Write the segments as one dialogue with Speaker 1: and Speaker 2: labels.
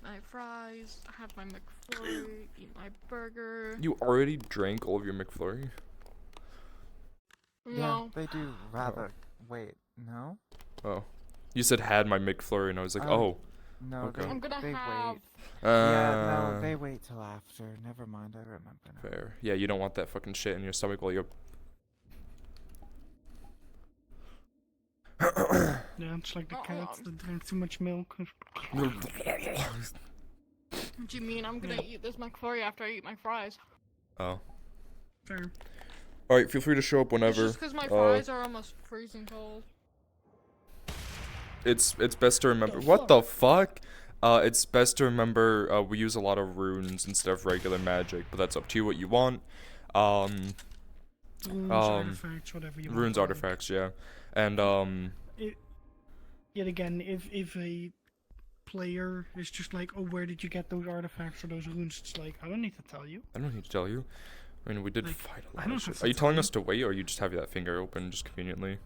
Speaker 1: my fries, have my McFlurry, eat my burger.
Speaker 2: You already drank all of your McFlurry?
Speaker 1: No.
Speaker 3: Yeah, they do rather. Wait, no?
Speaker 2: Oh. You said had my McFlurry, and I was like, oh.
Speaker 3: No,
Speaker 2: Okay.
Speaker 1: I'm gonna
Speaker 3: they
Speaker 1: have.
Speaker 3: wait. Yeah, no, they wait till after. Never mind, I remember now.
Speaker 2: Fair. Yeah, you don't want that fucking shit in your stomach while you're...
Speaker 4: Yeah, it's like the cats that drink too much milk.
Speaker 1: What do you mean? I'm gonna eat this McFlurry after I eat my fries.
Speaker 2: Oh.
Speaker 4: Fair.
Speaker 2: Alright, feel free to show up whenever.
Speaker 1: It's just because my fries are almost freezing cold.
Speaker 2: It's best to remember... What the fuck? It's best to remember, we use a lot of runes instead of regular magic, but that's up to you what you want.
Speaker 4: Runes, artifacts, whatever you want.
Speaker 2: Runes, artifacts, yeah. And,
Speaker 4: Yet again, if a player is just like, oh, where did you get those artifacts or those runes? It's like, I don't need to tell you.
Speaker 2: I don't need to tell you. I mean, we did
Speaker 4: Like,
Speaker 2: fight a
Speaker 4: I
Speaker 2: lot
Speaker 4: don't
Speaker 2: of
Speaker 4: have
Speaker 2: shit.
Speaker 4: to
Speaker 2: Are you
Speaker 4: tell
Speaker 2: telling
Speaker 4: you.
Speaker 2: us to wait, or you just have that finger open just conveniently?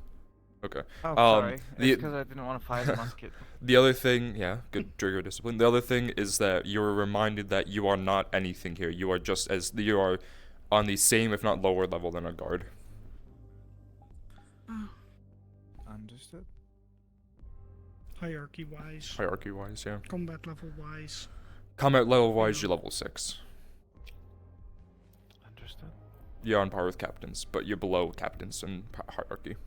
Speaker 2: Okay.
Speaker 3: Oh, sorry. It's
Speaker 2: the-
Speaker 3: because I didn't want to fire the musket.
Speaker 2: The other thing, yeah, good trigger discipline. The other thing is that you're reminded that you are not anything here. You are just you are on the same, if not lower level than a guard.
Speaker 3: Understood.
Speaker 4: Hierarchy-wise,
Speaker 2: Hierarchy-wise, yeah.
Speaker 4: combat level-wise.
Speaker 2: Combat level-wise, you're level 6.
Speaker 3: Understood.
Speaker 2: You're on par with captains, but you're below captains in hierarchy.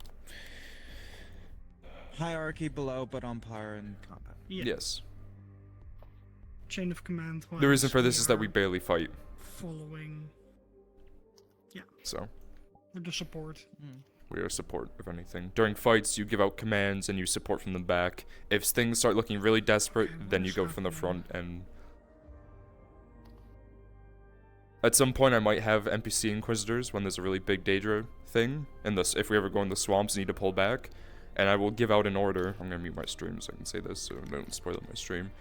Speaker 3: Hierarchy below, but on par in combat.
Speaker 4: Yeah.
Speaker 2: Yes.
Speaker 4: Chain of command.
Speaker 2: The reason for this is that we barely fight,
Speaker 4: following. Yeah.
Speaker 2: so
Speaker 4: With the support.
Speaker 2: we are support, if anything. During fights, you give out commands and you support from the back. If things start looking really desperate,
Speaker 4: Okay,
Speaker 2: then you
Speaker 4: what's
Speaker 2: go from the
Speaker 4: happening?
Speaker 2: front and... At some point, I might have NPC Inquisitors when there's a really big Daedra thing, and if we ever go in the swamps and need to pull back, and I will give out an order. I'm gonna mute my stream so I can say this, so I don't spoil my stream.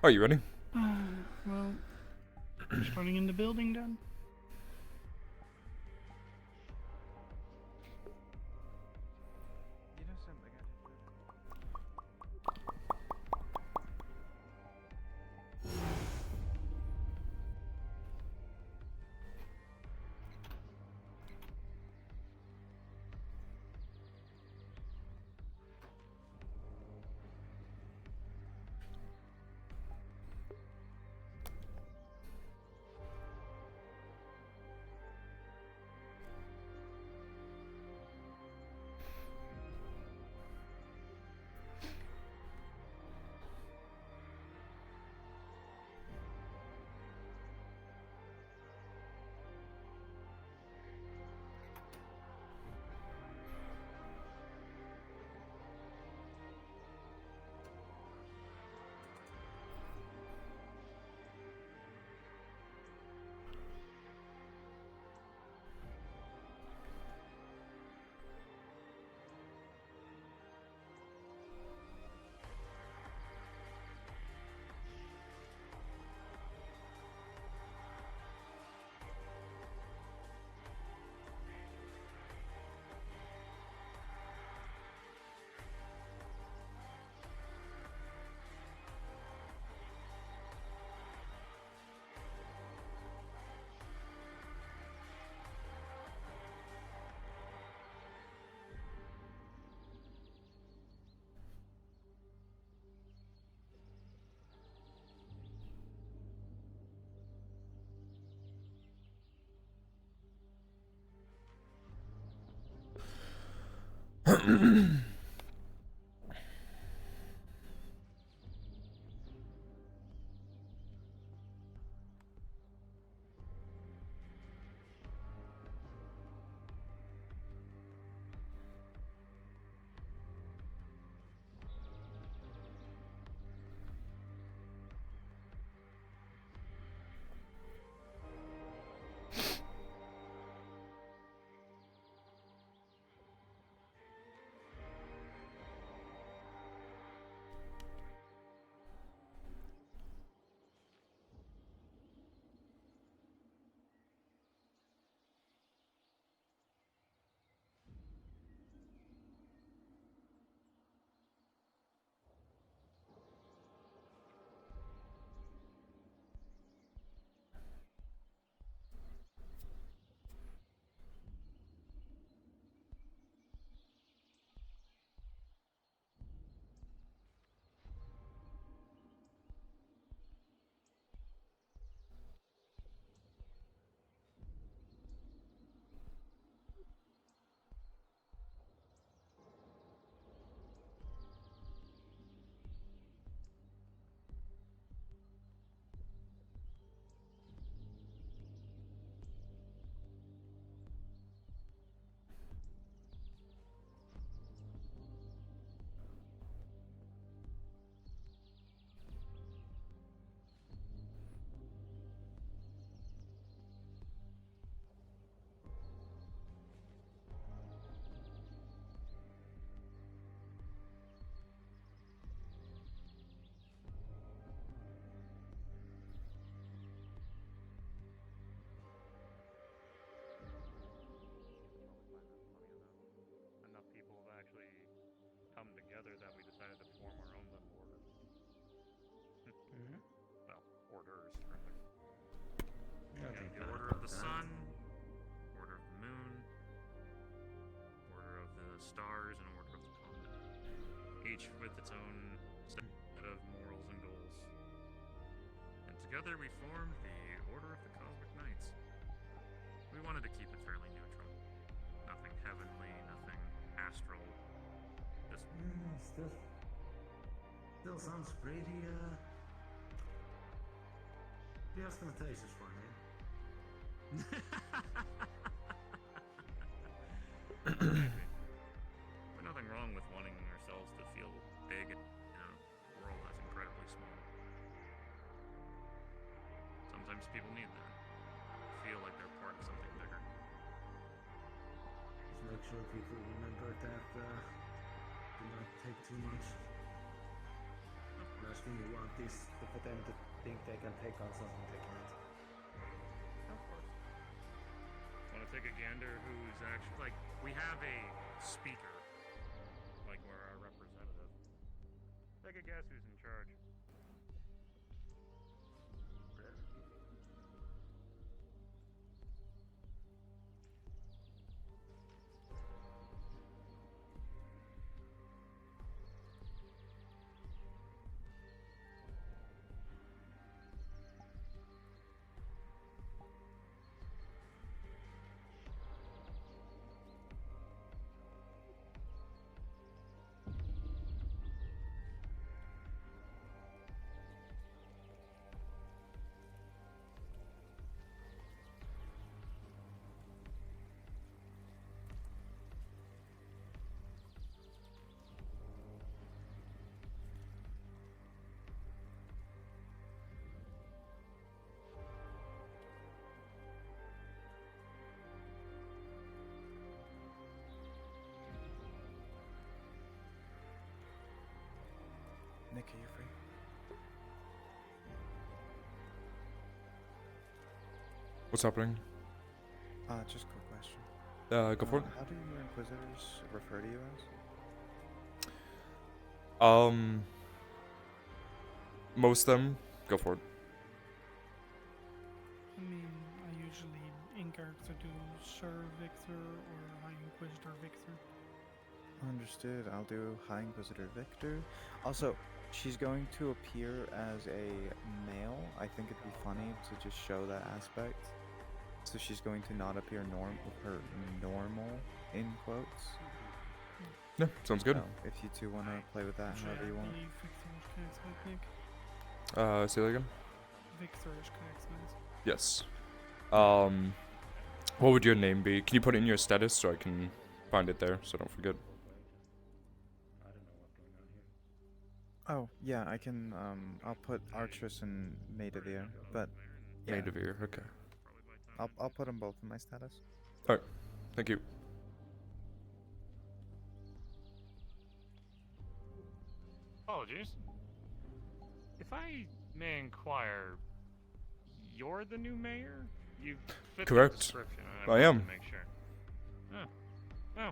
Speaker 2: Are you ready?
Speaker 4: Well, starting in the building then.
Speaker 3: You know something
Speaker 5: Enough people have actually come together that we decided to form our own little order. Well, orders, rather.
Speaker 6: Yeah,
Speaker 5: We got the Order of the Sun, Order of the Moon, Order of the Stars, and Order of the Comet. Each with its own set of morals and goals. And together we formed the Order of the Cosmic Knights. We wanted to keep it fairly neutral. Nothing heavenly, nothing astral. Just
Speaker 6: Still sounds pretty ostentatious for me.
Speaker 5: But nothing wrong with wanting ourselves to feel big in a world that's incredibly small. Sometimes people need that. Feel like they're part of something bigger.
Speaker 6: Just make sure people remember that do not take too much. Last thing you want is for them to think they can take on something they can't.
Speaker 5: Of course. Want to take a gander who's actually, like, we have a speaker, like we're our representative. Take a guess who's in charge.
Speaker 3: Nick, are you free?
Speaker 2: What's happening?
Speaker 3: Just a quick question.
Speaker 2: Go for it.
Speaker 3: How do your Inquisitors refer to you as?
Speaker 2: Most of them. Go for it.
Speaker 4: I mean, I usually in character do Sir Victor or High Inquisitor Victor.
Speaker 3: Understood. I'll do High Inquisitor Victor. Also, she's going to appear as a male. I think it'd be funny to just show that aspect. So she's going to not appear her normal in quotes.
Speaker 2: Yeah, sounds good.
Speaker 3: So if you two want to play with that
Speaker 4: Which
Speaker 3: however
Speaker 4: I
Speaker 3: you want.
Speaker 4: believe Victor is correct, I think.
Speaker 2: Say that again?
Speaker 4: Victor is correct, right?
Speaker 2: Yes. What would your name be? Can you put it in your status so I can find it there so I don't forget?
Speaker 6: I don't know what's going on here.
Speaker 3: Oh, yeah, I can, I'll put Archers and Maidavir, but yeah,
Speaker 2: Maidavir, okay.
Speaker 3: I'll put them both in my status.
Speaker 2: Alright, thank you.
Speaker 5: Apologies. If I may inquire, you're the new mayor? You fit
Speaker 2: Correct.
Speaker 5: the description.
Speaker 2: I
Speaker 5: wanted
Speaker 2: am.
Speaker 5: To make sure. Oh.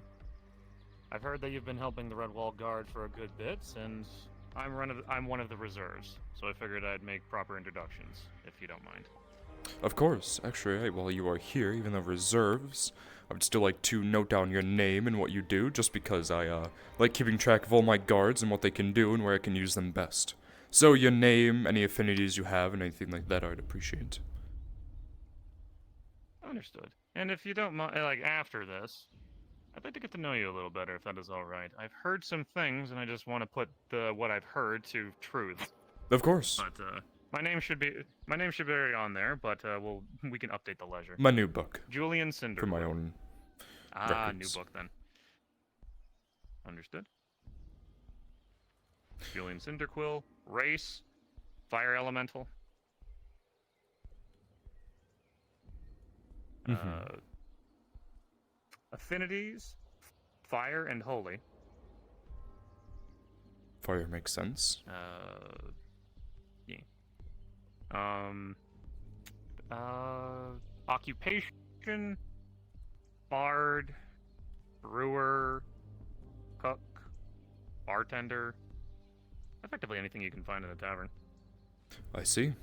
Speaker 5: I've heard that you've been helping the Red Wall Guard for a good bit, and I'm one of the reserves, so I figured I'd make proper introductions, if you don't mind.
Speaker 2: Of course. Actually, while you are here, even though reserves, I would still like to note down your name and what you do, just because I like keeping track of all my guards and what they can do and where I can use them best. So your name, any affinities you have, and anything like that, I'd appreciate.
Speaker 5: Understood. And if you don't mind, like, after this, I'd like to get to know you a little better, if that is all right. I've heard some things, and I just want to put what I've heard to truth.
Speaker 2: Of course.
Speaker 5: But my name should be on there. But we can update the leisure.
Speaker 2: My new book.
Speaker 5: Julian Cinder.
Speaker 2: For my own records.
Speaker 5: New book then. Understood. Julian Cinderquill, race, fire elemental. Affinities, fire and holy.
Speaker 2: Fire makes sense.
Speaker 5: Yeah. Occupation, bard, brewer, cook, bartender. Effectively anything you can find in a tavern.
Speaker 2: I see.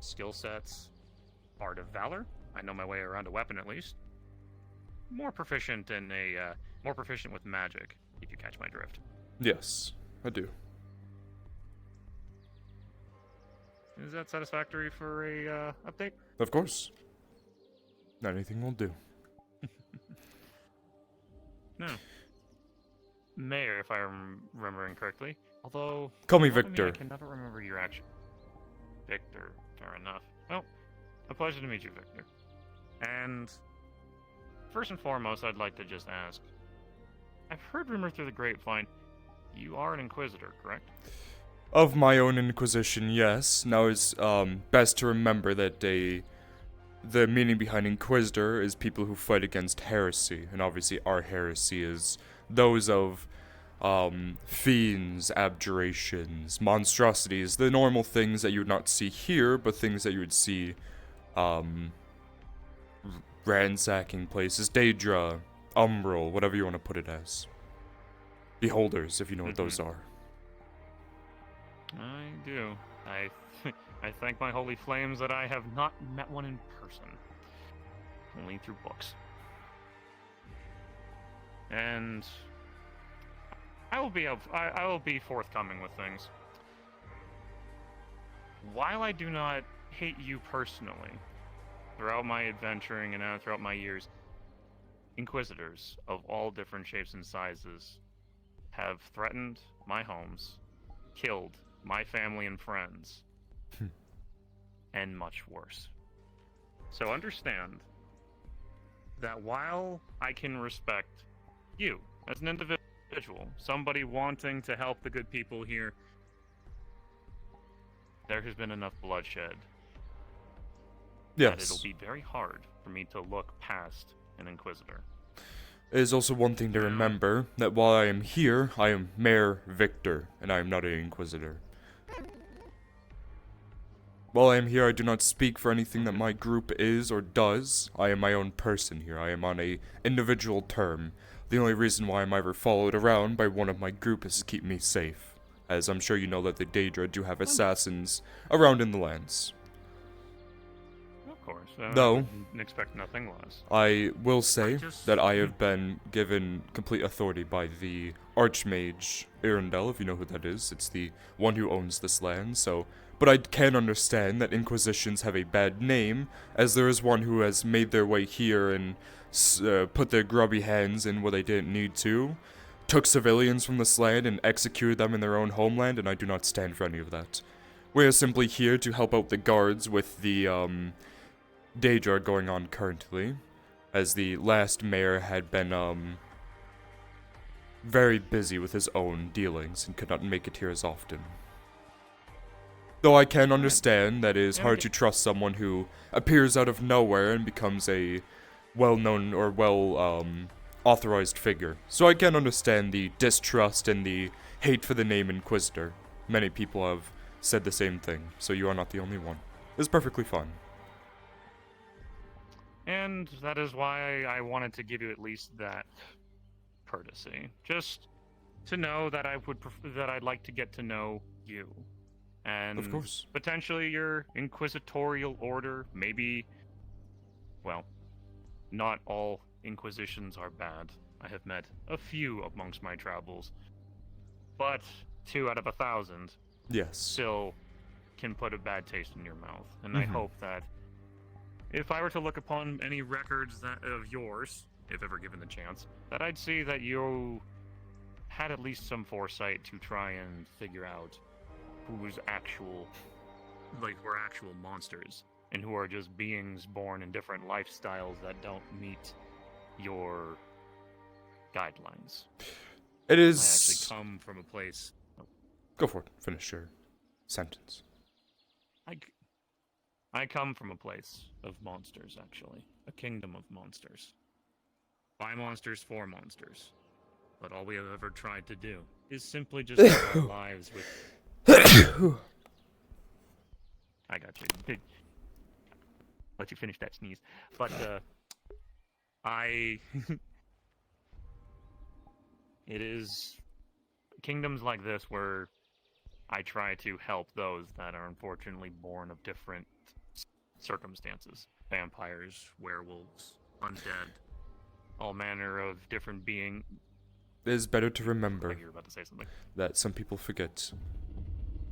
Speaker 5: Skill sets, art of valor. I know my way around a weapon at least. More proficient with magic, if you catch my drift.
Speaker 2: Yes, I do.
Speaker 5: Is that satisfactory for a update?
Speaker 2: Of course. Anything will do.
Speaker 5: No. Mayor, if I'm remembering correctly. Although...
Speaker 2: Call me
Speaker 5: part of
Speaker 2: Victor.
Speaker 5: I can never remember your actual... Victor. Fair enough. Well, a pleasure to meet you, Victor. And... first and foremost, I'd like to just ask... I've heard rumor through the grapevine, you are an Inquisitor, correct?
Speaker 2: Of my own Inquisition, yes. Now it's best to remember that the meaning behind Inquisitor is people who fight against heresy, and obviously our heresy is those of fiends, abjurations, monstrosities, the normal things that you would not see here, but things that you would see ransacking places, Daedra, Umbral, whatever you want to put it as. Beholders, if you know what those are.
Speaker 5: I do. I thank my holy flames that I have not met one in person. Only through books. And I will be forthcoming with things. While I do not hate you personally, throughout my adventuring and throughout my years, Inquisitors of all different shapes and sizes have threatened my homes, killed my family and friends, and much worse. So understand that while I can respect you as an individual, somebody wanting to help the good people here, there has been enough bloodshed that
Speaker 2: Yes.
Speaker 5: it'll be very hard for me to look past an Inquisitor.
Speaker 2: It is also one thing to remember that while I am here, I am Mayor Victor, and I am not an Inquisitor. While I am here, I do not speak for anything that my group is or does. I am my own person here. I am on a individual term. The only reason why I'm ever followed around by one of my group is to keep me safe. As I'm sure you know that the Daedra do have assassins around in the lands.
Speaker 5: Of course.
Speaker 2: No.
Speaker 5: I wouldn't expect nothing less.
Speaker 2: I will say
Speaker 5: just-
Speaker 2: that I have been given complete authority by the Archmage Arundel, if you know who that is. It's the one who owns this land, so... But I can understand that Inquisitions have a bad name, as there is one who has made their way here and put their grubby hands in where they didn't need to, took civilians from this land and executed them in their own homeland, and I do not stand for any of that. We are simply here to help out the guards with the, Daedra going on currently, as the last mayor had been, very busy with his own dealings and could not make it here as often. Though I can understand that it is hard to trust someone who appears out of nowhere and becomes a well-known or authorized figure. So I can understand the distrust and the hate for the name Inquisitor. Many people have said the same thing, so you are not the only one. It's perfectly fine.
Speaker 5: And that is why I wanted to give you at least that courtesy. Just to know that I'd like to get to know you. And
Speaker 2: Of course.
Speaker 5: potentially your inquisitorial order, maybe, well, not all inquisitions are bad. I have met a few amongst my travels, but 2 out of 1,000
Speaker 2: Yes.
Speaker 5: still can put a bad taste in your mouth. And I hope that if I were to look upon any records of yours, if ever given the chance, that I'd see that you had at least some foresight to try and figure out who's who are actual monsters, and who are just beings born in different lifestyles that don't meet your guidelines.
Speaker 2: It
Speaker 5: I
Speaker 2: is...
Speaker 5: actually come from a place...
Speaker 2: Go for it. Finish your sentence.
Speaker 5: I come from a place of monsters, actually. A kingdom of monsters. By monsters, for monsters. But all we have ever tried to do is simply just live our lives with... I got you. Let you finish that sneeze. But, it is kingdoms like this where I try to help those that are unfortunately born of different circumstances. Vampires, werewolves, undead, all manner of different beings.
Speaker 2: It is better to remember
Speaker 5: You're about to say something.
Speaker 2: that some people forget.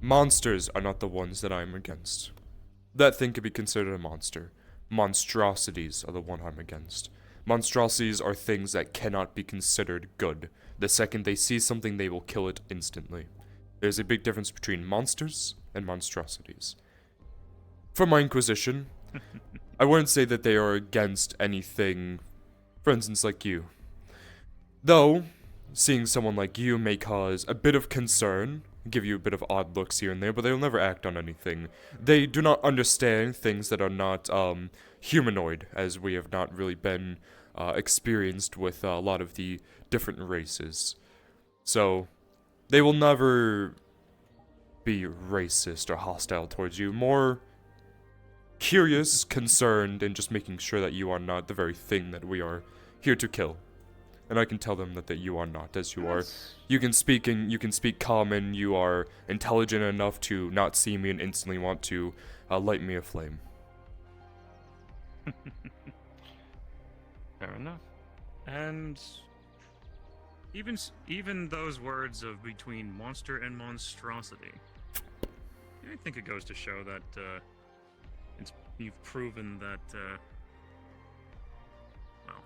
Speaker 2: Monsters are not the ones that I am against. That thing could be considered a monster. Monstrosities are the one I'm against. Monstrosities are things that cannot be considered good. The second they see something, they will kill it instantly. There's a big difference between monsters and monstrosities. For my Inquisition, I wouldn't say that they are against anything, for instance, like you. Though, seeing someone like you may cause a bit of concern, give you a bit of odd looks here and there, but they'll never act on anything. They do not understand things that are not humanoid, as we have not really been experienced with a lot of the different races. So, they will never be racist or hostile towards you. More curious, concerned, and just making sure that you are not the very thing that we are here to kill. And I can tell them that you are not, as you are. You can speak common, you are intelligent enough to not see me and instantly want to light me aflame.
Speaker 5: Fair enough. And even those words of between monster and monstrosity, I think it goes to show that you've proven that. Well,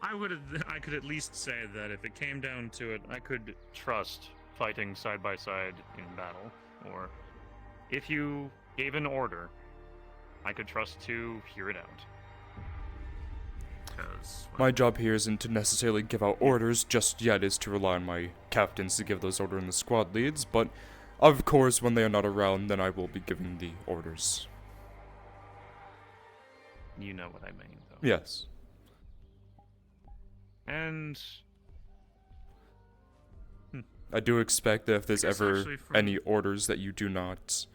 Speaker 5: I could at least say that if it came down to it, I could trust fighting side by side in battle, or if you gave an order, I could trust to hear it out. Because
Speaker 2: My job here isn't to necessarily give out orders just yet, is to rely on my captains to give those orders and the squad leads, but of course when they are not around, then I will be giving the orders.
Speaker 5: you know what I mean, though.
Speaker 2: Yes.
Speaker 5: And
Speaker 2: I do expect that if there's
Speaker 5: guess
Speaker 2: ever
Speaker 5: actually from-
Speaker 2: any orders that you do not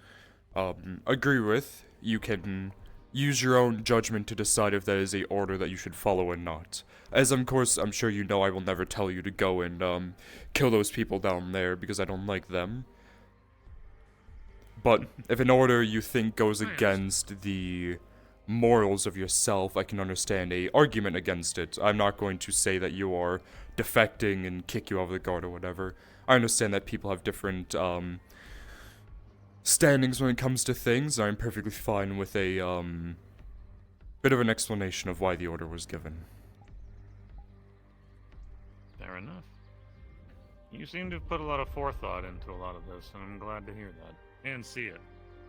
Speaker 2: agree with, you can use your own judgment to decide if that is a order that you should follow or not. As of course, I'm sure you know, I will never tell you to go and kill those people down there because I don't like them. But if an order you think goes
Speaker 5: I
Speaker 2: against the morals of yourself, I can understand a argument against it. I'm not going to say that you are defecting and kick you out of the guard or whatever. I understand that people have different standings when it comes to things. I'm perfectly fine with a bit of an explanation of why the order was given.
Speaker 5: Fair enough. You seem to have put a lot of forethought into a lot of this, and I'm glad to hear that. And see it.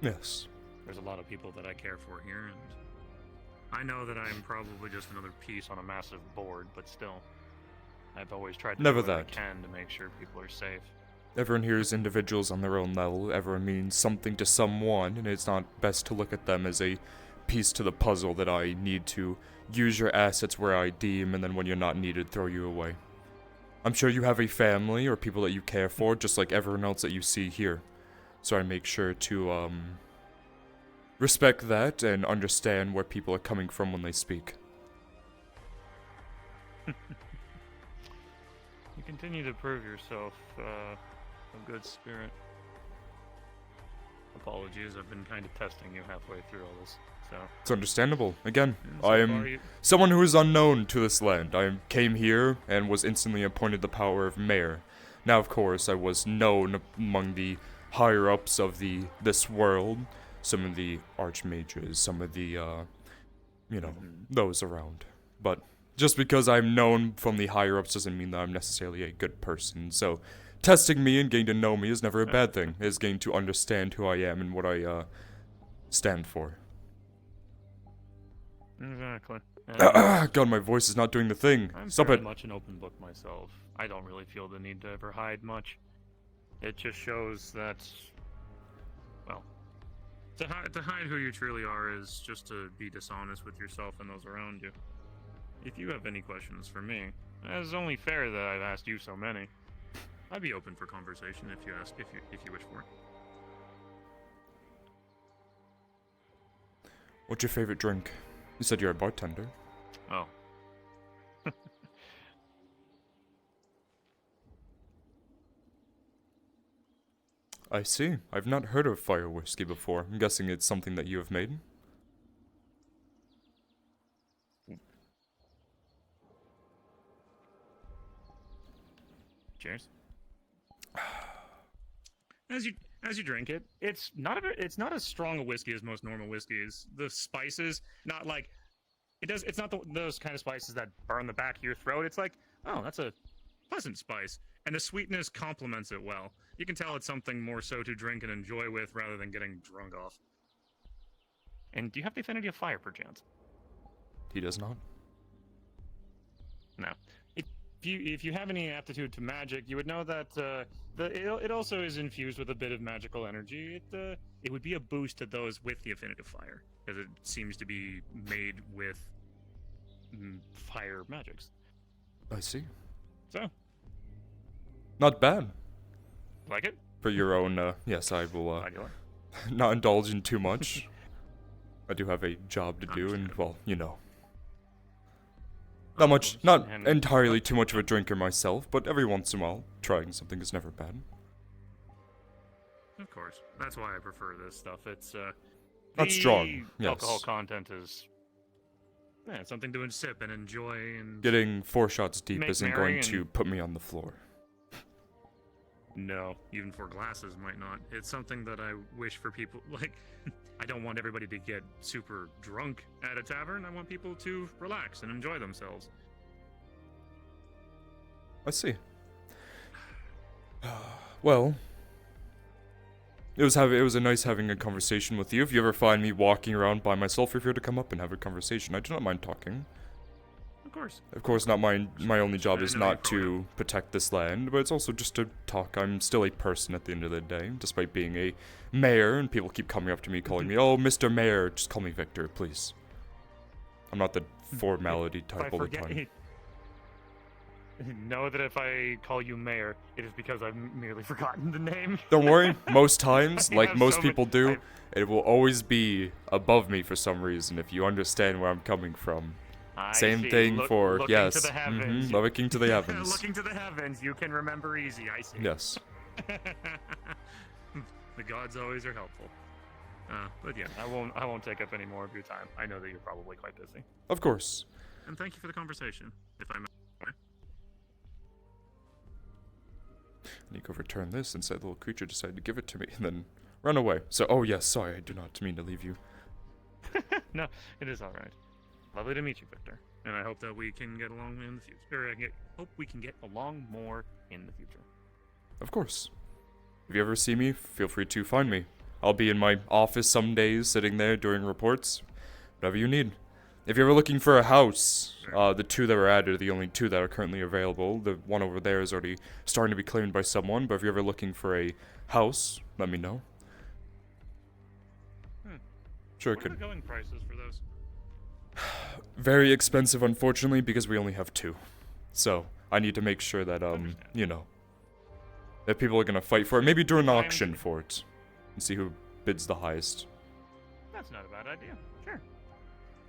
Speaker 2: Yes.
Speaker 5: There's a lot of people that I care for here, and I know that I'm probably just another piece on a massive board, but still, I've always tried to
Speaker 2: Never
Speaker 5: do what I
Speaker 2: that.
Speaker 5: can to make sure people are safe.
Speaker 2: Everyone here is individuals on their own level. Everyone means something to someone, and it's not best to look at them as a piece to the puzzle that I need to use your assets where I deem, and then when you're not needed, throw you away. I'm sure you have a family or people that you care for, just like everyone else that you see here. So I make sure to, respect that and understand where people are coming from when they speak.
Speaker 5: You continue to prove yourself a good spirit. Apologies, I've been kind of testing you halfway through all this, so...
Speaker 2: It's understandable. Again,
Speaker 5: and so
Speaker 2: I
Speaker 5: far
Speaker 2: am
Speaker 5: you-
Speaker 2: someone who is unknown to this land. I came here and was instantly appointed the power of mayor. Now, of course, I was known among the higher-ups of this world. Some of the archmages, some of the, those around. But just because I'm known from the higher-ups doesn't mean that I'm necessarily a good person. So, testing me and getting to know me is never a bad thing. It's getting to understand who I am and what I, stand for.
Speaker 5: Exactly.
Speaker 2: God, my voice is not doing the thing.
Speaker 5: I'm
Speaker 2: Stop
Speaker 5: very
Speaker 2: it.
Speaker 5: much an open book myself. I don't really feel the need to ever hide much. It just shows that, well, to hide who you truly are is just to be dishonest with yourself and those around you. If you have any questions for me, it's only fair that I've asked you so many. I'd be open for conversation if you wish for it.
Speaker 2: What's your favorite drink? You said you're a bartender.
Speaker 5: Oh.
Speaker 2: I see. I've not heard of fire whiskey before. I'm guessing it's something that you have made.
Speaker 5: Cheers. As you drink it, it's not as strong a whiskey as most normal whiskeys. The spices, not like it's not those kind of spices that burn the back of your throat. It's like, oh, that's a pleasant spice, and the sweetness complements it well. You can tell it's something more so to drink and enjoy with rather than getting drunk off. And do you have the affinity of fire, perchance?
Speaker 2: He does not.
Speaker 5: No. If you have any aptitude to magic, you would know that it also is infused with a bit of magical energy. It would be a boost to those with the affinity of fire, because it seems to be made with fire magics.
Speaker 2: I see.
Speaker 5: So,
Speaker 2: Not bad.
Speaker 5: like it?
Speaker 2: For your own, yes, I will,
Speaker 5: Glad you like it.
Speaker 2: not indulge in too much. I do have a job to do, and, well, you know. Not much, not entirely too much of a drinker myself, but every once in a while, trying something is never bad.
Speaker 5: Of course. That's why I prefer this stuff. It's,
Speaker 2: Not strong,
Speaker 5: the
Speaker 2: yes.
Speaker 5: alcohol content is, it's something to sip and enjoy and...
Speaker 2: Getting 4 shots deep
Speaker 5: Make
Speaker 2: isn't
Speaker 5: merry
Speaker 2: going to
Speaker 5: and-
Speaker 2: put me on the floor.
Speaker 5: No, even 4 glasses might not. It's something that I wish for people, like, I don't want everybody to get super drunk at a tavern. I want people to relax and enjoy themselves.
Speaker 2: I see. Well, it was a nice having a conversation with you. If you ever find me walking around by myself, feel free to come up and have a conversation. I do not mind talking.
Speaker 5: Of course.
Speaker 2: Of course, not my only job
Speaker 5: I
Speaker 2: is
Speaker 5: didn't know you
Speaker 2: not
Speaker 5: for
Speaker 2: to protect this land, but it's also just to talk. I'm still a person at the end of the day, despite being a mayor, and people keep coming up to me calling me, "Oh, Mr. Mayor, just call me Victor, please." I'm not the formality
Speaker 5: If I
Speaker 2: type all the
Speaker 5: forget,
Speaker 2: time.
Speaker 5: know that if I call you mayor, it is because I've merely forgotten the name.
Speaker 2: Don't worry, most times,
Speaker 5: I
Speaker 2: like
Speaker 5: have
Speaker 2: most
Speaker 5: so many-
Speaker 2: people do, it will always be above me for some reason, if you understand where I'm coming from.
Speaker 5: I
Speaker 2: Same
Speaker 5: see.
Speaker 2: thing for,
Speaker 5: looking
Speaker 2: yes,
Speaker 5: to the heavens.
Speaker 2: looking to the heavens.
Speaker 5: Looking to the heavens, you can remember easy, I see.
Speaker 2: Yes.
Speaker 5: The gods always are helpful. But yeah, I won't take up any more of your time. I know that you're probably quite busy.
Speaker 2: Of course.
Speaker 5: And thank you for the conversation, if I may.
Speaker 2: Nico returned this and said the little creature decided to give it to me and then run away. So, oh yes, sorry, I do not mean to leave you.
Speaker 5: No, it is all right. Lovely to meet you, Victor. And I hope that we can get along in the future. Hope we can get along more in the future.
Speaker 2: Of course. If you ever see me, feel free to find me. I'll be in my office some days, sitting there doing reports. Whatever you need. If you're ever looking for a house, the 2 that were added are the only 2 that are currently available. The one over there is already starting to be claimed by someone, but if you're ever looking for a house, let me know. Sure,
Speaker 5: What are the going prices for those?
Speaker 2: Very expensive, unfortunately, because we only have 2. So, I need to make sure that, you know, that people are gonna fight for it. Maybe do an auction for it. And see who bids the highest.
Speaker 5: That's not a bad idea. Sure.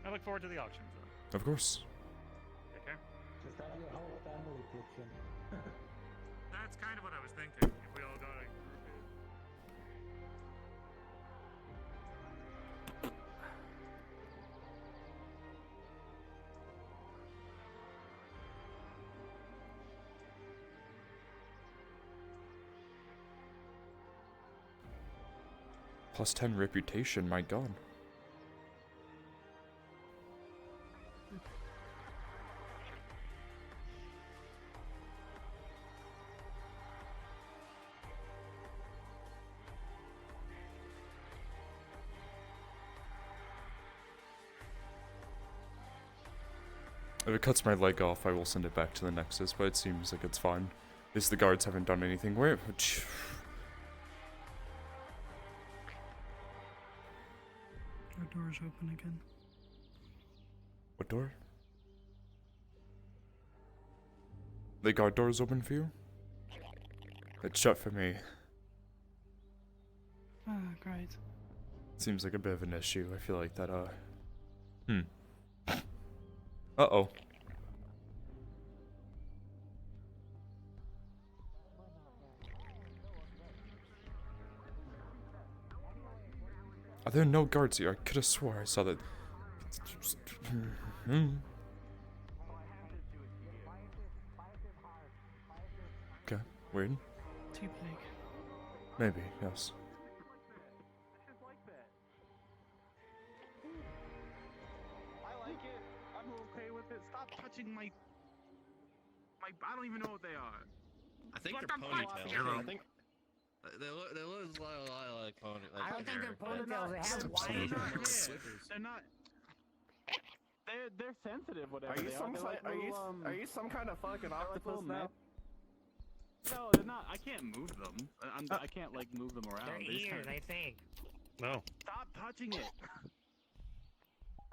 Speaker 5: I look forward to the auctions, then.
Speaker 2: Of course.
Speaker 5: Take care.
Speaker 6: Just have your whole family pitch in.
Speaker 5: That's kind of what I was thinking. If we all got a group in.
Speaker 2: Plus 10 reputation, my god. If it cuts my leg off, I will send it back to the Nexus, but it seems like it's fine. At least the guards haven't done anything. Where?
Speaker 4: Our door's open again.
Speaker 2: What door? The guard door is open for you? It's shut for me.
Speaker 4: Ah, great.
Speaker 2: Seems like a bit of an issue. I feel like that, Uh-oh. Are there no guards here? I could have swore I saw that. Okay, weird.
Speaker 4: Too big.
Speaker 2: Maybe, yes.
Speaker 7: I like it. I'm okay with it. Stop touching my. I don't even know what they are.
Speaker 8: I think
Speaker 7: What
Speaker 8: they're
Speaker 7: the fuck?
Speaker 8: ponytails.
Speaker 5: Hello.
Speaker 8: I think they look a lot like pony. Like
Speaker 9: I don't think they're
Speaker 8: hair.
Speaker 9: ponytails. They have
Speaker 7: They're not
Speaker 9: wires.
Speaker 7: hair. They're not. They're sensitive. Whatever.
Speaker 10: Are you
Speaker 7: they
Speaker 10: some
Speaker 7: They're like little,
Speaker 10: are you some kind of fucking octopus
Speaker 7: little
Speaker 10: now?
Speaker 7: net. No, they're not. I can't move them. I can't like move them around.
Speaker 9: They're
Speaker 7: They just
Speaker 9: ears,
Speaker 7: kinda-
Speaker 9: I think.
Speaker 5: No.
Speaker 7: Stop touching it.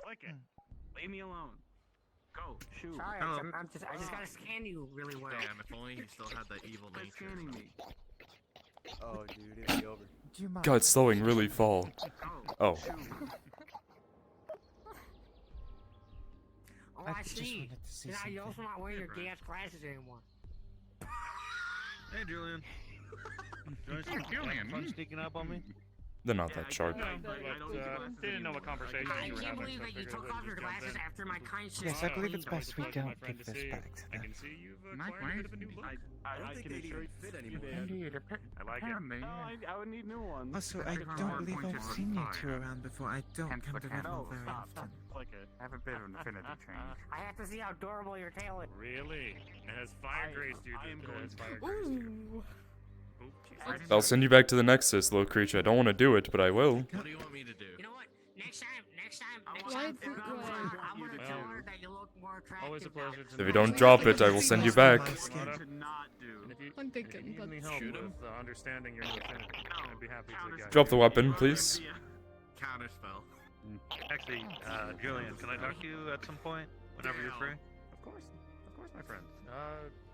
Speaker 7: Click it. Leave me alone. Go. Shoot.
Speaker 9: Sorry,
Speaker 5: Hello.
Speaker 9: I just gotta scan you really well.
Speaker 8: Damn, if only he still had that evil
Speaker 7: Quit
Speaker 8: nature.
Speaker 7: scanning me.
Speaker 3: Oh, dude, it'll be over. Do you mind?
Speaker 2: God, slowing really fall.
Speaker 7: Go.
Speaker 2: Oh.
Speaker 7: Shoot.
Speaker 9: Oh,
Speaker 3: I
Speaker 9: I
Speaker 3: just
Speaker 9: see.
Speaker 3: wanted to see
Speaker 9: Now you're also
Speaker 3: something.
Speaker 9: not wearing your gay ass glasses anymore.
Speaker 8: Hey, Julian.
Speaker 7: Julian.
Speaker 8: Fun sneaking up on me.
Speaker 2: They're not
Speaker 7: Yeah,
Speaker 2: that
Speaker 7: I
Speaker 2: sharp.
Speaker 7: can't, but I don't need glasses
Speaker 5: Didn't know what
Speaker 7: anymore.
Speaker 5: conversation
Speaker 9: I
Speaker 5: you were
Speaker 9: can't
Speaker 5: having,
Speaker 9: believe
Speaker 5: so I
Speaker 9: that you
Speaker 5: figured
Speaker 9: took
Speaker 5: I'd
Speaker 9: off your
Speaker 5: just jump
Speaker 9: glasses
Speaker 5: in.
Speaker 9: after my kind shit.
Speaker 3: Yes, I believe it's
Speaker 5: Always
Speaker 3: best
Speaker 5: a
Speaker 3: we
Speaker 5: pleasure, my
Speaker 3: don't
Speaker 5: friend,
Speaker 3: give
Speaker 5: to
Speaker 3: this
Speaker 5: see you.
Speaker 3: back to
Speaker 5: I
Speaker 3: them.
Speaker 5: can see you've
Speaker 1: Mike,
Speaker 5: acquired
Speaker 1: why
Speaker 5: a bit
Speaker 1: is
Speaker 5: of a new
Speaker 1: it-
Speaker 5: look.
Speaker 7: I
Speaker 8: don't
Speaker 7: can
Speaker 8: think they'd
Speaker 7: assure
Speaker 8: even fit
Speaker 7: you
Speaker 8: anymore.
Speaker 7: they-
Speaker 1: Indeed,
Speaker 5: I like it.
Speaker 1: apparently.
Speaker 7: No, I would need new ones.
Speaker 3: Also, I
Speaker 1: Everyone
Speaker 3: don't
Speaker 1: will
Speaker 3: believe
Speaker 1: point
Speaker 3: I've
Speaker 1: to
Speaker 3: seen you
Speaker 1: fire.
Speaker 3: two around before. I don't
Speaker 1: Hence
Speaker 3: come
Speaker 1: the
Speaker 3: to
Speaker 1: cat.
Speaker 3: Redmond
Speaker 7: No,
Speaker 3: very
Speaker 7: stop.
Speaker 3: often.
Speaker 7: Click it.
Speaker 1: I have a bit of an affinity change.
Speaker 9: I have to see how adorable your tail is.
Speaker 5: Really? It has fire grace, dude.
Speaker 7: I am
Speaker 5: It
Speaker 7: going
Speaker 5: has
Speaker 7: to-
Speaker 5: fire grace, dude.
Speaker 1: Ooh.
Speaker 5: Oh, jeez.
Speaker 1: I didn't
Speaker 2: I'll
Speaker 1: know.
Speaker 2: send you back to the Nexus, little creature. I don't want to do it, but I will.
Speaker 8: What do you want me to do?
Speaker 9: You know what? Next time,
Speaker 7: Why
Speaker 9: I'm
Speaker 1: did-
Speaker 9: gonna
Speaker 5: Well,
Speaker 9: tell her that you look more attractive.
Speaker 5: Always a pleasure to
Speaker 2: If you
Speaker 5: know.
Speaker 2: don't drop it, I will send you back.
Speaker 7: To not do.
Speaker 5: And if you,
Speaker 1: I'm
Speaker 5: and if
Speaker 1: thinking,
Speaker 5: you need
Speaker 1: but
Speaker 5: any help
Speaker 8: shoot him.
Speaker 5: with understanding your new affinity, I'd be happy to guide
Speaker 2: Drop the
Speaker 5: you.
Speaker 2: weapon, please.
Speaker 8: Counter spell.
Speaker 11: Actually, Julian, can I talk to you at some point? Whenever you're free?
Speaker 5: Of course, my friend.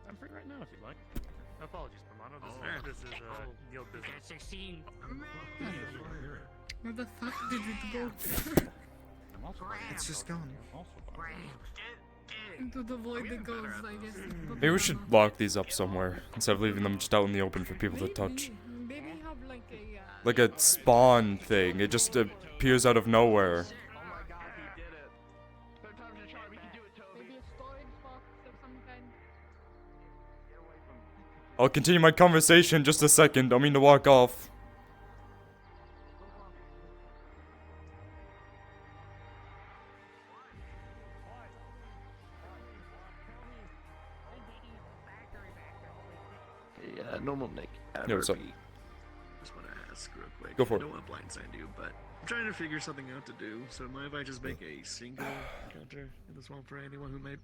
Speaker 5: I'm free right now if you'd like. Apologies, Pomano. This is guild
Speaker 9: At
Speaker 5: business.
Speaker 9: 16.
Speaker 1: Where the fuck did it go?
Speaker 5: I'm also
Speaker 3: It's just gone.
Speaker 9: Grab.
Speaker 1: Into the void it goes, I guess.
Speaker 2: Maybe we should lock these up somewhere instead of leaving them just out in the open for people to touch.
Speaker 1: Maybe have like a
Speaker 2: like a spawn thing. It just appears out of nowhere.
Speaker 7: Oh my god, he did it. Third time's a charm, we can do it, Toby.
Speaker 1: Maybe a storage box of some kind.
Speaker 7: Get away from me.
Speaker 2: I'll continue my conversation in just a second. Don't mean to walk off.
Speaker 10: Hey, normal Nick.
Speaker 2: Yeah, what's up?
Speaker 10: Murphy. Just want to ask real quick.
Speaker 2: Go for
Speaker 10: I
Speaker 2: it.
Speaker 10: don't want to blindside you, but I'm trying to figure something out to do. So mind if I just make a single encounter in the swamp for anyone who may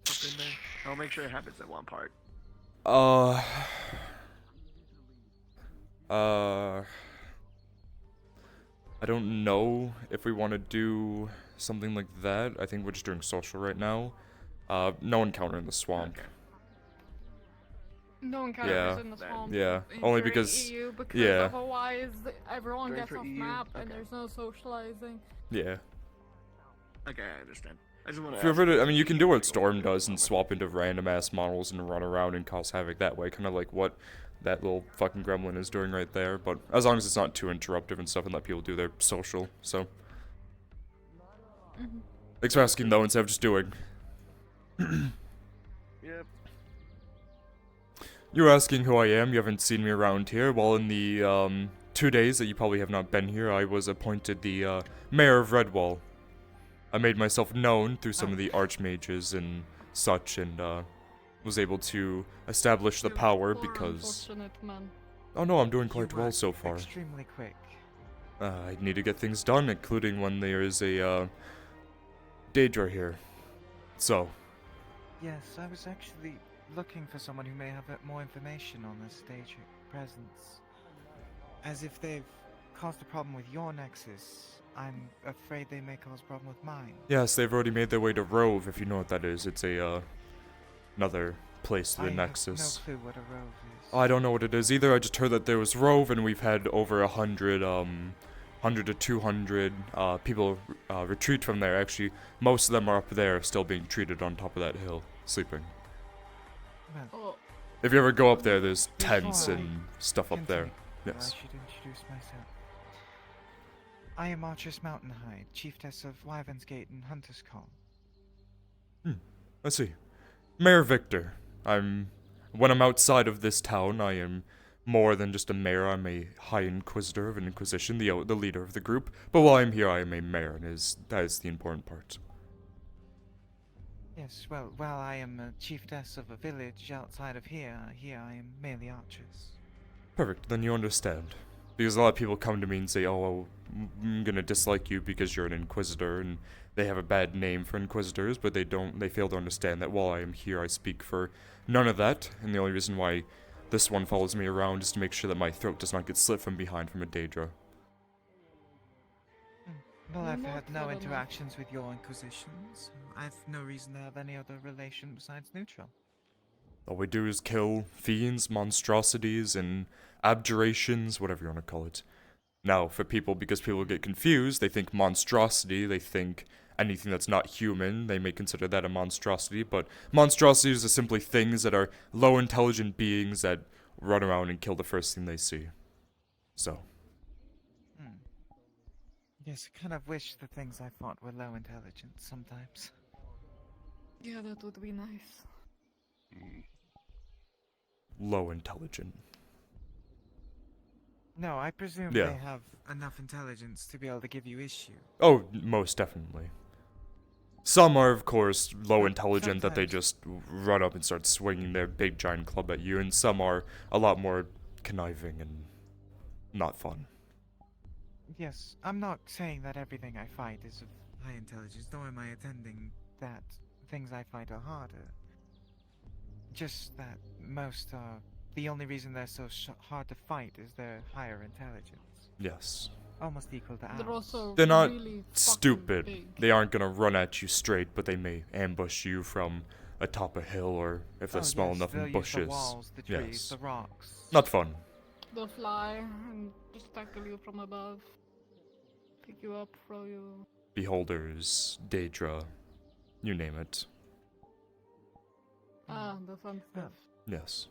Speaker 10: pop in there? I'll make sure it happens at one part.
Speaker 2: I don't know if we want to do something like that. I think we're just doing social right now. No encounter in the swamp.
Speaker 10: Okay.
Speaker 1: No encounters
Speaker 2: Yeah.
Speaker 1: in the swamp.
Speaker 2: Yeah,
Speaker 1: in
Speaker 2: only
Speaker 1: your
Speaker 2: because-
Speaker 1: EU, because
Speaker 2: yeah.
Speaker 1: otherwise everyone
Speaker 10: Going
Speaker 1: gets
Speaker 10: for
Speaker 1: off
Speaker 10: EU?
Speaker 1: map and
Speaker 10: Okay.
Speaker 1: there's no socializing.
Speaker 2: Yeah.
Speaker 10: Okay, I understand. I just want to.
Speaker 2: Feel free to, I mean, you can do what Storm does and swap into random ass models and run around and cause havoc that way, kind of like what that little fucking gremlin is doing right there. But as long as it's not too interruptive and stuff, and let people do their social. So, thanks for asking though, instead of just doing.
Speaker 10: Yep.
Speaker 2: You're asking who I am. You haven't seen me around here. Well, in the 2 days that you probably have not been here, I was appointed the mayor of Redwall. I made myself known through some of the archmages and such, and was able to establish the
Speaker 1: You
Speaker 2: power
Speaker 1: poor
Speaker 2: because.
Speaker 1: unfortunate man.
Speaker 2: Oh no, I'm doing
Speaker 3: You
Speaker 2: quite well
Speaker 3: work
Speaker 2: so far.
Speaker 3: Extremely quick.
Speaker 2: I need to get things done, including when there is a Daedra here. So,
Speaker 3: Yes, I was actually looking for someone who may have more information on the stage presence. As if they've caused a problem with your nexus, I'm afraid they may cause a problem with mine.
Speaker 2: yes, they've already made their way to Rove, if you know what that is. It's a another place to the
Speaker 3: I
Speaker 2: Nexus.
Speaker 3: have no clue what a rove is.
Speaker 2: I don't know what it is either. I just heard that there was Rove, and we've had over 100 to 200 people retreat from there. Actually, most of them are up there, still being treated on top of that hill, sleeping.
Speaker 3: Well,
Speaker 1: Oh,
Speaker 2: If you ever go up there, there's
Speaker 3: Before
Speaker 2: tents
Speaker 3: I
Speaker 2: and stuff up there.
Speaker 3: continue,
Speaker 2: Yes.
Speaker 3: I should introduce myself. I am Archers Mountainhide, chiefess of Wyvern's Gate and Hunter's Call.
Speaker 2: Let's see. Mayor Victor. When I'm outside of this town, I am more than just a mayor. I'm a high inquisitor of an inquisition, the leader of the group. But while I'm here, I am a mayor, and that is the important part.
Speaker 3: Yes, well, while I am a chiefess of a village outside of here I am merely Archers.
Speaker 2: Perfect, then you understand. Because a lot of people come to me and say, oh, I'm gonna dislike you because you're an inquisitor, and they have a bad name for inquisitors, but they fail to understand that while I am here, I speak for none of that, and the only reason why this one follows me around is to make sure that my throat does not get slit from behind from a Daedra.
Speaker 3: Well, I've
Speaker 1: Not
Speaker 3: had no
Speaker 1: clever enough.
Speaker 3: interactions with your Inquisition, so I've no reason to have any other relation besides neutral.
Speaker 2: All we do is kill fiends, monstrosities, and abjurations, whatever you want to call it. Now, for people, because people get confused, they think monstrosity, they think anything that's not human, they may consider that a monstrosity, but monstrosities are simply things that are low intelligent beings that run around and kill the first thing they see. So,
Speaker 3: Yes, I kind of wish the things I fought were low intelligence sometimes.
Speaker 1: yeah, that would be nice.
Speaker 2: low intelligent.
Speaker 3: No, I presume
Speaker 2: Yeah.
Speaker 3: they have enough intelligence to be able to give you issue.
Speaker 2: Oh, most definitely. Some are, of course, low
Speaker 3: But
Speaker 2: intelligent that they
Speaker 3: sometimes-
Speaker 2: just run up and start swinging their big giant club at you, and some are a lot more conniving and not fun.
Speaker 3: Yes, I'm not saying that everything I fight is of high intelligence, nor am I attending that things I fight are harder. Just that most are. The only reason they're so hard to fight is their higher intelligence.
Speaker 2: Yes.
Speaker 3: Almost equal to ours.
Speaker 1: They're also
Speaker 2: They're not
Speaker 1: really fucking
Speaker 2: stupid.
Speaker 1: big.
Speaker 2: They aren't gonna run at you straight, but they may ambush you from atop a hill or if they're
Speaker 3: Oh,
Speaker 2: small
Speaker 3: yes,
Speaker 2: enough
Speaker 3: they'll
Speaker 2: in
Speaker 3: use the
Speaker 2: bushes.
Speaker 3: walls, the trees,
Speaker 2: Yes.
Speaker 3: the rocks.
Speaker 2: Not fun.
Speaker 1: They'll fly and just tackle you from above. Pick you up, throw you.
Speaker 2: Beholders, Daedra, you name it.
Speaker 1: Ah, the fun stuff.
Speaker 2: Yes.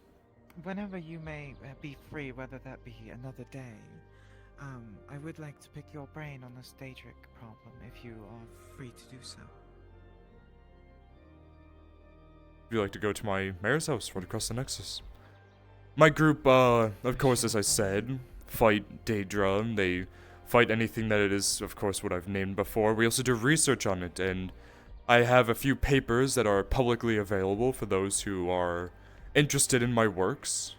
Speaker 3: Whenever you may be free, whether that be another day, I would like to pick your brain on this Daedric problem, if you are free to do so.
Speaker 2: Would you like to go to my mayor's house right across the Nexus? My group, of course, as I said, fight Daedra. They fight anything that it is, of course, what I've named before. We also do research on it, and I have a few papers that are publicly available for those who are interested in my works.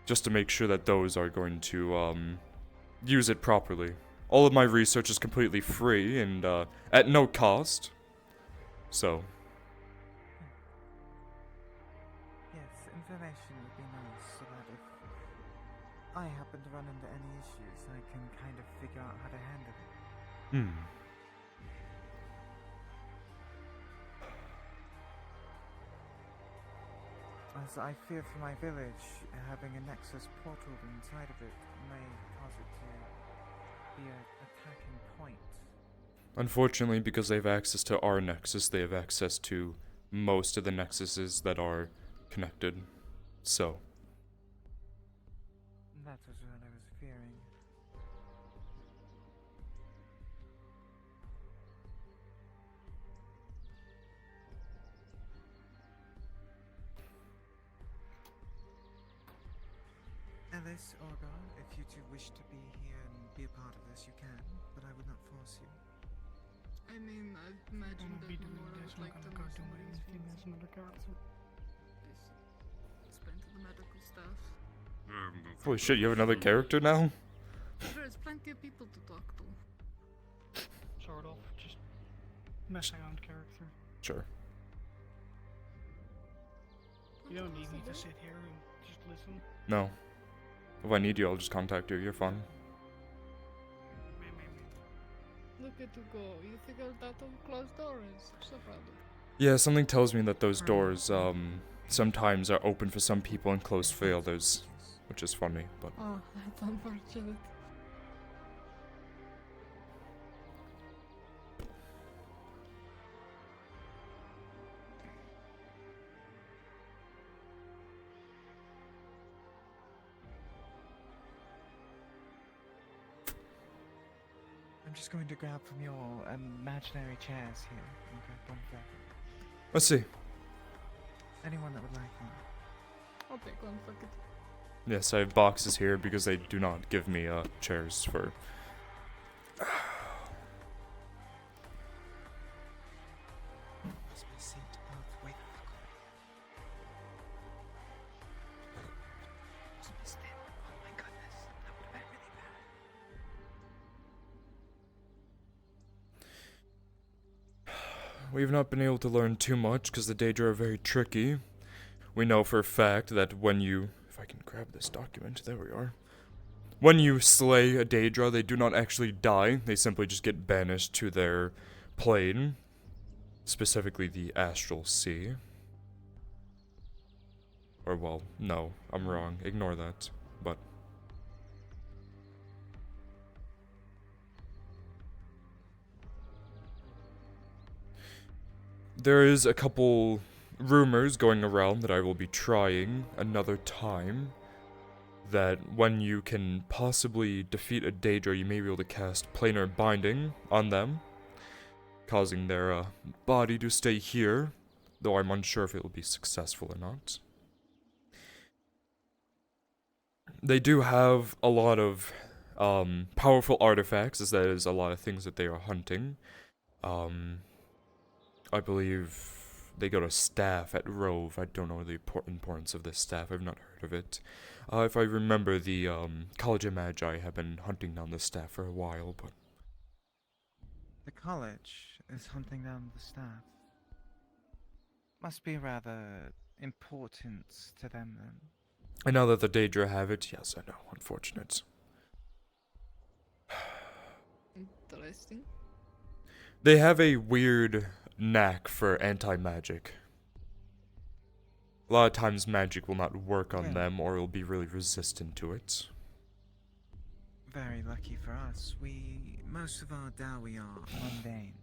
Speaker 2: Just to make sure that those are going to, use it properly. All of my research is completely free and, at no cost. So,
Speaker 3: Yes, information would be nice so that if I happen to run into any issues, I can kind of figure out how to handle it. As I fear for my village, having a Nexus portal inside of it may cause it to be an attacking point.
Speaker 2: Unfortunately, because they have access to our Nexus, they have access to most of the Nexuses that are connected. So,
Speaker 3: That was what I was fearing. Alice, Olga, if you two wish to be here and be a part of this, you can, but I would not force you.
Speaker 1: I mean, I imagine
Speaker 4: gonna
Speaker 1: that
Speaker 4: be doing
Speaker 1: Nora
Speaker 4: this,
Speaker 1: would
Speaker 4: I'm
Speaker 1: like to
Speaker 4: gonna go
Speaker 1: know
Speaker 4: do
Speaker 1: some
Speaker 4: my
Speaker 1: of
Speaker 4: own
Speaker 1: these
Speaker 4: thing
Speaker 1: things.
Speaker 4: as another character.
Speaker 1: Please explain to the medical staff.
Speaker 2: holy shit, you have another character now?
Speaker 1: There's plenty of people to talk to.
Speaker 4: Sort of, just messing around character.
Speaker 2: Sure.
Speaker 4: You don't need me to sit here and just listen.
Speaker 2: No. If I need you, I'll just contact you. You're fine.
Speaker 1: Look at you go. You figured out how closed door is. I'm so proud of you.
Speaker 2: Yeah, something tells me that those doors, sometimes are open for some people and closed for others. Which is funny, but...
Speaker 1: Oh, that's unfortunate.
Speaker 3: I'm just going to grab from your imaginary chairs here and grab one for everyone.
Speaker 2: Let's see.
Speaker 3: Anyone that would like one.
Speaker 1: I'll take one, fuck it.
Speaker 2: Yes, I have boxes here because they do not give me, chairs for...
Speaker 3: Is my seat both way the fuck away? Oh my goodness, that would have been really bad.
Speaker 2: We've not been able to learn too much because the Daedra are very tricky. We know for a fact that when you... If I can grab this document, there we are. When you slay a Daedra, they do not actually die. They simply just get banished to their plane. Specifically the Astral Sea. Or, well, no, I'm wrong. Ignore that. But... there is a couple rumors going around that I will be trying another time. That when you can possibly defeat a Daedra, you may be able to cast planar binding on them, causing their body to stay here, though I'm unsure if it will be successful or not. They do have a lot of powerful artifacts, as that is a lot of things that they are hunting. I believe they got a staff at Rove. I don't know the importance of this staff. I've not heard of it. If I remember, the College of Magi have been hunting down this staff for a while, but...
Speaker 3: The college is hunting down the staff. Must be rather important to them then.
Speaker 2: And now that the Daedra have it, yes, I know, unfortunate.
Speaker 1: Interesting.
Speaker 2: They have a weird knack for anti-magic. A lot of times magic will not work on them, or it'll be really resistant to it.
Speaker 3: Very lucky for us. Most of our Dowie are mundane.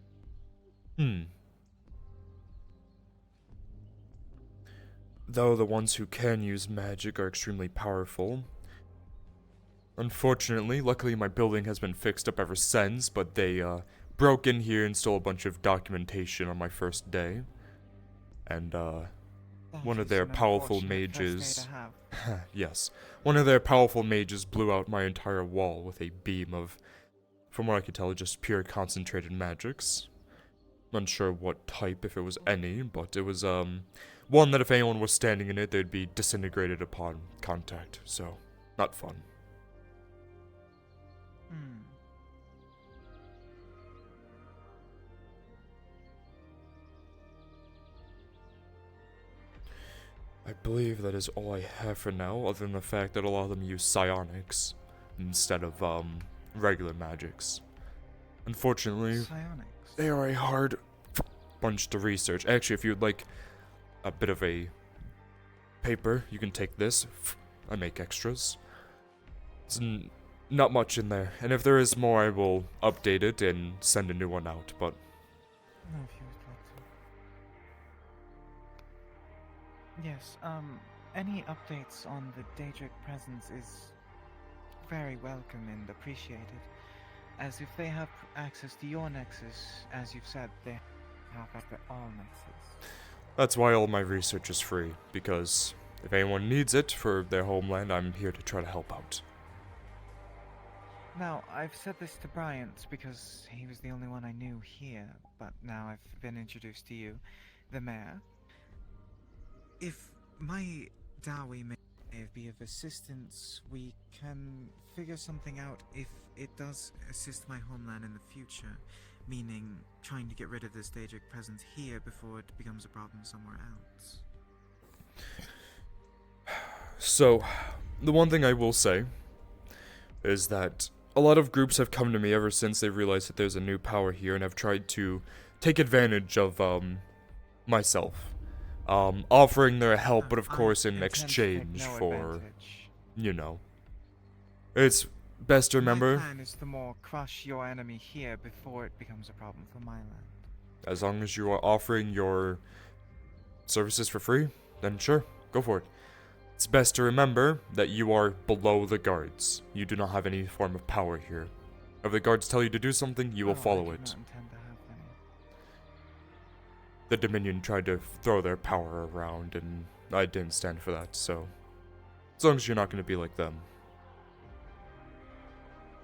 Speaker 2: Though the ones who can use magic are extremely powerful. Unfortunately, luckily my building has been fixed up ever since, but they broke in here and stole a bunch of documentation on my first day. And one of
Speaker 3: That is
Speaker 2: their
Speaker 3: an
Speaker 2: powerful
Speaker 3: unfortunate first day
Speaker 2: mages,
Speaker 3: to have.
Speaker 2: yes, one of their powerful mages blew out my entire wall with a beam of, from what I could tell, just pure concentrated magics. Unsure what type, if it was any, but it was one that if anyone was standing in it, they'd be disintegrated upon contact, so not fun.
Speaker 3: Hmm.
Speaker 2: I believe that is all I have for now, other than the fact that a lot of them use psionics instead of regular magics. Unfortunately,
Speaker 3: Psionics.
Speaker 2: they are a hard bunch to research. Actually, if you'd like a bit of a paper, you can take this. I make extras. It's not much in there, and if there is more, I will update it and send a new one out, but
Speaker 3: No, if you would like to. Yes, any updates on the Daedric presence is very welcome and appreciated. As if they have access to your nexus, as you've said, they have at all nexus.
Speaker 2: that's why all my research is free, because if anyone needs it for their homeland, I'm here to try to help out.
Speaker 3: Now, I've said this to Bryant because he was the only one I knew here, but now I've been introduced to you, the mayor. If my dowry may be of assistance, we can figure something out if it does assist my homeland in the future, meaning trying to get rid of this Daedric presence here before it becomes a problem somewhere else.
Speaker 2: So, the one thing I will say is that a lot of groups have come to me ever since they realized that there's a new power here and have tried to take advantage of myself. Offering their help, but of course in exchange for, you know. It's best to remember,
Speaker 3: My plan is to more crush your enemy here before it becomes a problem for my land.
Speaker 2: as long as you are offering your services for free, then sure, go for it. It's best to remember that you are below the guards. You do not have any form of power here. If the guards tell you to do something, you will follow it.
Speaker 3: I do not intend to have any.
Speaker 2: The Dominion tried to throw their power around, and I didn't stand for that, so as long as you're not going to be like them.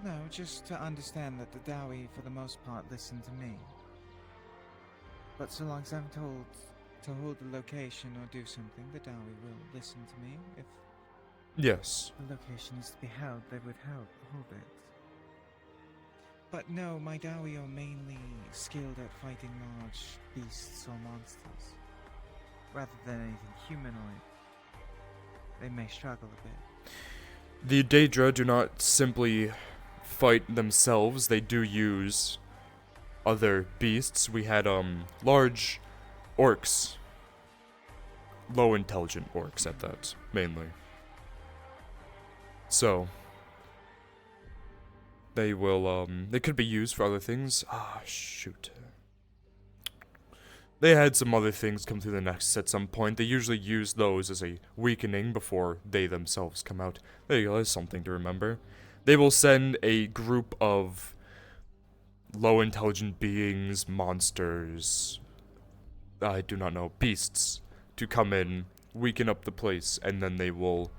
Speaker 3: No, just to understand that the Dowie, for the most part, listen to me. But so long as I'm told to hold the location or do something, the Dowie will listen to me. If
Speaker 2: Yes.
Speaker 3: the location is to be held, they would hold it. But no, my Dowie are mainly skilled at fighting large beasts or monsters, rather than anything humanoid. They may struggle a bit.
Speaker 2: The Daedra do not simply fight themselves, they do use other beasts. We had large orcs. Low intelligent orcs at that, mainly. So they will they could be used for other things. Shoot. They had some other things come through the nexus at some point. They usually use those as a weakening before they themselves come out. There you go, there's something to remember. They will send a group of low intelligent beings, monsters, I do not know, beasts, to come in, weaken up the place, and then they will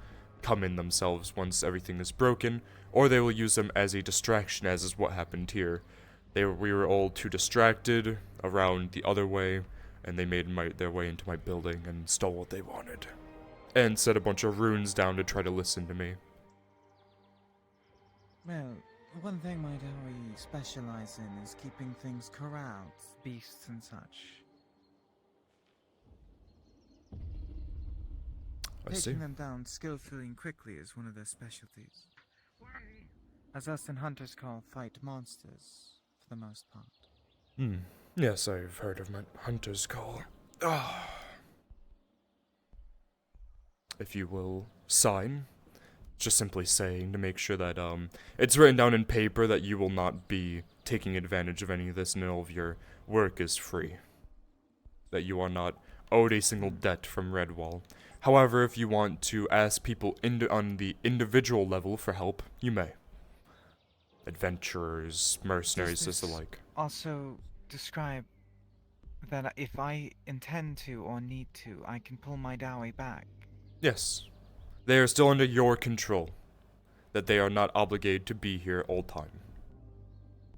Speaker 2: come in themselves once everything is broken, or they will use them as a distraction, as is what happened here. We were all too distracted around the other way, and they made their way into my building and stole what they wanted. And set a bunch of runes down to try to listen to me.
Speaker 3: Well, one thing my Dowie specialize in is keeping things corralled, beasts and such.
Speaker 2: I see.
Speaker 3: Taking them down skillfully and quickly is one of their specialties. As us and hunters call fight monsters, for the most part.
Speaker 2: Yes, I've heard of my hunter's call. If you will sign, just simply saying to make sure that it's written down in paper that you will not be taking advantage of any of this and all of your work is free. That you are not owed a single debt from Redwall. However, if you want to ask people on the individual level for help, you may. Adventurers, mercenaries,
Speaker 3: Does
Speaker 2: just the
Speaker 3: this
Speaker 2: like.
Speaker 3: also describe that if I intend to or need to, I can pull my dowry back?
Speaker 2: Yes. They are still under your control. That they are not obligated to be here all time.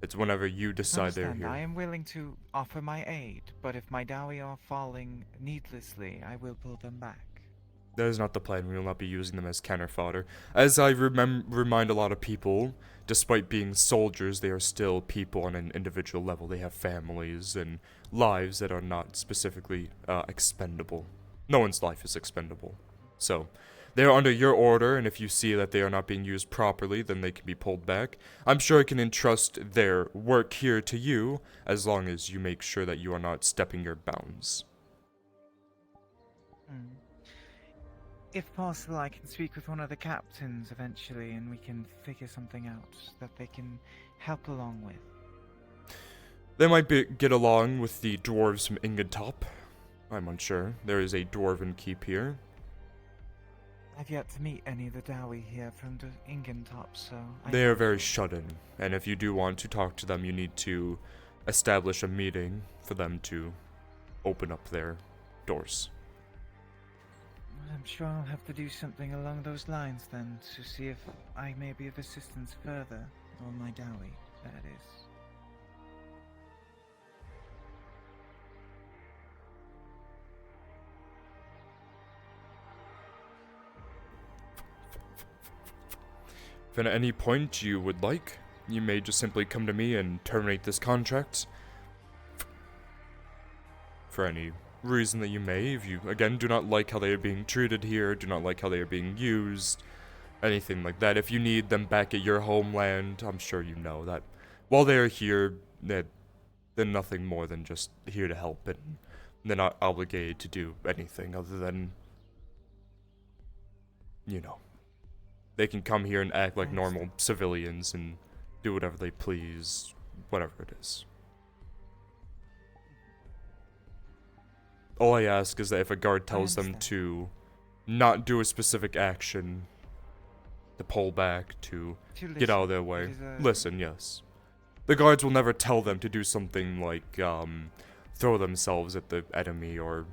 Speaker 2: It's whenever you decide they're
Speaker 3: Understand, I
Speaker 2: here.
Speaker 3: am willing to offer my aid, but if my dowry are falling needlessly, I will pull them back.
Speaker 2: That is not the plan. We will not be using them as counter fodder. As I remind a lot of people, despite being soldiers, they are still people on an individual level. They have families and lives that are not specifically expendable. No one's life is expendable. So, they are under your order, and if you see that they are not being used properly, then they can be pulled back. I'm sure I can entrust their work here to you, as long as you make sure that you are not stepping your bounds.
Speaker 3: If possible, I can speak with one of the captains eventually, and we can figure something out that they can help along with.
Speaker 2: They might get along with the dwarves from Ingentop. I'm unsure. There is a dwarven keep here.
Speaker 3: I've yet to meet any of the dowry here from the Ingentop, so...
Speaker 2: They are very shut in, and if you do want to talk to them, you need to establish a meeting for them to open up their doors.
Speaker 3: I'm sure I'll have to do something along those lines then, to see if I may be of assistance further on my dowry, that is.
Speaker 2: If at any point you would like, you may just simply come to me and terminate this contract. For any reason that you may, if you, again, do not like how they are being treated here, do not like how they are being used, anything like that. If you need them back at your homeland, I'm sure you know that while they are here, they're nothing more than just here to help, and they're not obligated to do anything other than, you know, they can come here and act like normal civilians and do whatever they please, whatever it is. All I ask is that if a guard tells them to not do a specific action, to pull back, to get out of their way, listen, yes. The guards will never tell them to do something like, throw themselves at the enemy or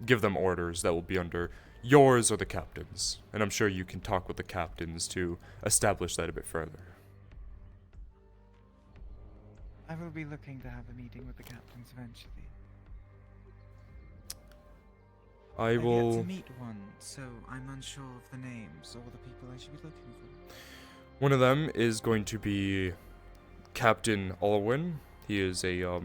Speaker 2: give them orders that will be under yours or the captain's. And I'm sure you can talk with the captains to establish that a bit further.
Speaker 3: I will be looking to have a meeting with the captains eventually.
Speaker 2: I will...
Speaker 3: I've yet to meet one, so I'm unsure of the names or the people I should be looking for.
Speaker 2: One of them is going to be Captain Alwyn. He is a,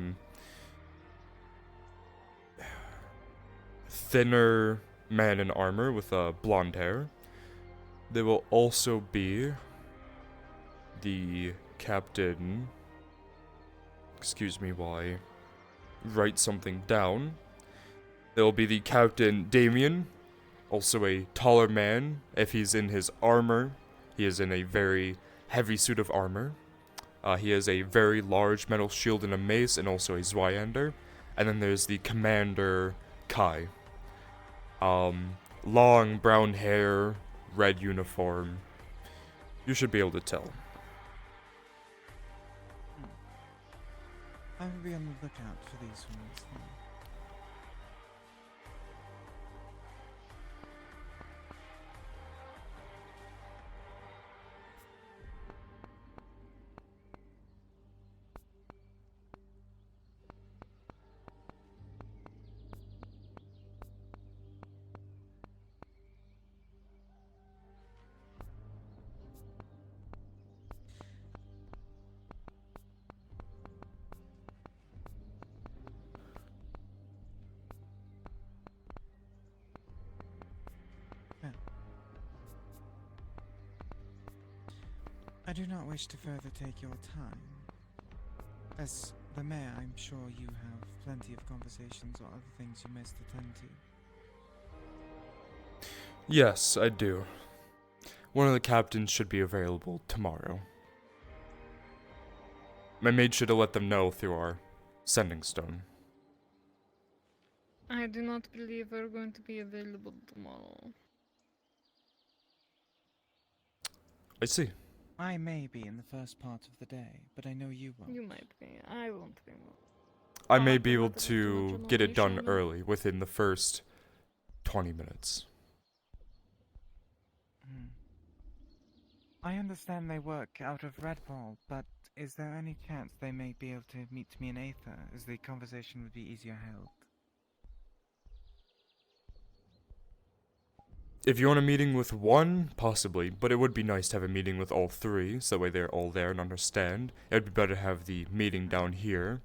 Speaker 2: thinner man in armor with blonde hair. There will also be the captain... Excuse me while I write something down. There will be the Captain Damien, also a taller man. If he's in his armor, he is in a very heavy suit of armor. He has a very large metal shield and a mace, and also a Zweihander. And then there's the Commander Kai. Long brown hair, red uniform. You should be able to tell.
Speaker 3: I will be on the lookout for these ones then. I do not wish to further take your time. As the mayor, I'm sure you have plenty of conversations or other things you must attend to.
Speaker 2: Yes, I do. One of the captains should be available tomorrow. My maid should have let them know through our sending stone.
Speaker 1: I do not believe we're going to be available tomorrow.
Speaker 2: I see.
Speaker 3: I may be in the first part of the day, but I know you won't.
Speaker 1: You might be. I won't be.
Speaker 2: I
Speaker 1: I'll
Speaker 2: may
Speaker 1: have
Speaker 2: be able
Speaker 1: let it too much
Speaker 2: to
Speaker 1: on
Speaker 2: get it
Speaker 1: me,
Speaker 2: done
Speaker 1: Shaman.
Speaker 2: early, within the first 20 minutes.
Speaker 3: Hmm. I understand they work out of Red Ball, but is there any chance they may be able to meet me in Aether, as the conversation would be easier held?
Speaker 2: If you want a meeting with one, possibly, but it would be nice to have a meeting with all three, so that way they're all there and understand. It would be better to have the meeting down here.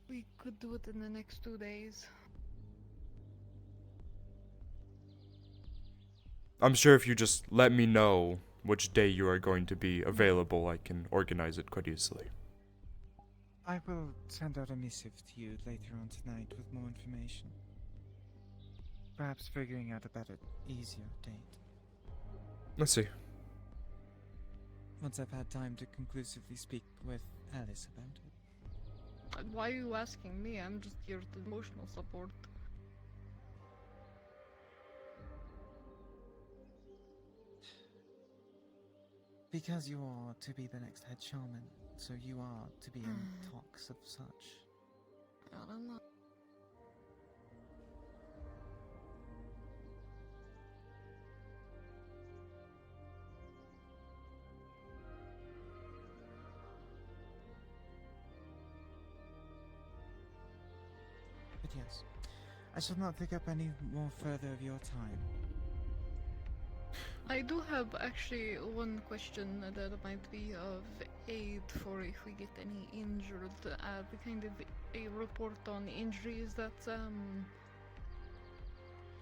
Speaker 1: We could do it in the next 2 days.
Speaker 2: I'm sure if you just let me know which day you are going to be available, I can organize it quite easily.
Speaker 3: I will send out a missive to you later on tonight with more information. Perhaps figuring out a better, easier date.
Speaker 2: Let's see.
Speaker 3: Once I've had time to conclusively speak with Alice about it.
Speaker 1: Why are you asking me? I'm just here to emotional support.
Speaker 3: Because you are to be the next head shaman, so you are to be in talks of such.
Speaker 1: I don't know.
Speaker 3: But yes, I shall not take up any more further of your time.
Speaker 1: I do have actually one question that might be of aid for if we get any injured. The kind of a report on injuries that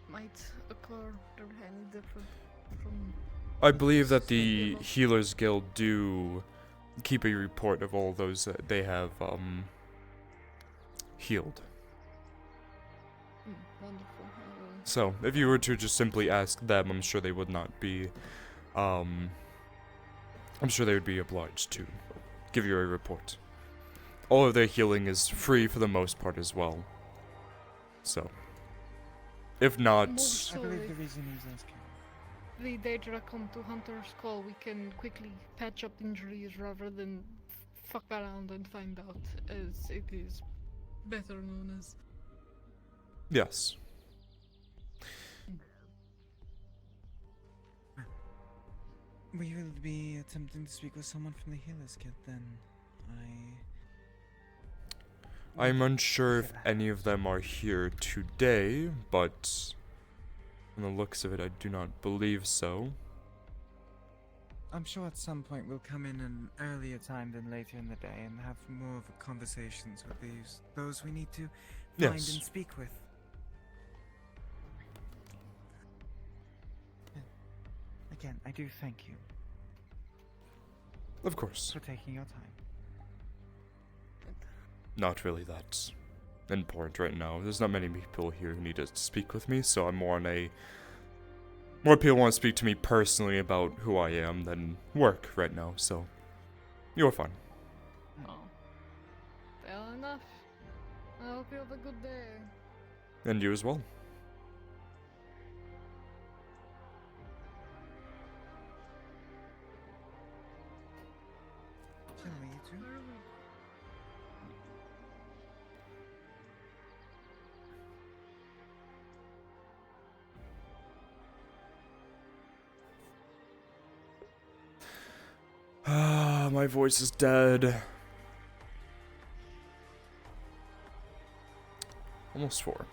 Speaker 1: might occur. They're any different from.
Speaker 2: I believe that the Healers Guild do keep a report of all those that they have healed.
Speaker 1: Wonderful.
Speaker 2: So, if you were to just simply ask them, I'm sure they would not be, I'm sure they would be obliged to give you a report. All of their healing is free for the most part as well. So, if not...
Speaker 3: I believe the reason he's asking.
Speaker 1: The Daedra come to Hunter's Call, we can quickly patch up injuries rather than fuck around and find out, as it is better known as.
Speaker 2: Yes.
Speaker 3: We will be attempting to speak with someone from the Healers Guild then.
Speaker 2: I'm unsure if any of them are here today, but from the looks of it, I do not believe so.
Speaker 3: I'm sure at some point we'll come in an earlier time than later in the day and have more of a conversations with those we need to find and speak with. Again, I do thank you.
Speaker 2: Of course.
Speaker 3: For taking your time.
Speaker 2: Not really that important right now. There's not many people here who need to speak with me, so I'm more on a... More people want to speak to me personally about who I am than work right now, so... You're fine.
Speaker 1: Oh. Fair enough. I hope you have a good day.
Speaker 2: And you as well. Ah, my voice is dead. Almost 4.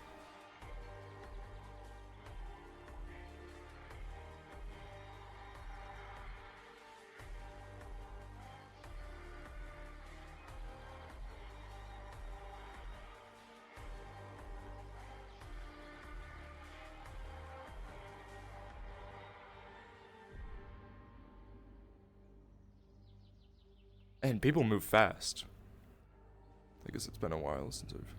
Speaker 2: And people move fast. I guess it's been a while since I've...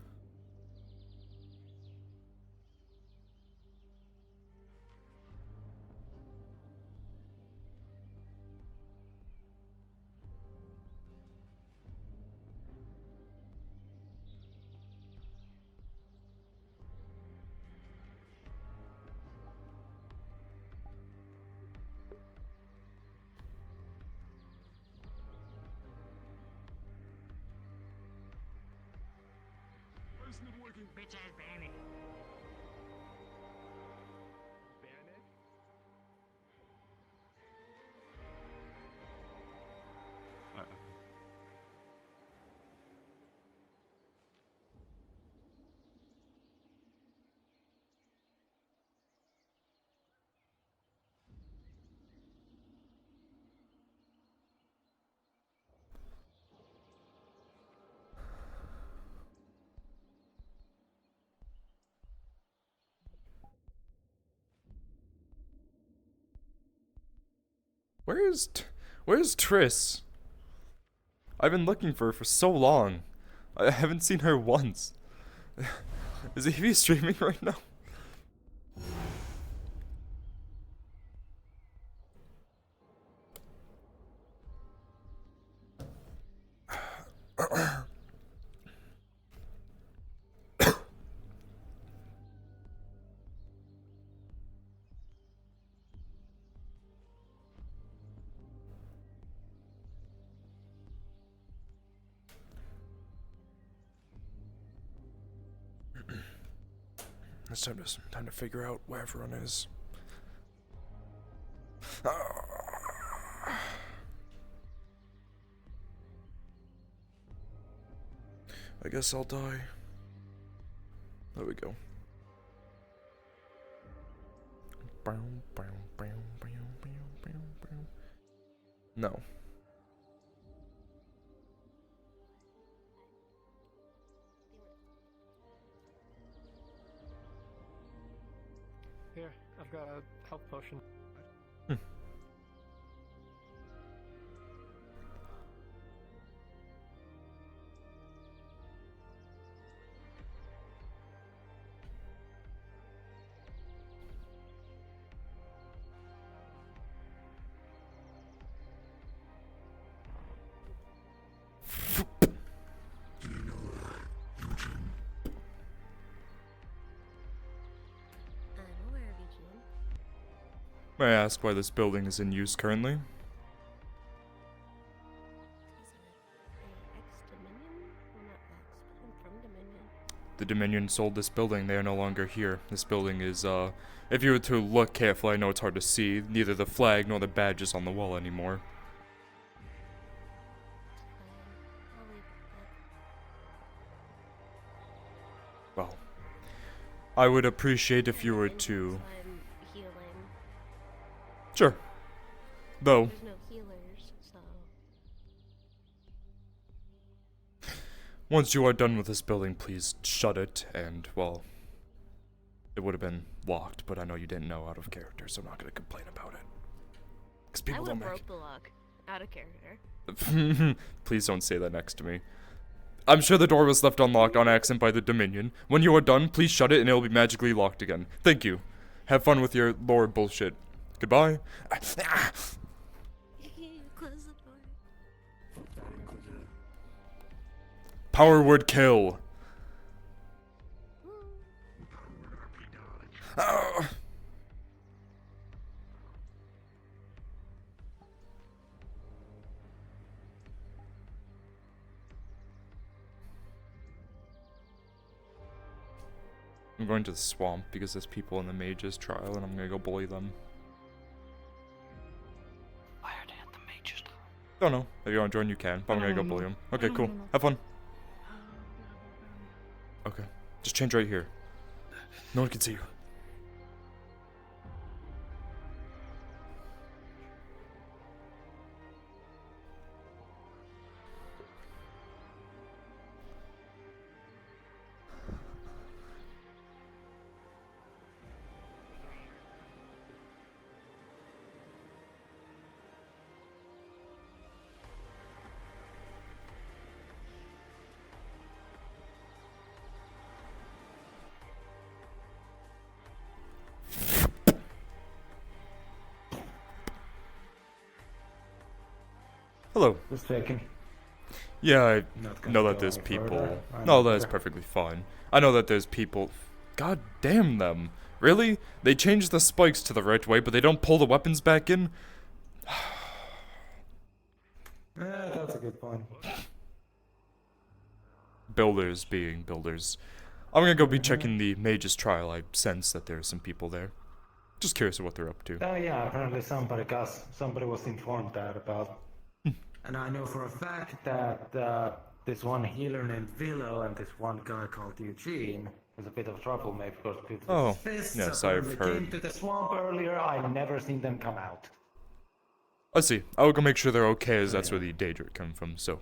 Speaker 9: Bitch ass bandit.
Speaker 2: Where's Triss? I've been looking for her for so long. I haven't seen her once. Is Evie streaming right now? It's time to figure out where everyone is. I guess I'll die. There we go. No.
Speaker 12: Here, I've got a health potion.
Speaker 2: May I ask why this building is in use currently? The Dominion sold this building. They are no longer here. This building is, if you were to look carefully, I know it's hard to see, neither the flag nor the badges on the wall anymore. Well, I would appreciate if you were to... Sure. Though...
Speaker 13: There's no healers, so...
Speaker 2: Once you are done with this building, please shut it, and, well... It would have been locked, but I know you didn't know out of character, so I'm not gonna complain about it. 'Cause
Speaker 13: I
Speaker 2: people
Speaker 13: would
Speaker 2: don't
Speaker 13: have
Speaker 2: make...
Speaker 13: broke the lock. Out of character.
Speaker 2: Please don't say that next to me. I'm sure the door was left unlocked on accident by the Dominion. When you are done, please shut it and it will be magically locked again. Thank you. Have fun with your lore bullshit. Goodbye.
Speaker 13: Close the door.
Speaker 2: Power word kill. I'm going to the swamp because there's people in the mage's trial and I'm gonna go bully them.
Speaker 4: Why are they at the mage's trial?
Speaker 2: Don't know. If you want to join, you can, but I'm gonna go bully them. Okay, cool. Have fun. Okay. Just change right here. No one can see you. Hello.
Speaker 6: Just checking.
Speaker 2: Yeah, I
Speaker 6: Not
Speaker 2: know
Speaker 6: gonna
Speaker 2: that
Speaker 6: go
Speaker 2: there's
Speaker 6: any
Speaker 2: people.
Speaker 6: further.
Speaker 2: No, that's perfectly fine. I know that there's people. God damn them. Really? They changed the spikes to the right way, but they don't pull the weapons back in?
Speaker 6: That's a good point.
Speaker 2: Builders being builders. I'm gonna go be checking the mage's trial. I sense that there are some people there. Just curious of what they're up to.
Speaker 6: Oh yeah, apparently somebody was informed that about. And I know for a fact that this one healer named Vilo and this one guy called Eugene is a bit of troublemaker because with
Speaker 2: Oh,
Speaker 6: his fists
Speaker 2: yes, I've
Speaker 6: apparently
Speaker 2: heard.
Speaker 6: came to the swamp earlier. I've never seen them come out.
Speaker 2: I see. I will go make sure they're okay, as that's where the Daedra come from, so.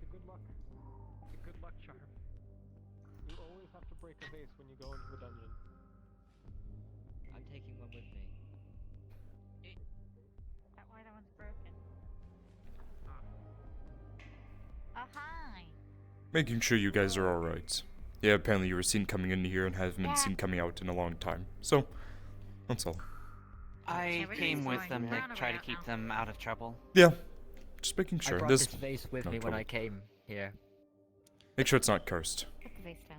Speaker 12: The good luck charm. You always have to break a vase when you go into the dungeon.
Speaker 14: I'm taking one with me.
Speaker 15: That why that one's broken. Oh hi.
Speaker 2: Making sure you guys are alright. Yeah, apparently you were seen coming in here and haven't been seen coming out in a long time. So, that's all.
Speaker 16: I came with them to try to keep them out of trouble.
Speaker 2: Yeah, just making sure.
Speaker 14: I brought
Speaker 2: There's
Speaker 14: this vase with
Speaker 2: no
Speaker 14: me when
Speaker 2: trouble.
Speaker 14: I came here.
Speaker 2: Make sure it's not cursed.
Speaker 15: Put the vase down.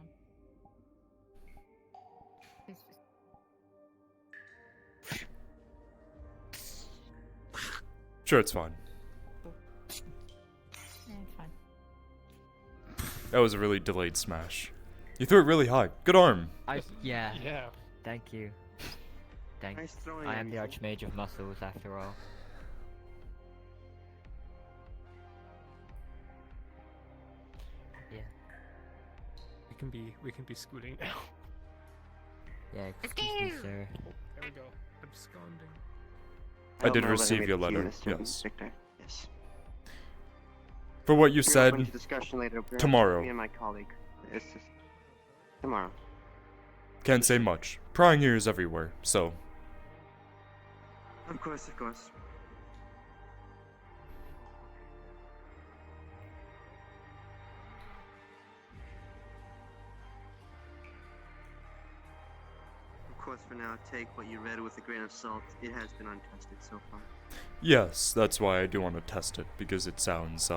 Speaker 2: Sure, it's fine.
Speaker 15: Yeah, it's fine.
Speaker 2: That was a really delayed smash. You threw it really high. Good arm.
Speaker 14: Yeah.
Speaker 12: Yeah.
Speaker 14: Thank you. Thanks.
Speaker 7: Nice throwing,
Speaker 14: I am the
Speaker 7: Axel.
Speaker 14: Archmage of Muscles, after all. Yeah.
Speaker 12: We can be scooting now.
Speaker 14: Yeah, excuse me, sir.
Speaker 12: There we go. Absconding.
Speaker 2: I did
Speaker 7: don't know that I
Speaker 2: receive
Speaker 7: made
Speaker 2: your
Speaker 7: it to you,
Speaker 2: letter,
Speaker 7: Mr.
Speaker 2: yes.
Speaker 7: Victor. Yes.
Speaker 2: For what you
Speaker 7: We're
Speaker 2: said,
Speaker 7: open to discussion later, perhaps,
Speaker 2: tomorrow.
Speaker 7: Me and my colleague. It's just tomorrow.
Speaker 2: Can't say much. Prying ears everywhere, so.
Speaker 7: Of course, of course. Of course, for now, take what you read with a grain of salt. It has been untested so far.
Speaker 2: Yes, that's why I do want to test it, because it sounds,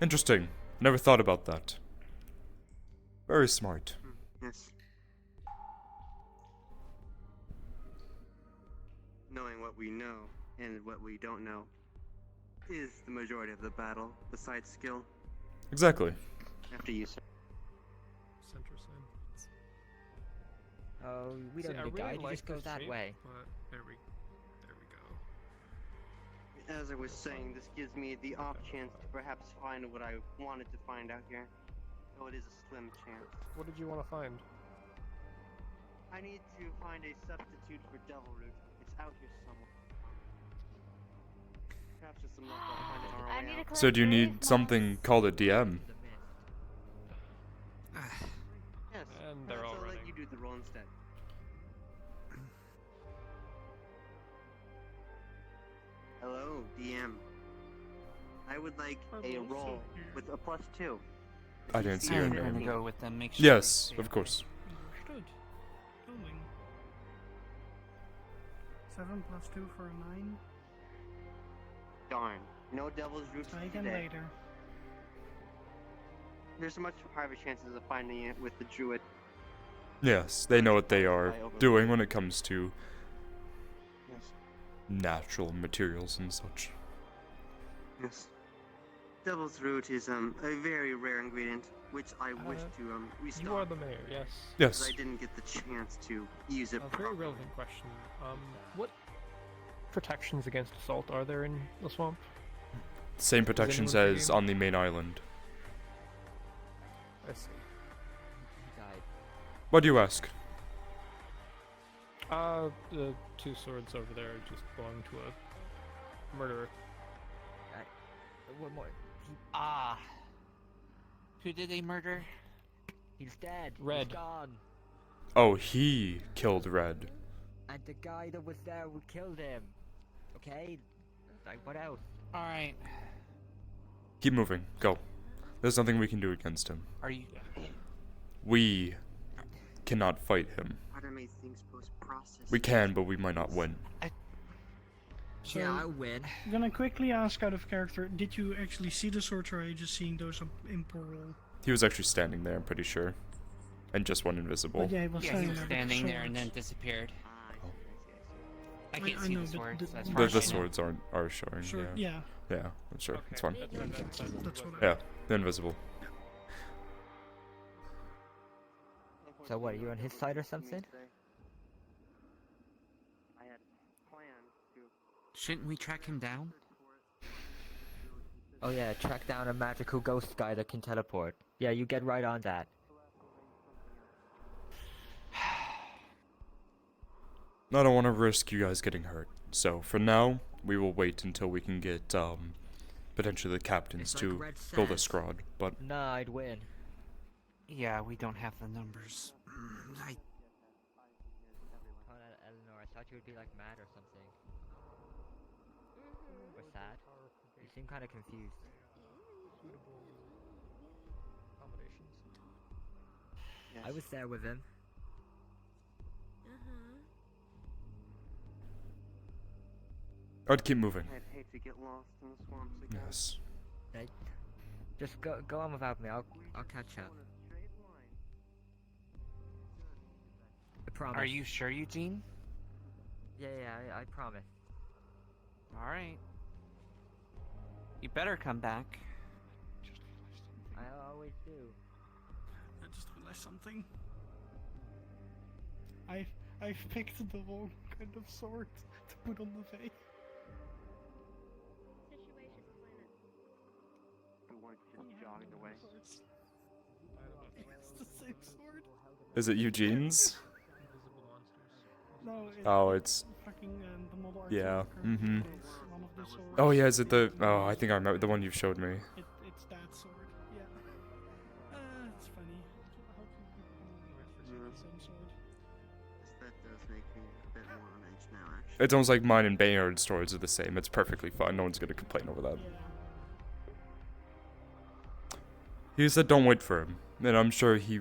Speaker 2: interesting. Never thought about that. Very smart.
Speaker 7: Yes. Knowing what we know and what we don't know is the majority of the battle, besides skill.
Speaker 2: Exactly.
Speaker 7: After you, sir.
Speaker 12: Center sign.
Speaker 14: Oh, we
Speaker 12: See,
Speaker 14: don't
Speaker 12: I
Speaker 14: need a
Speaker 12: really
Speaker 14: guide, you
Speaker 12: like
Speaker 14: just go
Speaker 12: this
Speaker 14: that
Speaker 12: shape,
Speaker 14: way.
Speaker 12: But there we go.
Speaker 7: As I was saying, this gives me the off chance to perhaps find what I wanted to find out here. Though it is a slim chance.
Speaker 12: What did you want to find?
Speaker 7: I need to find a substitute for Devil Root. It's out here somewhere. Perhaps with some luck I'll find it on our way out.
Speaker 2: So do you need something called a DM?
Speaker 7: Yes.
Speaker 12: And they're all
Speaker 7: I'll
Speaker 12: running.
Speaker 7: let you do the roll instead. Hello, DM. I would like a roll with a +2.
Speaker 2: I didn't see her
Speaker 16: I'm
Speaker 2: name.
Speaker 16: gonna go with them. Make sure.
Speaker 2: Yes, of course.
Speaker 4: Understood. Going. 7 + 2 for a 9.
Speaker 7: Darn. No Devil's Roots
Speaker 4: Try again
Speaker 7: today.
Speaker 4: later.
Speaker 7: There's much higher chances of finding it with the Druid.
Speaker 2: Yes, they know what they are doing when it comes to
Speaker 7: Yes.
Speaker 2: natural materials and such.
Speaker 7: Yes. Devil's Root is a very rare ingredient, which I wish to restock.
Speaker 12: You are the mayor, yes.
Speaker 2: Yes.
Speaker 7: Because I didn't get the chance to use it
Speaker 12: A very
Speaker 7: properly.
Speaker 12: relevant question. What protections against assault are there in the swamp?
Speaker 2: Same protections
Speaker 12: anyone
Speaker 2: as
Speaker 12: game?
Speaker 2: on the main island.
Speaker 12: I see.
Speaker 2: Why do you ask?
Speaker 12: The 2 swords over there just belong to a murderer.
Speaker 14: One more.
Speaker 16: Ah. Who did they murder?
Speaker 14: He's dead.
Speaker 12: Red.
Speaker 14: He's gone.
Speaker 2: Oh, he killed Red.
Speaker 14: And the guy that was there, we killed him. Okay? Like, what else?
Speaker 16: Alright.
Speaker 2: Keep moving. Go. There's nothing we can do against him.
Speaker 16: Are you...
Speaker 2: We cannot fight him.
Speaker 7: Automate things post-process.
Speaker 2: We can, but we might not win.
Speaker 14: So, yeah, I win.
Speaker 4: I'm gonna quickly ask out of character, did you actually see the swords or are you just seeing those up in plural?
Speaker 2: He was actually standing there, I'm pretty sure. And just went invisible.
Speaker 4: But yeah, he was
Speaker 16: he
Speaker 4: standing
Speaker 16: was
Speaker 4: there with the
Speaker 16: standing there and then
Speaker 4: swords.
Speaker 16: disappeared. I
Speaker 4: I
Speaker 16: can't see
Speaker 4: know,
Speaker 16: the
Speaker 4: but
Speaker 16: swords.
Speaker 4: the-
Speaker 16: That's
Speaker 4: the-
Speaker 2: The
Speaker 16: partial.
Speaker 2: swords are showing,
Speaker 4: Sword-
Speaker 2: yeah.
Speaker 4: yeah.
Speaker 2: Yeah, sure, it's fine.
Speaker 4: That's what I
Speaker 2: Yeah, they're invisible.
Speaker 14: So what, are you on his side or something?
Speaker 7: I had planned to.
Speaker 16: Shouldn't we track him down?
Speaker 14: Oh yeah, track down a magical ghost guy that can teleport. Yeah, you get right on that.
Speaker 2: I don't want to risk you guys getting hurt. So, for now, we will wait until we can get, potentially the captains
Speaker 14: It's
Speaker 2: to
Speaker 14: like Red
Speaker 2: build a
Speaker 14: says.
Speaker 2: squad, but...
Speaker 14: Nah, I'd win.
Speaker 16: Yeah, we don't have the numbers.
Speaker 14: Come on, Eleanor, I thought you would be like mad or something. Or sad. You seem kind of confused. I was there with him.
Speaker 2: I'd keep moving.
Speaker 7: I'd hate to get lost in the swamps again.
Speaker 2: Yes.
Speaker 14: Right. Just go on without me. I'll catch up. I promise.
Speaker 16: Are you sure, Eugene?
Speaker 14: Yeah, I promise.
Speaker 16: Alright. You better come back.
Speaker 14: I always do.
Speaker 4: I just realized something. I've picked the wrong kind of sword to put on the face.
Speaker 7: The one just jogged away.
Speaker 4: It's the same sword.
Speaker 2: Is it Eugene's?
Speaker 4: No,
Speaker 2: Oh, it's...
Speaker 4: fucking the model art.
Speaker 2: Yeah,
Speaker 4: mm-hmm. One of the swords.
Speaker 2: Oh yeah, is it the... Oh, I think I remember the one you showed me.
Speaker 4: It's that sword, yeah. It's funny. How can you the same sword?
Speaker 7: That does make me a bit more on edge now, actually.
Speaker 2: It's almost like mine and Bayard's swords are the same. It's perfectly fine. No one's gonna complain over that. He said don't wait for him. And I'm sure he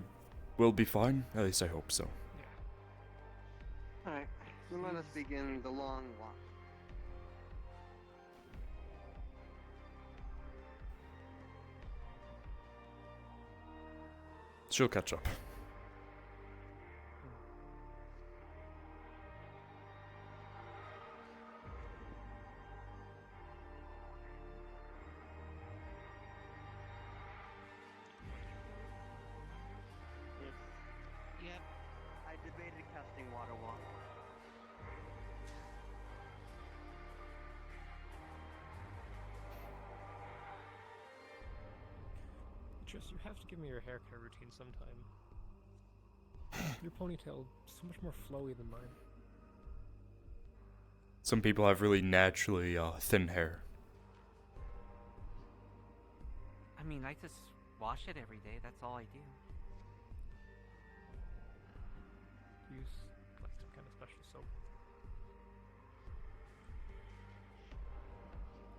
Speaker 2: will be fine. At least I hope so.
Speaker 7: Alright, then let us begin the long walk.
Speaker 2: She'll catch up.
Speaker 7: Yep. I debated casting water walk.
Speaker 12: Triss, you have to give me your hair care routine sometime. Your ponytail is so much more flowy than mine.
Speaker 2: Some people have really naturally thin hair.
Speaker 16: I mean, I just wash it every day. That's all I do.
Speaker 12: Use like some kind of special soap.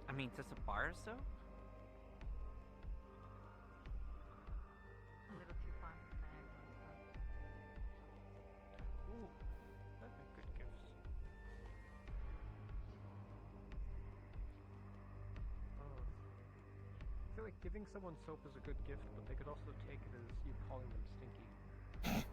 Speaker 16: I mean, just a bar of soap?
Speaker 15: A little too fond of that.
Speaker 12: Ooh, that'd be good gifts. I feel like giving someone soap is a good gift, but they could also take it as you calling them stinky.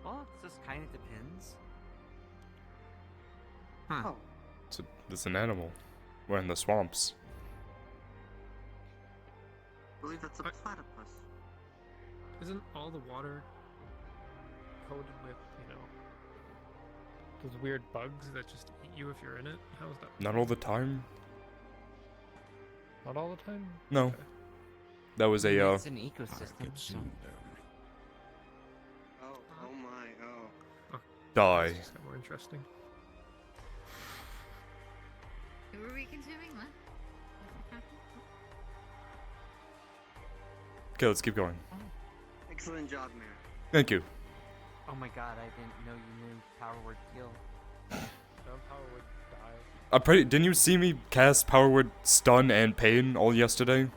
Speaker 16: Well, it just kind of depends. Huh.
Speaker 7: Oh,
Speaker 2: It's an animal. We're in the swamps.
Speaker 7: I believe that's a platypus.
Speaker 12: Isn't all the water coated with, those weird bugs that just eat you if you're in it? How is that?
Speaker 2: Not all the time.
Speaker 12: Not all the time?
Speaker 2: No.
Speaker 12: Okay.
Speaker 2: That was a
Speaker 16: It's an ecosystem, so...
Speaker 7: Oh my, oh.
Speaker 2: Die.
Speaker 12: It's just more interesting.
Speaker 15: Who were we consuming? What?
Speaker 2: Okay, let's keep going.
Speaker 7: Excellent job, Mayor.
Speaker 2: Thank you.
Speaker 16: Oh my god, I didn't know you knew power word kill.
Speaker 12: Don't power would die.
Speaker 2: Didn't you see me cast Power Word Stun and Pain all yesterday?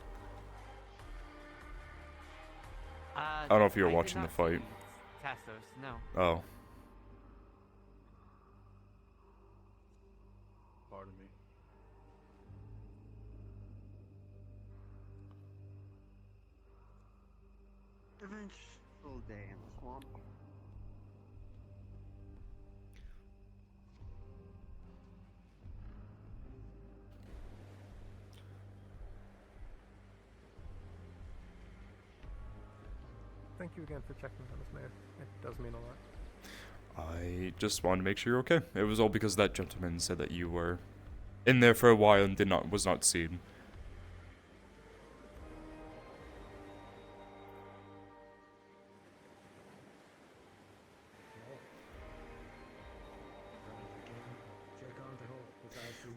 Speaker 2: I don't know if you were
Speaker 16: I did
Speaker 2: watching the
Speaker 16: not see
Speaker 2: fight.
Speaker 16: you cast those, no.
Speaker 2: Oh.
Speaker 17: Pardon me.
Speaker 7: Eventful day in the swamp.
Speaker 12: Thank you again for checking on us, Mayor. It does mean a lot.
Speaker 2: I just wanted to make sure you're okay. It was all because that gentleman said that you were in there for a while and was not seen.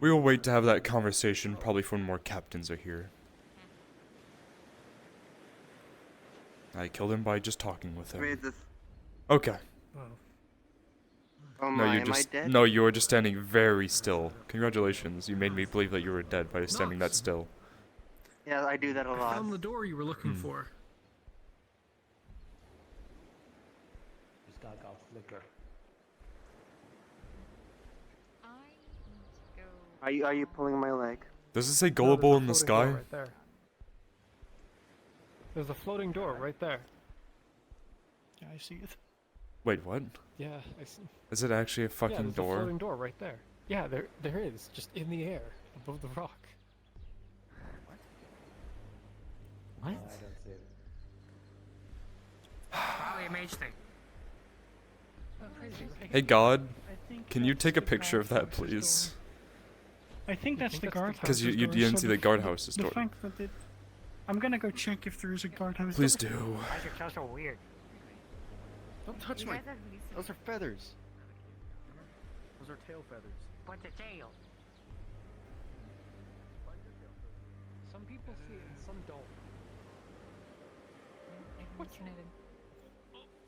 Speaker 2: We will wait to have that conversation, probably when more captains are here. I killed him by just talking with him.
Speaker 7: Wait, this.
Speaker 2: Okay.
Speaker 7: Oh
Speaker 2: No,
Speaker 7: my,
Speaker 2: you
Speaker 7: am
Speaker 2: just
Speaker 7: I dead?
Speaker 2: no, you were just standing very still. Congratulations, you made me believe that you were dead by standing that still.
Speaker 7: Yeah, I do that a
Speaker 10: I
Speaker 7: lot.
Speaker 10: found the door you were looking
Speaker 2: Hmm.
Speaker 10: for.
Speaker 6: This guy got flicker.
Speaker 7: Are you pulling my leg?
Speaker 2: Does it say
Speaker 12: No,
Speaker 2: gullible
Speaker 12: there's a
Speaker 2: in the
Speaker 12: floating
Speaker 2: sky?
Speaker 12: door right there. There's a floating door right there.
Speaker 4: Yeah, I see it.
Speaker 2: Wait, what?
Speaker 12: Yeah, I see.
Speaker 2: Is it actually a
Speaker 12: Yeah,
Speaker 2: fucking
Speaker 12: there's
Speaker 2: door?
Speaker 12: a floating door right there. Yeah, there is, just in the air, above the rock.
Speaker 16: What?
Speaker 6: I don't see it.
Speaker 9: Probably a mage thing.
Speaker 2: Hey God,
Speaker 4: I think
Speaker 2: can you
Speaker 4: that's
Speaker 2: take a
Speaker 4: the
Speaker 2: picture of that,
Speaker 4: guardhouse's
Speaker 2: please?
Speaker 4: door. I think that's the guardhouse.
Speaker 2: Because you didn't see the guardhouse's door.
Speaker 4: The fact that it. I'm gonna go check if there is a guardhouse.
Speaker 2: Please
Speaker 4: door.
Speaker 2: do.
Speaker 9: Why is your tail so weird?
Speaker 10: Don't touch
Speaker 15: You
Speaker 10: my.
Speaker 15: guys have recent-
Speaker 10: Those are feathers. Those are tail feathers.
Speaker 9: What's a tail?
Speaker 12: Some people see it and some don't.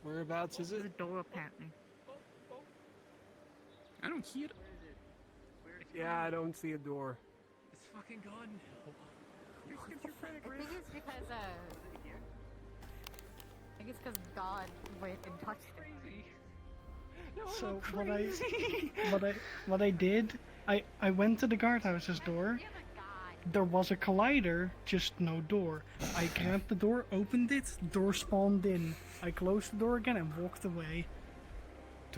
Speaker 10: Whereabouts is
Speaker 15: There's a
Speaker 10: it?
Speaker 15: door apparently.
Speaker 10: I don't see it.
Speaker 12: Yeah, I don't see a door.
Speaker 10: It's fucking gone now.
Speaker 15: I think it's because I think it's because God went and touched it.
Speaker 4: So what I did, I went to the guardhouse's door. There was a collider, just no door. I grabbed the door, opened it, door spawned in. I closed the door again and walked away.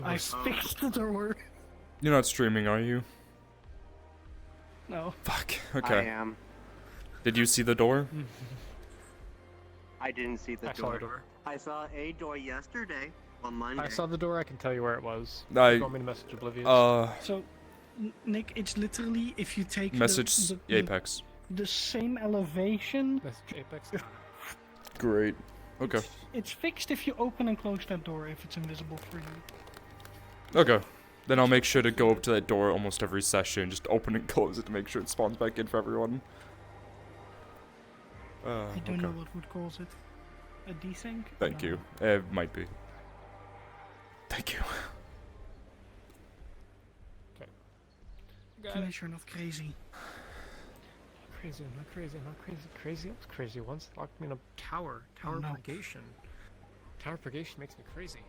Speaker 4: I fixed the door.
Speaker 2: You're not streaming, are you?
Speaker 4: No.
Speaker 2: Fuck.
Speaker 7: I
Speaker 2: Okay.
Speaker 7: am.
Speaker 2: Did you see the door?
Speaker 7: I didn't see the
Speaker 12: I saw the
Speaker 7: door.
Speaker 12: door.
Speaker 7: I saw a door yesterday on Monday.
Speaker 12: I saw the door. I can tell you where it was.
Speaker 2: I-
Speaker 12: You want me to message Oblivious?
Speaker 4: So, Nick, it's literally if you take
Speaker 2: Message
Speaker 4: the
Speaker 2: Apex.
Speaker 4: the same elevation.
Speaker 12: Message Apex.
Speaker 2: Great. Okay.
Speaker 4: It's fixed if you open and close that door if it's invisible for you.
Speaker 2: Okay. Then I'll make sure to go up to that door almost every session, just open and close it to make sure it spawns back in for everyone.
Speaker 4: I don't
Speaker 2: okay.
Speaker 4: know what would cause it. A desync?
Speaker 2: Thank
Speaker 4: No.
Speaker 2: you. It might be. Thank you.
Speaker 4: At least you're not crazy.
Speaker 12: Crazy, I'm not crazy, I'm not crazy. Crazy, I was crazy once. Locked me in a tower. Tower
Speaker 4: no.
Speaker 12: purgation. Tower purgation makes me crazy.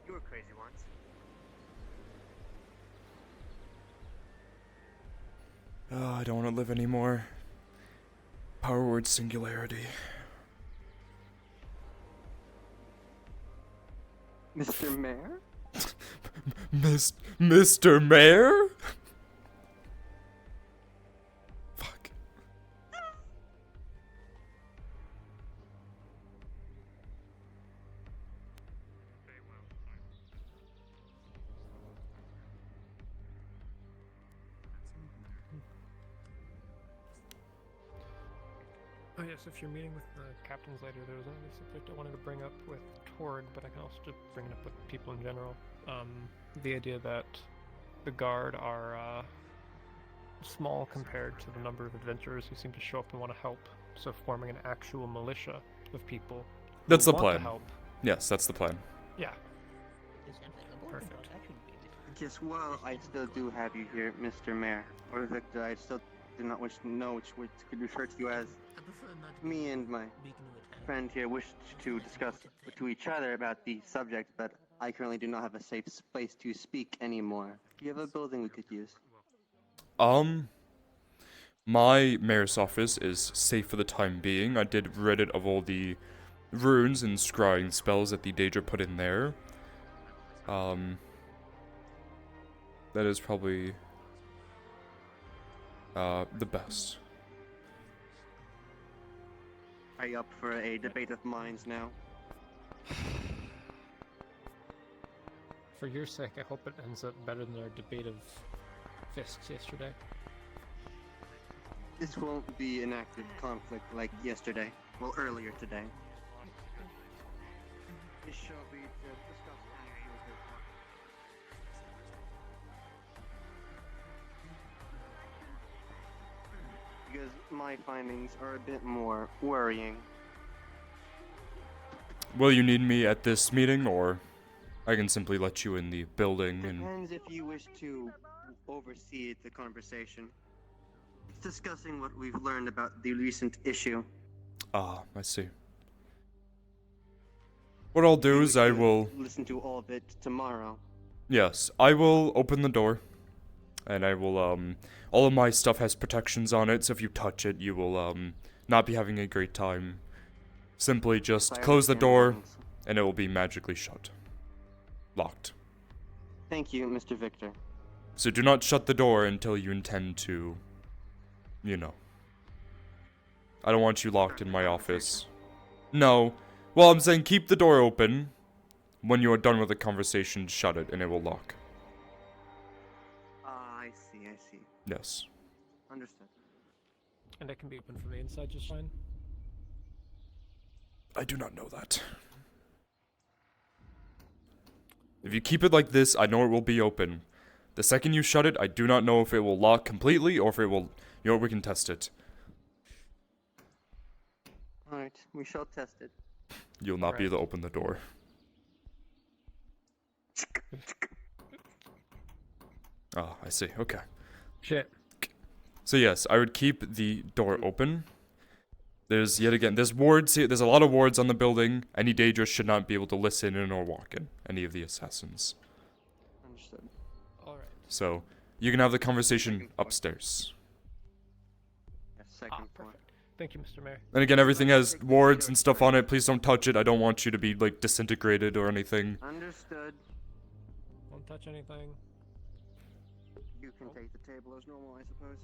Speaker 7: You were crazy once.
Speaker 2: Oh, I don't want to live anymore. Power word singularity.
Speaker 7: Mr. Mayor?
Speaker 2: Mr. Mayor? Fuck.
Speaker 12: Oh yes, if you're meeting with the captains later, there was another subject I wanted to bring up with Torg, but I can also just bring it up with people in general. The idea that the guard are small compared to the number of adventurers who seem to show up and want to help. So forming an actual militia of people who
Speaker 2: That's the
Speaker 12: want to
Speaker 2: plan.
Speaker 12: help.
Speaker 2: Yes, that's the plan.
Speaker 12: Yeah. Perfect.
Speaker 7: Yes, well, I still do have you here, Mr. Mayor. Or Victor, I still do not wish to know which could refer to you as. Me and my friend here wished to discuss to each other about the subject, but I currently do not have a safe space to speak anymore. Do you have a building we could use?
Speaker 2: My mayor's office is safe for the time being. I did rid it of all the runes and scrying spells that the Daedra put in there. That is probably the best.
Speaker 7: Are you up for a debate of minds now?
Speaker 12: For your sake, I hope it ends up better than our debate of fists yesterday.
Speaker 7: This won't be an active conflict like yesterday. Well, earlier today. This shall be to discuss because my findings are a bit more worrying.
Speaker 2: Will you need me at this meeting, or I can simply let you in the building and...
Speaker 7: Depends if you wish to oversee the conversation. It's discussing what we've learned about the recent issue.
Speaker 2: Ah, I see. What I'll do is I will...
Speaker 7: listen to all of it tomorrow.
Speaker 2: Yes, I will open the door. And I will, all of my stuff has protections on it, so if you touch it, you will, not be having a great time. Simply just close the door, and it will be magically shut. Locked.
Speaker 7: Thank you, Mr. Victor.
Speaker 2: So do not shut the door until you intend to, you know. I don't want you locked in my office. No. Well, I'm saying keep the door open. When you are done with the conversation, shut it, and it will lock.
Speaker 7: I see.
Speaker 2: Yes.
Speaker 7: Understood.
Speaker 12: And it can be open from the inside just fine?
Speaker 2: I do not know that. If you keep it like this, I know it will be open. The second you shut it, I do not know if it will lock completely or if it will... You know, we can test it.
Speaker 7: Alright, we shall test it.
Speaker 2: You'll not be able to open the door. Ah, I see. Okay.
Speaker 12: Shit.
Speaker 2: So yes, I would keep the door open. There's, yet again, there's wards here. There's a lot of wards on the building. Any Daedra should not be able to listen in or walk in. Any of the assassins.
Speaker 7: Understood.
Speaker 12: Alright.
Speaker 2: So, you can have the conversation upstairs.
Speaker 7: Yes, second point.
Speaker 12: Thank you, Mr. Mayor.
Speaker 2: And again, everything has wards and stuff on it. Please don't touch it. I don't want you to be, like, disintegrated or anything.
Speaker 7: Understood.
Speaker 12: Won't touch anything.
Speaker 7: You can take the table as normal, I suppose.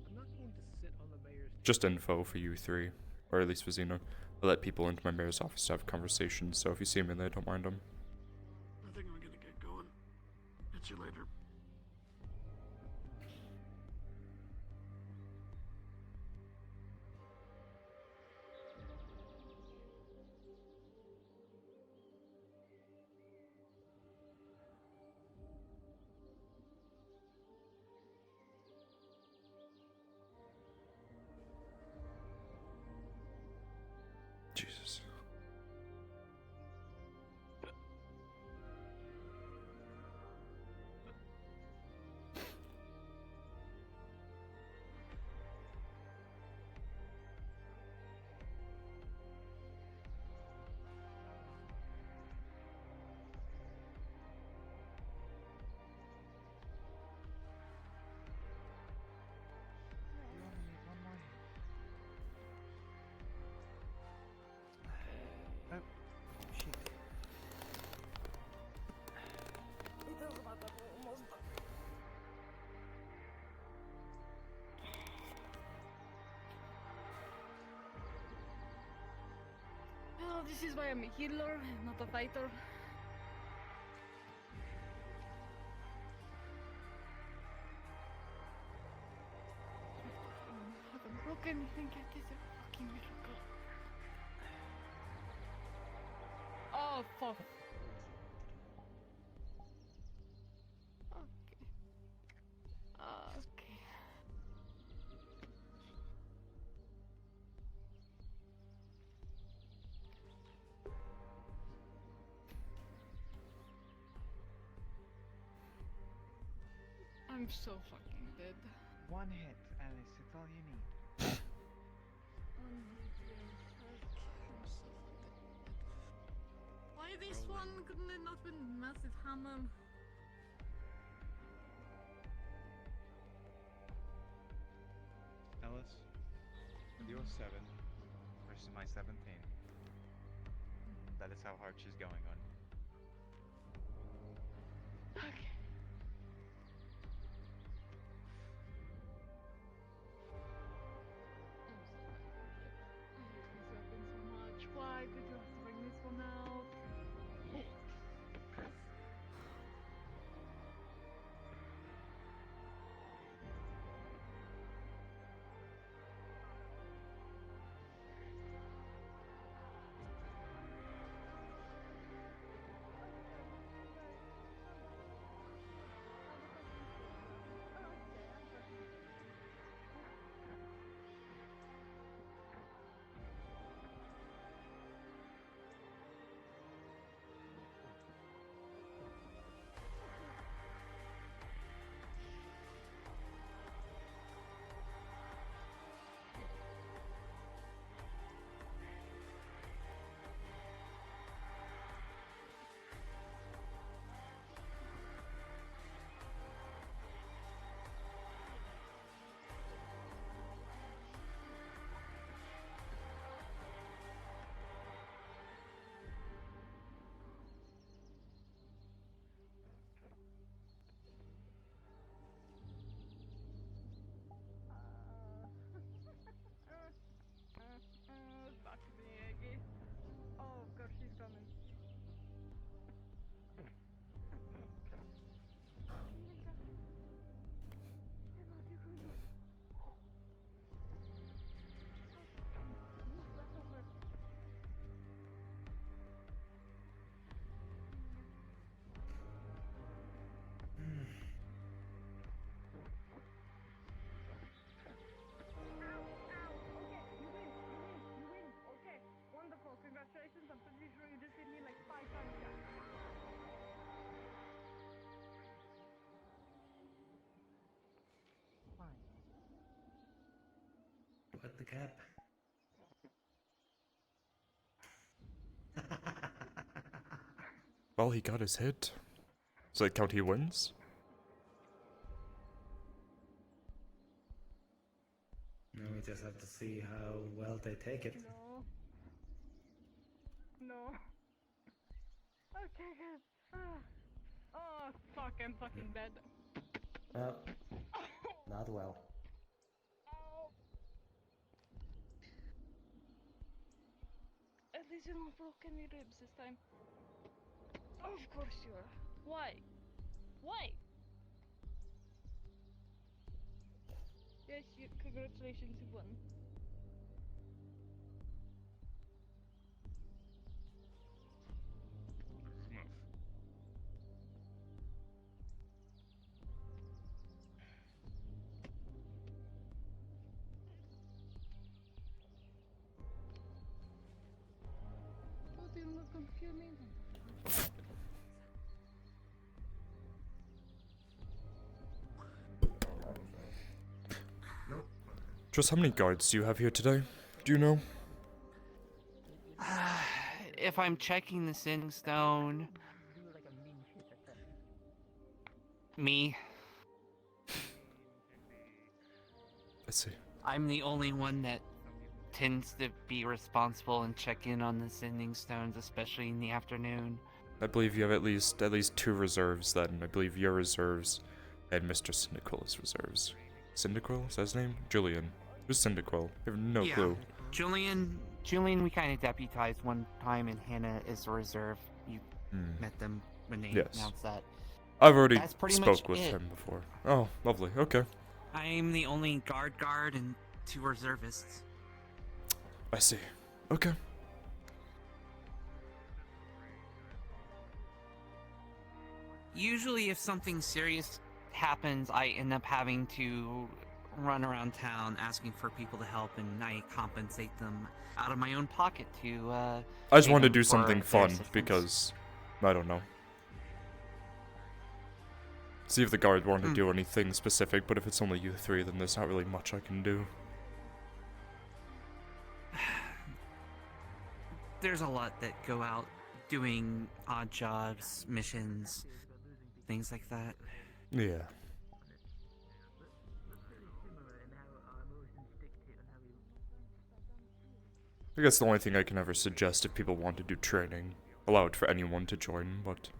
Speaker 12: I'm not going to sit on the mayor's...
Speaker 2: Just info for you three. Or at least for Xeno. I let people into my mayor's office to have conversations, so if you see me there, don't mind them.
Speaker 10: I think I'm gonna get going. Catch you later.
Speaker 2: Jesus.
Speaker 1: Well, this is why I'm a healer, not a fighter. Haven't brought broke anything yet, is it? Fucking miracle. Oh, fuck. Okay. Okay. I'm so fucking dead.
Speaker 17: One hit, Alice, it's all you need.
Speaker 1: Why this one? Couldn't it not been massive hammer?
Speaker 17: Alice, with your 7 versus my 17. That is how hard she's going on.
Speaker 1: Okay. Why did you have to bring this one out? Back to the Aggie. Oh god, she's coming. Congratulations, I'm pretty sure you defeated me like 5 times now.
Speaker 6: What the cap?
Speaker 2: Well, he got his hit. Does that count he wins?
Speaker 6: Now we just have to see how well they take it.
Speaker 1: No. No. Okay, good. Oh, fuck, I'm fucking dead.
Speaker 6: Not well.
Speaker 1: At least you don't broke any ribs this time. Of course you are. Why? Why? Yes, congratulations, you won. Oh, do you look confusing?
Speaker 2: Just how many guards do you have here today? Do you know?
Speaker 16: If I'm checking the sending stone, me.
Speaker 2: I see.
Speaker 16: I'm the only one that tends to be responsible and check in on the sending stones, especially in the afternoon.
Speaker 2: I believe you have at least 2 reserves then. I believe your reserves and Mr. Syndiquil's reserves. Syndiquil? Is that his name? Julian. Who's Syndiquil? I have no clue.
Speaker 16: Julian, we kind of deputized one time, and Hannah is a reserve. You met them when they announced that.
Speaker 2: I've already
Speaker 16: That's pretty
Speaker 2: spoke
Speaker 16: much
Speaker 2: with
Speaker 16: it.
Speaker 2: him before. Oh, lovely. Okay.
Speaker 16: I'm the only guard, and to reservists.
Speaker 2: I see. Okay.
Speaker 16: Usually if something serious happens, I end up having to run around town asking for people to help, and I compensate them out of my own pocket to,
Speaker 2: I just
Speaker 16: pay
Speaker 2: wanted to
Speaker 16: them
Speaker 2: do
Speaker 16: for
Speaker 2: something
Speaker 16: their
Speaker 2: fun
Speaker 16: assistance.
Speaker 2: because, I don't know. See if the guard want to do anything specific, but if it's only you three, then there's not really much I can do.
Speaker 16: There's a lot that go out doing odd jobs, missions, things like that.
Speaker 2: Yeah. I guess the only thing I can ever suggest if people want to do training, allow it for anyone to join, but...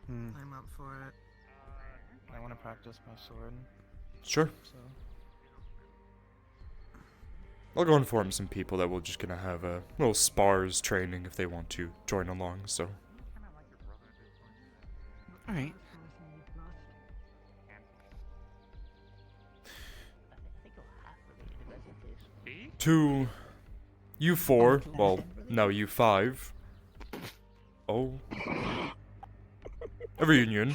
Speaker 10: I'm up for it.
Speaker 12: I want to practice my sword.
Speaker 2: Sure.
Speaker 12: So.
Speaker 2: I'll go inform some people that we're just gonna have a little spars training if they want to join along, so...
Speaker 16: Alright.
Speaker 2: To you four, well, no, you five. Oh. A reunion.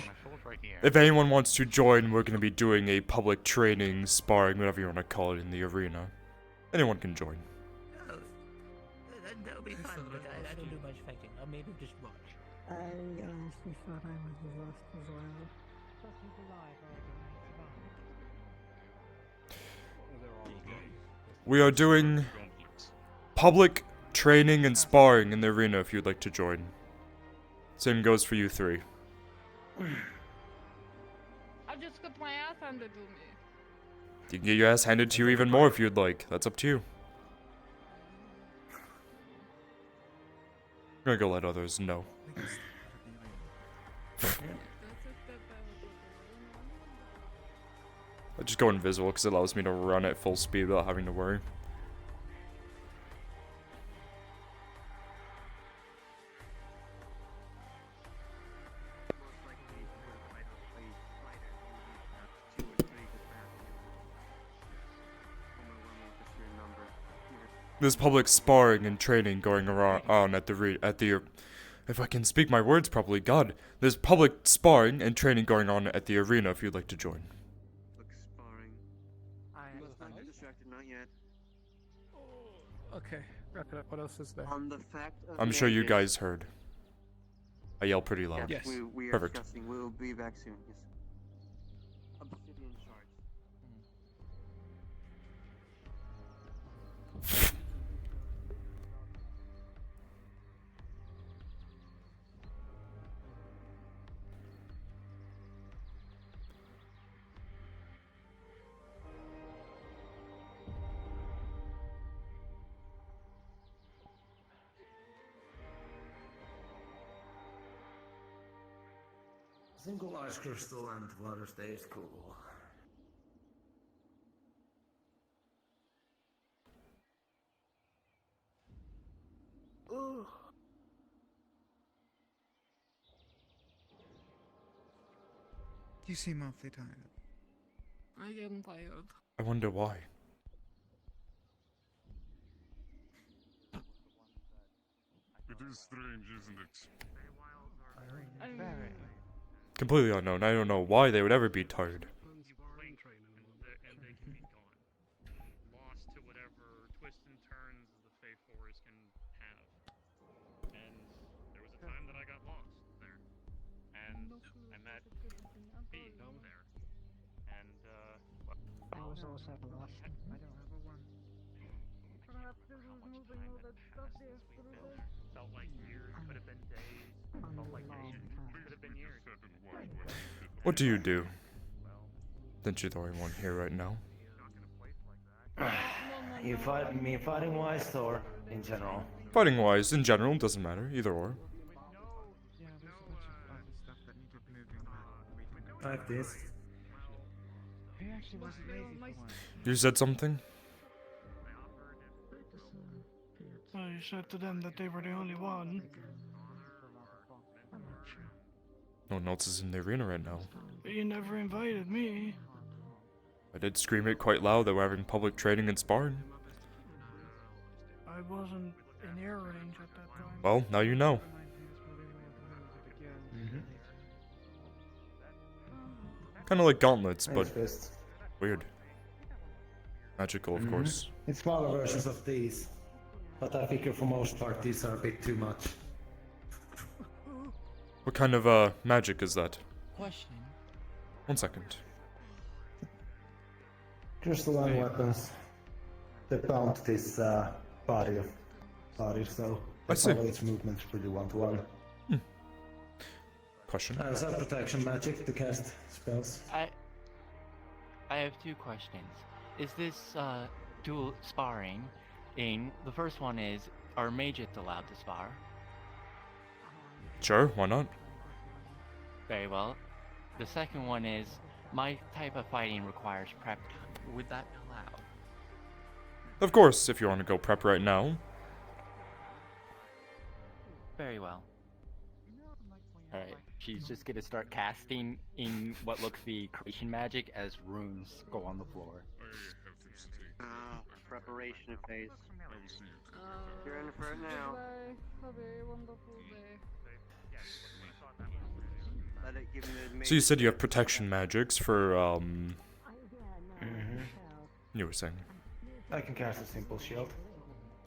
Speaker 2: If anyone wants to join, we're gonna be doing a public training, sparring, whatever you want to call it, in the arena. Anyone can join.
Speaker 9: That'll be fun, but I don't do much fighting. I'll maybe just watch.
Speaker 18: I honestly thought I was lost as well.
Speaker 2: We are doing public training and sparring in the arena if you'd like to join. Same goes for you three.
Speaker 1: I just got my ass handed to me.
Speaker 2: You can get your ass handed to you even more if you'd like. That's up to you. I'm gonna go let others know. I just go invisible because it allows me to run at full speed without having to worry. There's public sparring and training going on at the if I can speak my words properly, God. There's public sparring and training going on at the arena if you'd like to join.
Speaker 7: Sparring. You must not get distracted, not yet.
Speaker 12: Okay, wrap it up. What else is there?
Speaker 7: On the fact of
Speaker 2: I'm sure you
Speaker 7: marriages-
Speaker 2: guys heard. I yell pretty loud.
Speaker 7: Yes, we are
Speaker 2: Perfect.
Speaker 7: discussing. We'll be back soon. Yes. Obsidian shards.
Speaker 6: Single ice crystal and water stays cool.
Speaker 18: Ooh.
Speaker 3: You seem awfully tired.
Speaker 1: I am tired.
Speaker 2: I wonder why.
Speaker 5: It is strange, isn't it?
Speaker 2: Completely unknown. I don't know why they would ever be tired.
Speaker 5: And they can be gone. Lost to whatever twists and turns the Fey Forest can have. And there was a time that I got lost there. And I met B there. And,
Speaker 18: I was also lost. I don't have a one.
Speaker 5: felt like years, could have been days, felt like ages, could have been years.
Speaker 2: What do you do? Since you're the only one here right now.
Speaker 6: You fight me fighting wise or in general?
Speaker 2: Fighting wise, in general, doesn't matter. Either or.
Speaker 6: Like this.
Speaker 2: You said something?
Speaker 4: I said to them that they were the only one.
Speaker 2: No one else is in the arena right now.
Speaker 4: But you never invited me.
Speaker 2: I did scream it quite loud that we're having public training and sparring.
Speaker 4: I wasn't in air range at that time.
Speaker 2: Well, now you know. Kind of like gauntlets, but
Speaker 6: Fist.
Speaker 2: weird. Magical, of course.
Speaker 6: It's smaller versions of these, but I figure for most part these are a bit too much.
Speaker 2: What kind of magic is that?
Speaker 16: Question.
Speaker 2: 1 second.
Speaker 6: Crystalline weapons. They bound this body, so
Speaker 2: I
Speaker 6: they
Speaker 2: see.
Speaker 6: follow its movements pretty one-to-one.
Speaker 2: Question?
Speaker 6: Is that protection magic to cast spells?
Speaker 19: I have two questions. Is this dual sparring? The first one is, are mages allowed to spar?
Speaker 2: Sure, why not?
Speaker 19: Very well. The second one is, my type of fighting requires prep. Would that be allowed?
Speaker 2: Of course, if you want to go prep right now.
Speaker 19: Very well. Alright, she's just gonna start casting in what looks to be creation magic as runes go on the floor.
Speaker 7: Preparation phase. You're in for it now.
Speaker 1: Have a wonderful day.
Speaker 7: Let it give me
Speaker 2: So you said you have protection magics for, You were saying.
Speaker 6: I can cast a simple shield.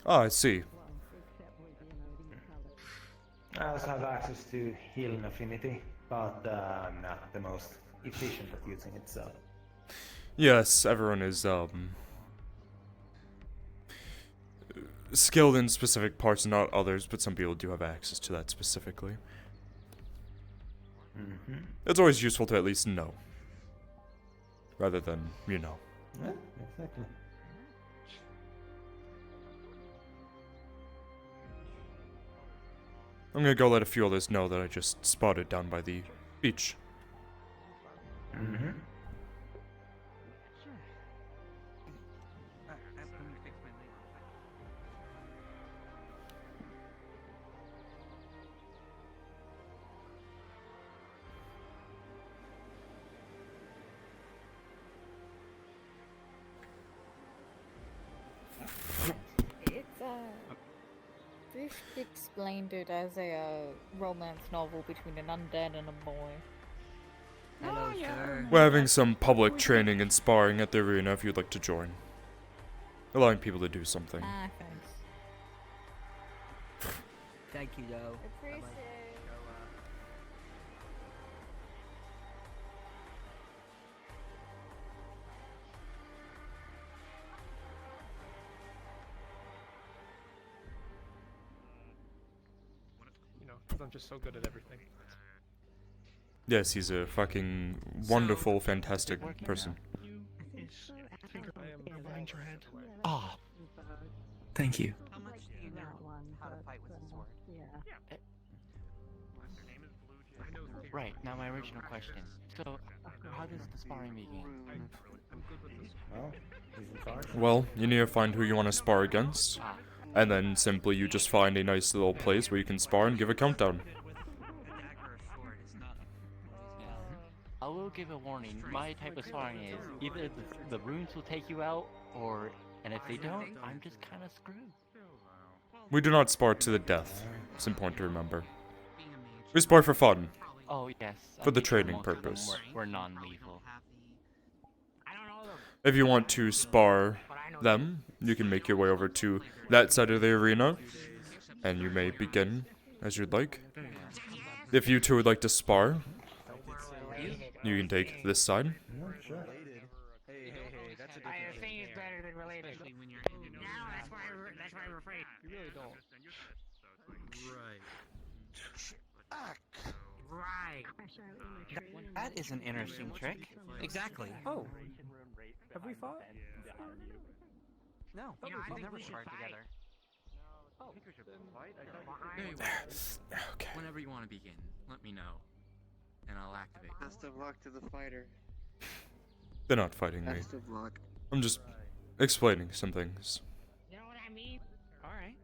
Speaker 2: Oh, I see.
Speaker 6: I also have access to healing affinity, but I'm not the most efficient at using it, so...
Speaker 2: Yes, everyone is, skilled in specific parts, not others, but some people do have access to that specifically. It's always useful to at least know. Rather than, you know.
Speaker 6: Yeah, exactly.
Speaker 2: I'm gonna go let a few others know that I just spotted down by the beach.
Speaker 15: It's This explained it as a romance novel between an undead and a boy.
Speaker 14: Hello, sir.
Speaker 2: We're having some public training and sparring at the arena if you'd like to join. Allowing people to do something.
Speaker 15: Ah, thanks.
Speaker 14: Thank you, though.
Speaker 15: Appreciate it.
Speaker 12: You know, because I'm just so good at everything.
Speaker 2: Yes, he's a fucking wonderful, fantastic person.
Speaker 4: I am a ranger head.
Speaker 19: Ah, thank you.
Speaker 16: How much do you know how to fight with the sword?
Speaker 19: Right, now my original question. So, how does the sparring begin?
Speaker 6: Well, he's in charge.
Speaker 2: Well, you need to find who you want to spar against. And then simply you just find a nice little place where you can spar and give a countdown.
Speaker 19: I will give a warning. My type of sparring is either the runes will take you out, and if they don't, I'm just kind of screwed.
Speaker 2: We do not spar to the death. It's important to remember. We spar for fun.
Speaker 19: Oh yes.
Speaker 2: For the
Speaker 19: I'm sure
Speaker 2: training
Speaker 19: most of them
Speaker 2: purpose.
Speaker 19: were non-lethal.
Speaker 2: If you want to spar them, you can make your way over to that side of the arena, and you may begin as you'd like. If you two would like to spar, you can take this side.
Speaker 18: I think it's better than related. No, that's why we're afraid.
Speaker 12: You really don't.
Speaker 18: Right.
Speaker 16: That is an interesting trick. Exactly.
Speaker 12: Oh. Have we fought?
Speaker 16: No, we've never sparred together.
Speaker 19: Oh, very well.
Speaker 2: Okay.
Speaker 19: Whenever you want to begin, let me know, and I'll activate.
Speaker 7: Best of luck to the fighter.
Speaker 2: They're not fighting me.
Speaker 7: Best of luck.
Speaker 2: I'm just explaining some things.
Speaker 18: You know what I mean?
Speaker 16: Alright.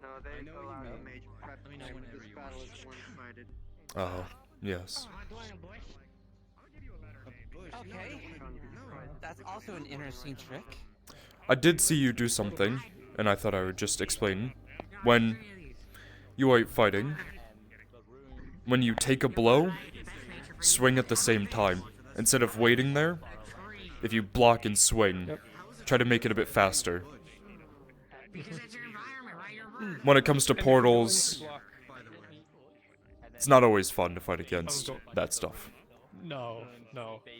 Speaker 7: No, they allow the mage prep.
Speaker 19: Let me know whenever
Speaker 7: this
Speaker 19: you
Speaker 7: battle
Speaker 19: want.
Speaker 7: is one-sided.
Speaker 2: Oh, yes.
Speaker 18: I'm doing a bush.
Speaker 16: Okay. That's also an interesting trick.
Speaker 2: I did see you do something, and I thought I would just explain. When you are fighting, when you take a blow, swing at the same time. Instead of waiting there, if you block and swing, try to make it a bit faster. When it comes to portals, it's not always fun to fight against that stuff.
Speaker 12: No.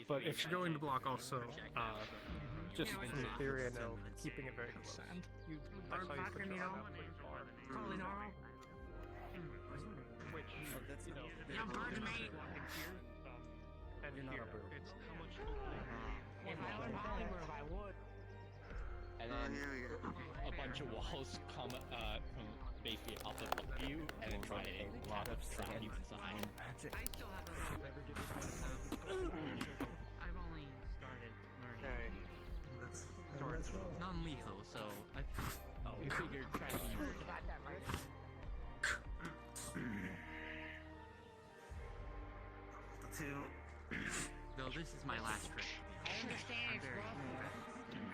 Speaker 12: But if you're going to block also, just from the theory I know, keeping it very close. That's how you put your arm out pretty far. Which, and here, it's how much
Speaker 18: If I was Hollywood, I would.
Speaker 19: And then a bunch of walls come from basically off of you, and then try to block up trap you inside.
Speaker 18: I've only started learning. It's non-lethal, so I figured tracking. Though this is my last trick. I understand it's rough.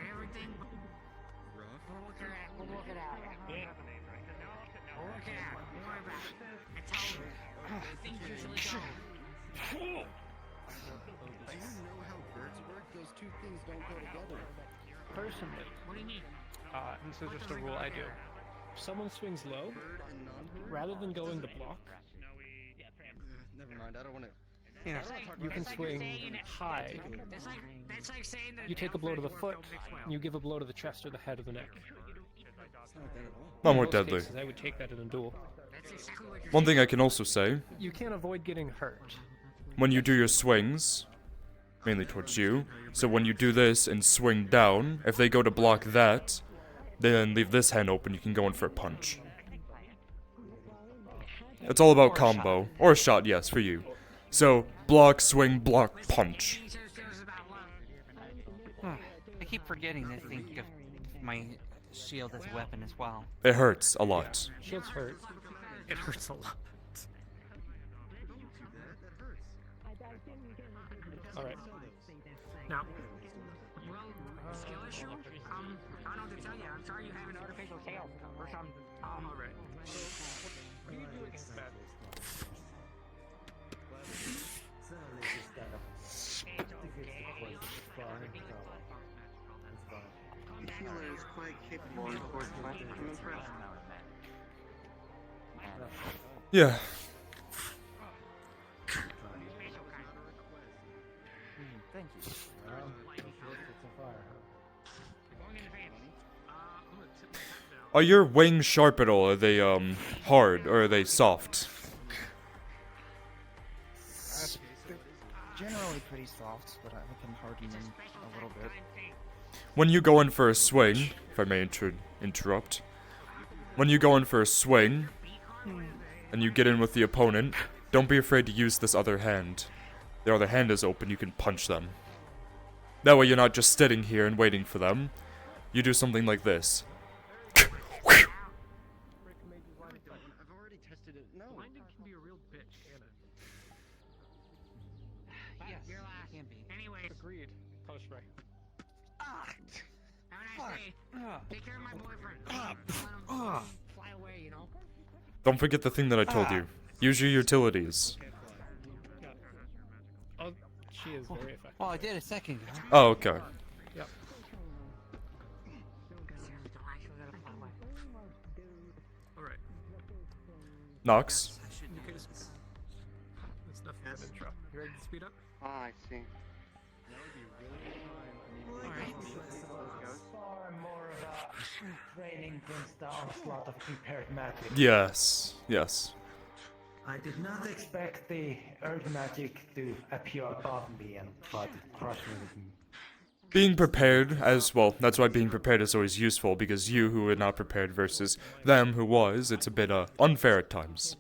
Speaker 18: Everything. We'll work it out. We'll work it out. We'll work it out. Don't worry about it. That's how things usually go.
Speaker 20: Do you know how birds work? Those two things don't go together.
Speaker 12: Personally,
Speaker 18: What do you need?
Speaker 12: this is just a rule I do. If someone swings low, rather than going to block,
Speaker 20: Never mind. I don't want to.
Speaker 12: you can swing high.
Speaker 18: That's like saying that
Speaker 12: You take a blow to the foot, you give a blow to the chest or the head or the neck.
Speaker 2: Not
Speaker 12: In
Speaker 2: more
Speaker 12: most
Speaker 2: deadly.
Speaker 12: cases, I would take that in a duel.
Speaker 2: One thing I can also say,
Speaker 12: You can't avoid getting hurt.
Speaker 2: when you do your swings, mainly towards you, so when you do this and swing down, if they go to block that, then leave this hand open, you can go in for a punch. It's all about combo. Or a shot, yes, for you. So, block, swing, block, punch.
Speaker 16: I keep forgetting to think of my shield as a weapon as well.
Speaker 2: It hurts a lot.
Speaker 12: Shields hurt. It hurts a lot. Alright. Now.
Speaker 18: Skill issue? I don't know what to tell you. I'm sorry you have an artificial tail or something.
Speaker 12: Alright. What do you do against that?
Speaker 7: Healer is quite capable and towards my I'm impressed.
Speaker 2: Yeah.
Speaker 19: Thank you.
Speaker 2: Are your wings sharp at all? Are they, hard, or are they soft?
Speaker 3: Generally pretty soft, but I can harden them a little bit.
Speaker 2: When you go in for a swing, if I may interrupt, when you go in for a swing, and you get in with the opponent, don't be afraid to use this other hand. The other hand is open, you can punch them. That way you're not just sitting here and waiting for them. You do something like this.
Speaker 10: I've already tested it. No.
Speaker 12: Blinding can be a real bitch, can it?
Speaker 16: Yes,
Speaker 18: You're last.
Speaker 16: can be.
Speaker 18: Anyways,
Speaker 12: Agreed. Post right.
Speaker 18: have a nice day. Take care of my boyfriend. Don't let him fly away, you know?
Speaker 2: Don't forget the thing that I told you. Use your utilities.
Speaker 12: Oh, she is very effective.
Speaker 16: Well, I did a second ago.
Speaker 2: Oh, okay.
Speaker 12: Yep. Alright.
Speaker 2: Nox?
Speaker 12: That's enough of an intro. You ready to speed up?
Speaker 7: Ah, I see.
Speaker 6: Far more of a training against the onslaught of prepared magic.
Speaker 2: Yes. Yes.
Speaker 6: I did not expect the earth magic to appear above me and try to crush me with me.
Speaker 2: Being prepared as well, that's why being prepared is always useful, because you who were not prepared versus them who was, it's a bit unfair at times.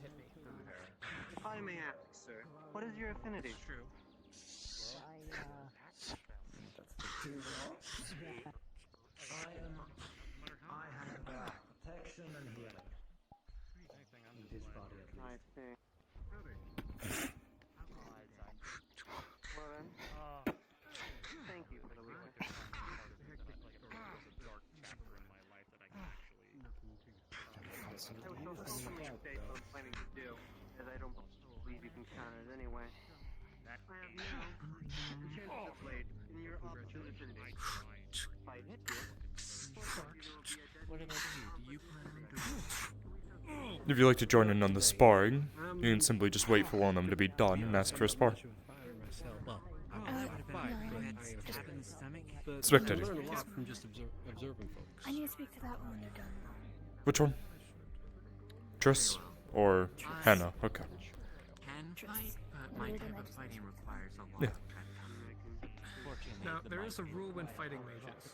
Speaker 7: If I may ask, sir, what is your affinity?
Speaker 6: I have protection and healing. In this body at least.
Speaker 7: I see. Well then, thank you for the week. planning to do, as I don't believe you can count it anyway. Blade in your opportunity. Fight it.
Speaker 18: What about you? Do you plan on doing?
Speaker 2: If you'd like to join in on the sparring, you can simply just wait for one of them to be done and ask for a spar.
Speaker 18: Well, I'm not a fight, but I have in the stomach. But
Speaker 2: Spectating.
Speaker 18: I learn a lot from just observing folks.
Speaker 15: I need to speak to that one when you're done.
Speaker 2: Which one? Triss or Hannah? Okay.
Speaker 18: Can fight, but my type of fighting requires a lot
Speaker 2: Yeah.
Speaker 18: of prep.
Speaker 12: Now, there is a rule when fighting mages.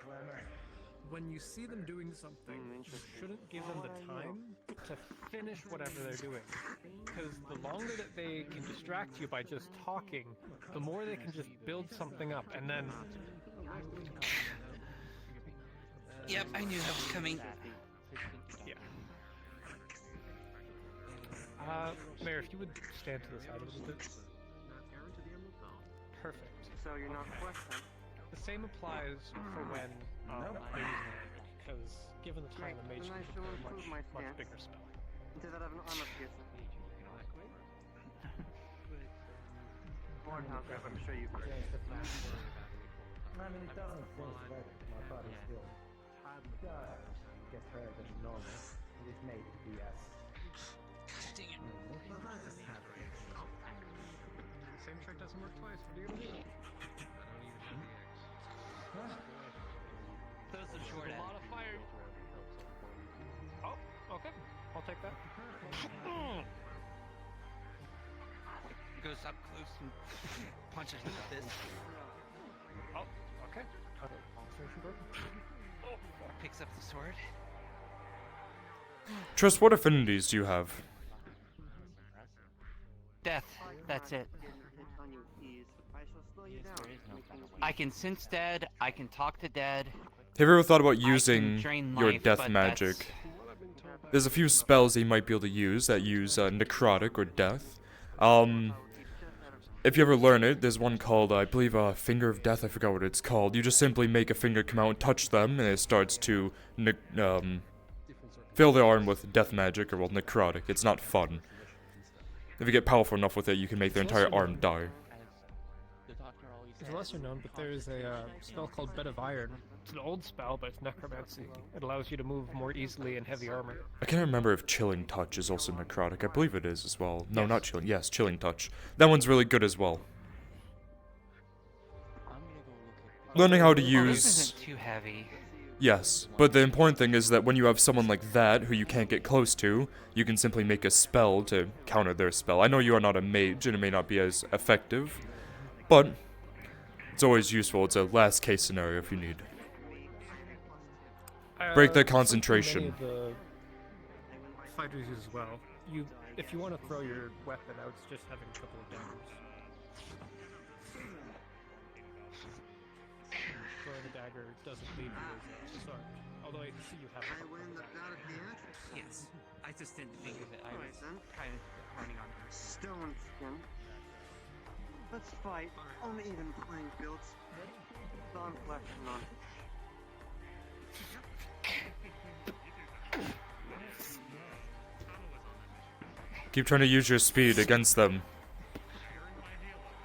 Speaker 12: When you see them doing something, you shouldn't give them the time to finish whatever they're doing. Because the longer that they can distract you by just talking, the more they can just build something up, and then...
Speaker 16: Yep, I knew that was coming.
Speaker 12: Yeah. Mayor, if you would stand to the side a little bit. Perfect.
Speaker 7: So you're not questioning.
Speaker 12: The same applies for when they're using magic, because given the time, the mage
Speaker 7: Then I
Speaker 12: can
Speaker 7: shall
Speaker 12: do a
Speaker 7: improve my
Speaker 12: much
Speaker 7: stance.
Speaker 12: bigger spell.
Speaker 7: Instead of an armor piercing. More concept, I'm sure you heard.
Speaker 6: I mean, it doesn't feel like my body still gets hurt as normal. It is made to be as.
Speaker 12: Dang it. The same trick doesn't work twice. What are you gonna do?
Speaker 16: Those are short.
Speaker 12: A lot of fire. Oh, okay. I'll take that.
Speaker 16: Goes up close and punches with this.
Speaker 12: Oh, okay.
Speaker 16: Picks up the sword.
Speaker 2: Triss, what affinities do you have?
Speaker 16: Death. That's it.
Speaker 7: On your keys. I shall slow you down.
Speaker 16: I can sense dead. I can talk to dead.
Speaker 2: Have you ever thought about using
Speaker 16: drain
Speaker 2: your
Speaker 16: life,
Speaker 2: death
Speaker 16: but
Speaker 2: magic? There's a few spells that you might be able to use that use necrotic or death. If you ever learn it, there's one called, I believe, Finger of Death. I forgot what it's called. You just simply make a finger come out and touch them, and it starts to fill the arm with death magic, or well, necrotic. It's not fun. If you get powerful enough with it, you can make their entire arm die.
Speaker 12: It's lesser known, but there's a spell called Bed of Iron. It's an old spell, but it's necromancy. It allows you to move more easily in heavy armor.
Speaker 2: I can't remember if Chilling Touch is also necrotic. I believe it is as well. No, not Chilling. Yes, Chilling Touch. That one's really good as well. Learning how to
Speaker 16: This
Speaker 2: use...
Speaker 16: isn't too heavy.
Speaker 2: Yes, but the important thing is that when you have someone like that who you can't get close to, you can simply make a spell to counter their spell. I know you are not a mage and it may not be as effective, but it's always useful. It's a last case scenario if you need. Break their concentration.
Speaker 12: Many of the fighters use as well. If you want to throw your weapon out, it's just having a couple of daggers. Throwing the dagger doesn't leave you as a sword. Although I see you have
Speaker 7: I
Speaker 12: a
Speaker 7: win the battle at the end.
Speaker 16: Yes. I just didn't think of it. I was
Speaker 7: Alright then.
Speaker 16: kind of running on her.
Speaker 7: Stone skin. Let's fight on even playing fields. Non flesh, non.
Speaker 2: Keep trying to use your speed against them.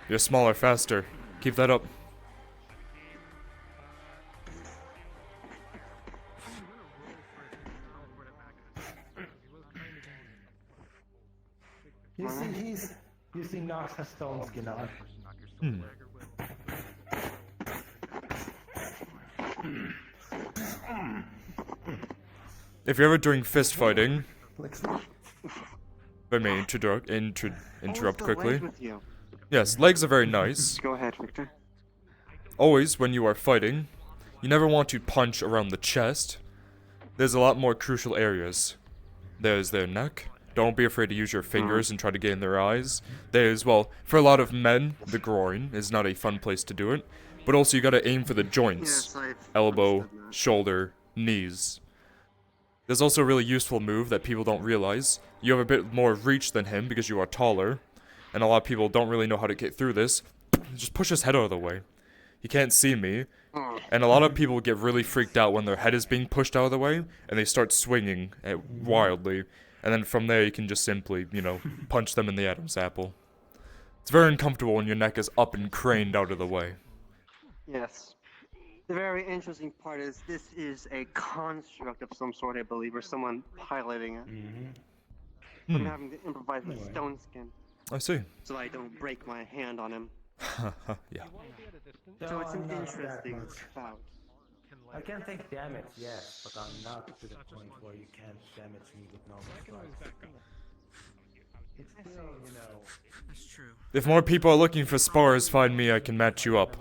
Speaker 2: You're smaller, faster. Keep that up.
Speaker 6: You see Nox has stone skin on.
Speaker 2: If you're ever doing fist fighting, let me interrupt quickly. Yes, legs are very nice.
Speaker 7: Go ahead, Victor.
Speaker 2: Always, when you are fighting, you never want to punch around the chest. There's a lot more crucial areas. There's their neck. Don't be afraid to use your fingers and try to get in their eyes. There's, well, for a lot of men, the groin is not a fun place to do it. But also you gotta aim for the joints. Elbow, shoulder, knees. There's also a really useful move that people don't realize. You have a bit more reach than him because you are taller. And a lot of people don't really know how to get through this. Just push his head out of the way. He can't see me. And a lot of people get really freaked out when their head is being pushed out of the way, and they start swinging wildly. And then from there, you can just simply, you know, punch them in the Adam's apple. It's very uncomfortable when your neck is up and craned out of the way.
Speaker 7: Yes. The very interesting part is this is a construct of some sort, I believe, or someone piloting it. I'm having to improvise with stone skin.
Speaker 2: I see.
Speaker 7: So I don't break my hand on him.
Speaker 2: Yeah.
Speaker 7: So it's an
Speaker 6: I'm not
Speaker 7: interesting
Speaker 6: that much.
Speaker 7: bout.
Speaker 6: I can take damage, yes, but I'm not to the point where you can't damage me with normal strikes. It's still, you know.
Speaker 16: That's true.
Speaker 2: If more people are looking for spars, find me, I can match you up.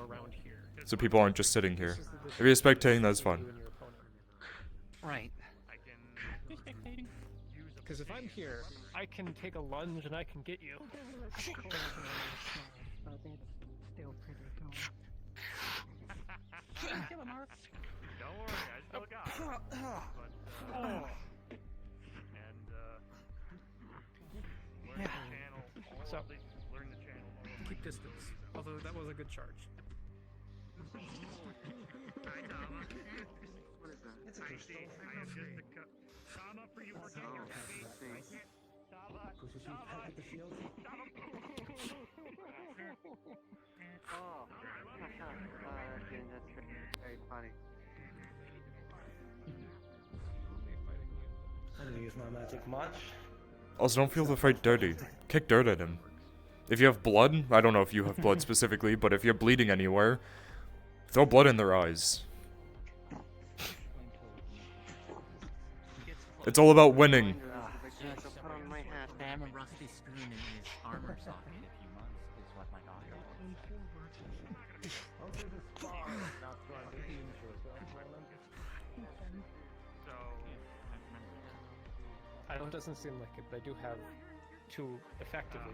Speaker 2: So people aren't just sitting here. If you're spectating, that's fine.
Speaker 16: Right.
Speaker 12: Because if I'm here, I can take a lunge and I can get you.
Speaker 11: Don't worry, I still got it. Learn the channel.
Speaker 12: So,
Speaker 11: Learn the channel.
Speaker 12: keep distance. Although that was a good charge.
Speaker 11: Hi, Tama. What is that? It's a crystal. I am just a Tama, for you working your face. Tama.
Speaker 6: Pushes you back at the shield.
Speaker 7: Oh, that's very funny.
Speaker 6: I didn't use my magic much.
Speaker 2: Also, don't feel the fight dirty. Kick dirt at him. If you have blood, I don't know if you have blood specifically, but if you're bleeding anywhere, throw blood in their eyes. It's all about winning.
Speaker 18: Spam a rusty spoon in his armor socket if you must, is what my doctor
Speaker 12: I know it doesn't seem like it, but I do have two effectively.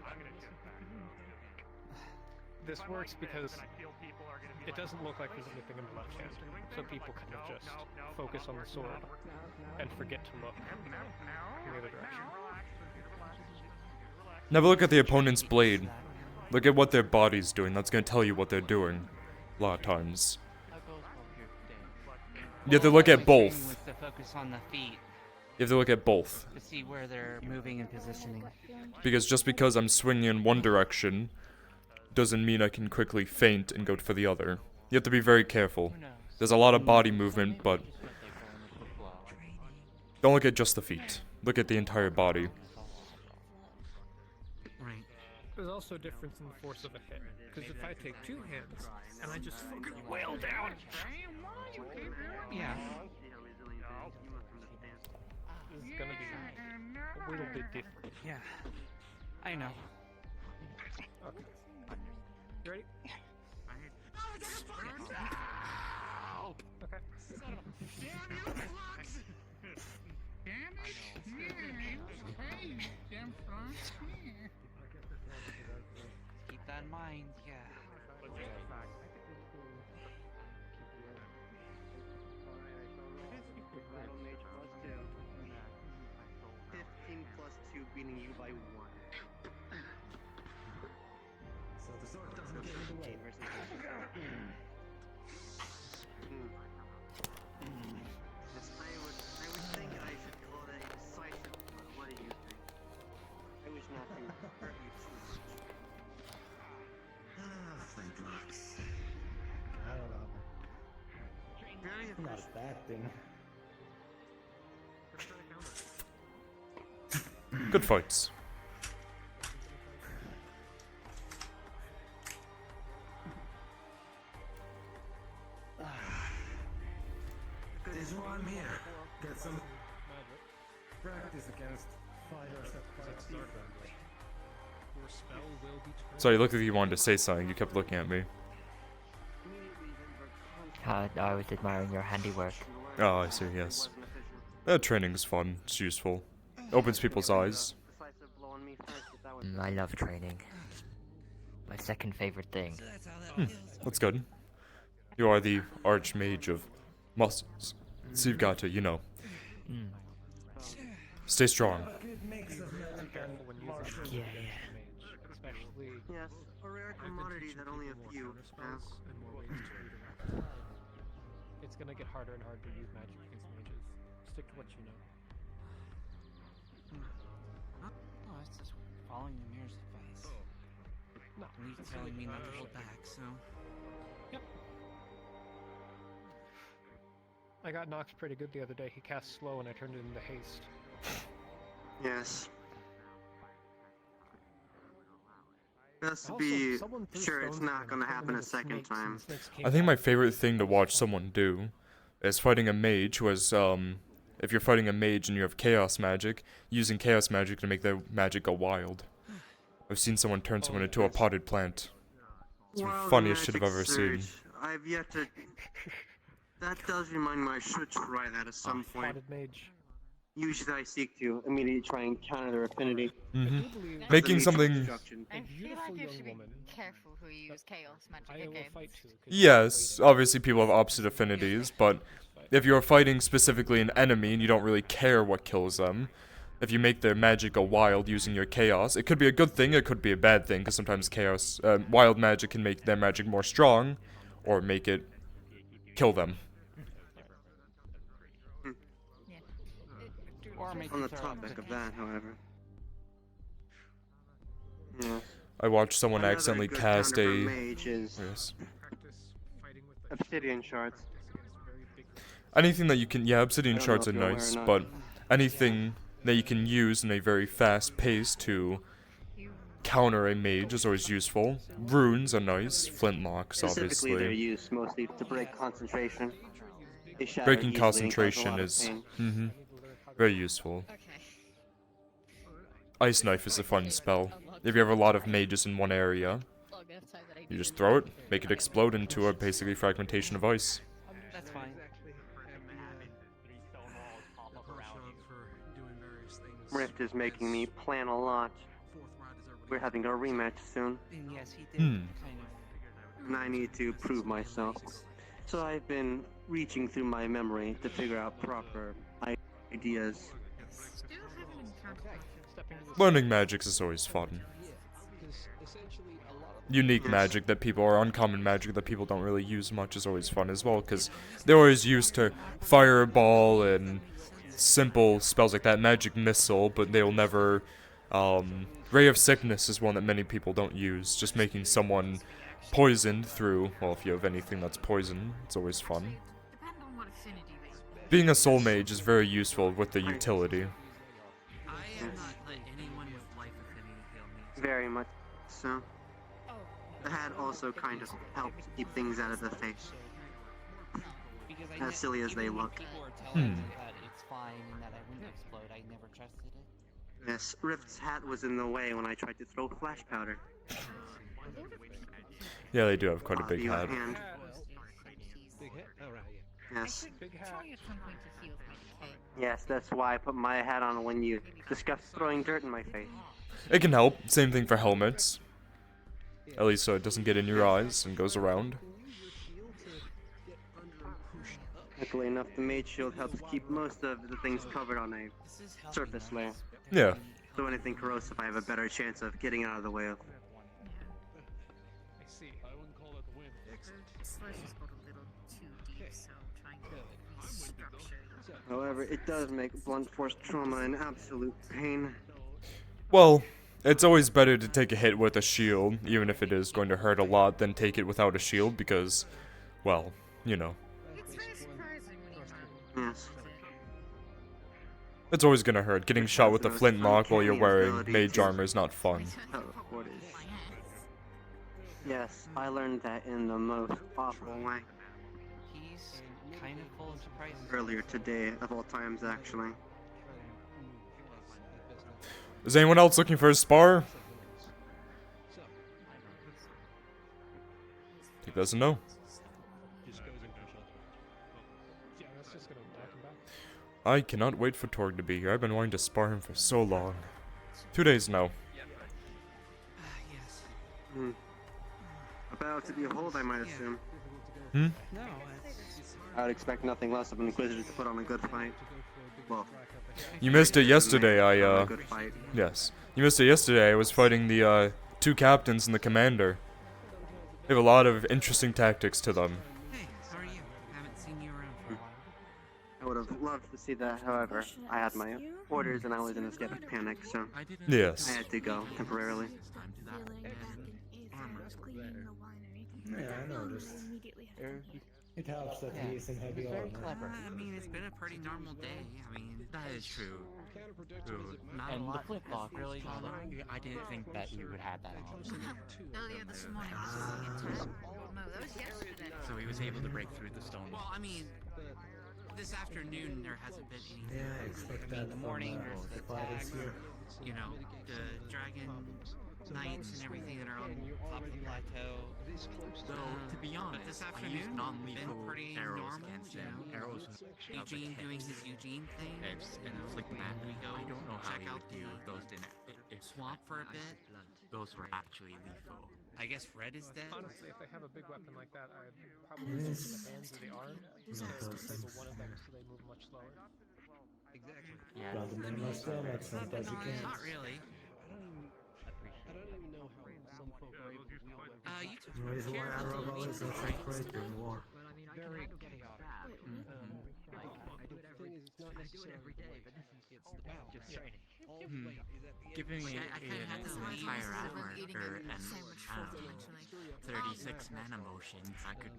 Speaker 12: This works because it doesn't look like there's anything in the left hand, so people kind of just focus on the sword and forget to look in the other direction.
Speaker 2: Never look at the opponent's blade. Look at what their body's doing. That's gonna tell you what they're doing. A lot of times. You have to look at both.
Speaker 16: With the focus on the feet
Speaker 2: You have to look at both.
Speaker 16: to see where they're moving and positioning.
Speaker 2: Because just because I'm swinging in one direction doesn't mean I can quickly feint and go for the other. You have to be very careful. There's a lot of body movement, but don't look at just the feet. Look at the entire body.
Speaker 16: Right.
Speaker 12: There's also a difference in the force of a hit, because if I take two hands and I just fucking wail down,
Speaker 16: yeah,
Speaker 12: it's gonna be a little bit different.
Speaker 16: Yeah, I know.
Speaker 12: Okay. You ready? Okay.
Speaker 16: Keep that in mind, yeah.
Speaker 7: 15 plus 2 beating you by 1.
Speaker 6: So the sword doesn't get in the way.
Speaker 7: Yes, I was thinking I should call that a decisive blow. What do you think? I wish not to hurt you too much.
Speaker 6: Thank Lux. I don't know.
Speaker 7: Very
Speaker 6: Not a bad thing.
Speaker 2: Good fights.
Speaker 6: This is why I'm here. Get some practice against fighters that fight differently.
Speaker 12: Your spell will be turned.
Speaker 2: Sorry, looked like you wanted to say something. You kept looking at me.
Speaker 14: I was admiring your handiwork.
Speaker 2: Oh, I see, yes. Training's fun. It's useful. Opens people's eyes.
Speaker 14: I love training. My second favorite thing.
Speaker 2: That's good. You are the archmage of muscles. So you've got to, you know. Stay strong.
Speaker 12: Yeah.
Speaker 7: Yes, a rare commodity that only a few have.
Speaker 12: gonna get harder and harder to use magic against mages. Stick to what you know.
Speaker 16: Oh, it's just following the mayor's advice.
Speaker 12: No,
Speaker 16: and he's telling me not to hold back, so.
Speaker 12: Yep. I got knocked pretty good the other day. He cast slow and I turned it into haste.
Speaker 7: Yes. Just to
Speaker 12: Also,
Speaker 7: be
Speaker 12: someone threw
Speaker 7: sure it's
Speaker 12: stones
Speaker 7: not
Speaker 12: at
Speaker 7: gonna
Speaker 12: him, turned
Speaker 7: happen
Speaker 12: him
Speaker 7: a
Speaker 12: into
Speaker 7: second
Speaker 12: snakes, and
Speaker 7: time.
Speaker 12: the snakes came
Speaker 2: I think my
Speaker 12: back.
Speaker 2: favorite thing to watch someone do is fighting a mage who has, if you're fighting a mage and you have chaos magic, using chaos magic to make their magic go wild. I've seen someone turn someone into a potted plant. It's the
Speaker 7: Wild
Speaker 2: funniest shit I've
Speaker 7: magic
Speaker 2: ever seen.
Speaker 7: surge. I've yet to. That does remind me I should try that at some point.
Speaker 12: Potted mage.
Speaker 7: Usually I seek to immediately try and counter their affinity.
Speaker 2: Making something.
Speaker 15: I feel like you should be careful who you use chaos magic against.
Speaker 2: Yes, obviously people have opposite affinities, but if you're fighting specifically an enemy and you don't really care what kills them, if you make their magic go wild using your chaos, it could be a good thing, it could be a bad thing, because sometimes chaos, wild magic can make their magic more strong, or make it kill them.
Speaker 7: On the topic of that, however. Yes.
Speaker 2: I watched someone
Speaker 7: Another
Speaker 2: accidentally
Speaker 7: good
Speaker 2: cast
Speaker 7: counter
Speaker 2: a.
Speaker 7: for mage is
Speaker 2: Yes.
Speaker 7: obsidian shards.
Speaker 2: Anything that you can, yeah, obsidian
Speaker 7: I don't
Speaker 2: shards
Speaker 7: know
Speaker 2: are
Speaker 7: if you're aware or
Speaker 2: nice,
Speaker 7: not.
Speaker 2: but anything that you can use in a very fast pace to counter a mage is always useful. Runes are nice, flintlocks,
Speaker 7: Specifically, they're
Speaker 2: obviously.
Speaker 7: used mostly to break concentration. They shatter
Speaker 2: Breaking
Speaker 7: easily and cause a
Speaker 2: concentration
Speaker 7: lot of
Speaker 2: is
Speaker 7: pain.
Speaker 2: very useful. Ice Knife is a fun spell. If you have a lot of mages in one area, you just throw it, make it explode into a basically fragmentation of ice.
Speaker 16: That's fine.
Speaker 7: Rift is making me plan a lot. We're having a rematch soon.
Speaker 16: And yes, he did kind of.
Speaker 7: And I need to prove myself. So I've been reaching through my memory to figure out proper ideas.
Speaker 2: Learning magics is always fun. Unique magic that people, or uncommon magic that people don't really use much is always fun as well, because they're always used to fireball and simple spells like that, magic missile, but they'll never, Ray of Sickness is one that many people don't use, just making someone poisoned through, well, if you have anything that's poison, it's always fun. Being a soul mage is very useful with the utility.
Speaker 7: Very much so. The hat also kind of helps keep things out of the face. As silly as they look.
Speaker 16: People were telling me that it's fine and that I wouldn't explode. I never trusted it.
Speaker 7: Yes, Rift's hat was in the way when I tried to throw flash powder.
Speaker 2: Yeah, they do have quite a big
Speaker 7: Your
Speaker 2: hat.
Speaker 7: hand.
Speaker 20: Big hit? Oh, right,
Speaker 7: Yes.
Speaker 15: Try at some point to heal my K.
Speaker 7: Yes, that's why I put my hat on when you discussed throwing dirt in my face.
Speaker 2: It can help. Same thing for helmets. At least so it doesn't get in your eyes and goes around.
Speaker 7: Luckily enough, the mage shield helps keep most of the things covered on a surface layer.
Speaker 2: Yeah.
Speaker 7: So anything corrosive, I have a better chance of getting out of the way of.
Speaker 12: I see. I wouldn't call it the win.
Speaker 11: Slash has got a little too deep, so trying to restructure.
Speaker 7: However, it does make blunt force trauma an absolute pain.
Speaker 2: Well, it's always better to take a hit with a shield, even if it is going to hurt a lot, than take it without a shield, because, well, you know.
Speaker 11: It's very surprising when you
Speaker 7: Yes.
Speaker 2: It's always gonna hurt. Getting shot with a flintlock while you're wearing
Speaker 7: ability
Speaker 2: mage
Speaker 7: to
Speaker 2: armor is not fun.
Speaker 7: Teleport is. Yes, I learned that in the most awful way.
Speaker 16: He's kind of full of surprises.
Speaker 7: Earlier today, of all times, actually.
Speaker 2: Is anyone else looking for a spar? He doesn't know. I cannot wait for Torg to be here. I've been wanting to spar him for so long. 2 days now.
Speaker 16: Yes.
Speaker 7: Hmm. About to behold, I might assume.
Speaker 2: Hmm?
Speaker 16: No,
Speaker 7: I would expect nothing less of an Inquisitor to put on a good fight. Well,
Speaker 2: You missed it yesterday,
Speaker 7: a good fight.
Speaker 2: Yes. You missed it yesterday. I was fighting the, 2 captains and the commander. They have a lot of interesting tactics to them.
Speaker 16: Hey, how are you? Haven't seen you around.
Speaker 7: would have loved to see that. However, I had my orders and I was in a state of panic, so
Speaker 2: Yes.
Speaker 7: I had to go temporarily.
Speaker 6: Yeah, I noticed. It helps that he is in heavy armor.
Speaker 16: I mean, it's been a pretty normal day. I mean, that is true. Not
Speaker 19: And
Speaker 16: a
Speaker 19: the
Speaker 16: lot
Speaker 19: flip flop,
Speaker 16: really going on.
Speaker 19: I didn't think that you would have that on.
Speaker 11: Earlier this morning, I was sitting in town. No, that was yesterday.
Speaker 19: So he was able to break through the stone.
Speaker 16: Well, I mean, this afternoon there hasn't been anything.
Speaker 6: Yeah, I expect that
Speaker 16: the morning
Speaker 6: from
Speaker 16: there's the
Speaker 6: fighters
Speaker 16: tag,
Speaker 6: here.
Speaker 16: you know, the dragon knights and everything that are on top of the plateau.
Speaker 19: Though, to be honest,
Speaker 16: this
Speaker 19: I
Speaker 16: afternoon
Speaker 19: used non-lethal
Speaker 16: been pretty
Speaker 19: arrows
Speaker 16: normal,
Speaker 19: against
Speaker 16: you
Speaker 19: him.
Speaker 16: know.
Speaker 19: Arrows
Speaker 16: Eugene doing his Eugene thing.
Speaker 19: And inflict that.
Speaker 16: We go
Speaker 19: I don't know how
Speaker 16: check
Speaker 19: he
Speaker 16: out
Speaker 19: would do
Speaker 16: the
Speaker 19: those didn't.
Speaker 16: swamp for a bit.
Speaker 19: Those were actually lethal.
Speaker 16: I guess Red is dead.
Speaker 12: Honestly, if they have a big weapon like that, I'd probably stick to the hands or the arm, because level one of them so they move much slower.
Speaker 16: Exactly.
Speaker 19: Yeah.
Speaker 6: Try to minimize damage sometimes you can.
Speaker 16: Not really.
Speaker 20: I don't even know how some folk are able to wield weapons.
Speaker 16: You took
Speaker 6: Reason why
Speaker 16: care
Speaker 6: I
Speaker 16: of
Speaker 6: rob
Speaker 16: the
Speaker 6: always not so great in war.
Speaker 20: Very chaotic. The thing is, it's not necessarily the blade, it's the battle.
Speaker 19: Just training.
Speaker 20: All the blade is at the
Speaker 19: Giving me
Speaker 16: I kinda had this
Speaker 19: an
Speaker 16: idea
Speaker 19: entire
Speaker 16: of
Speaker 19: armor
Speaker 16: eating
Speaker 19: or
Speaker 16: a
Speaker 19: an
Speaker 16: sandwich full of eventually.
Speaker 19: 36 mana motions, I could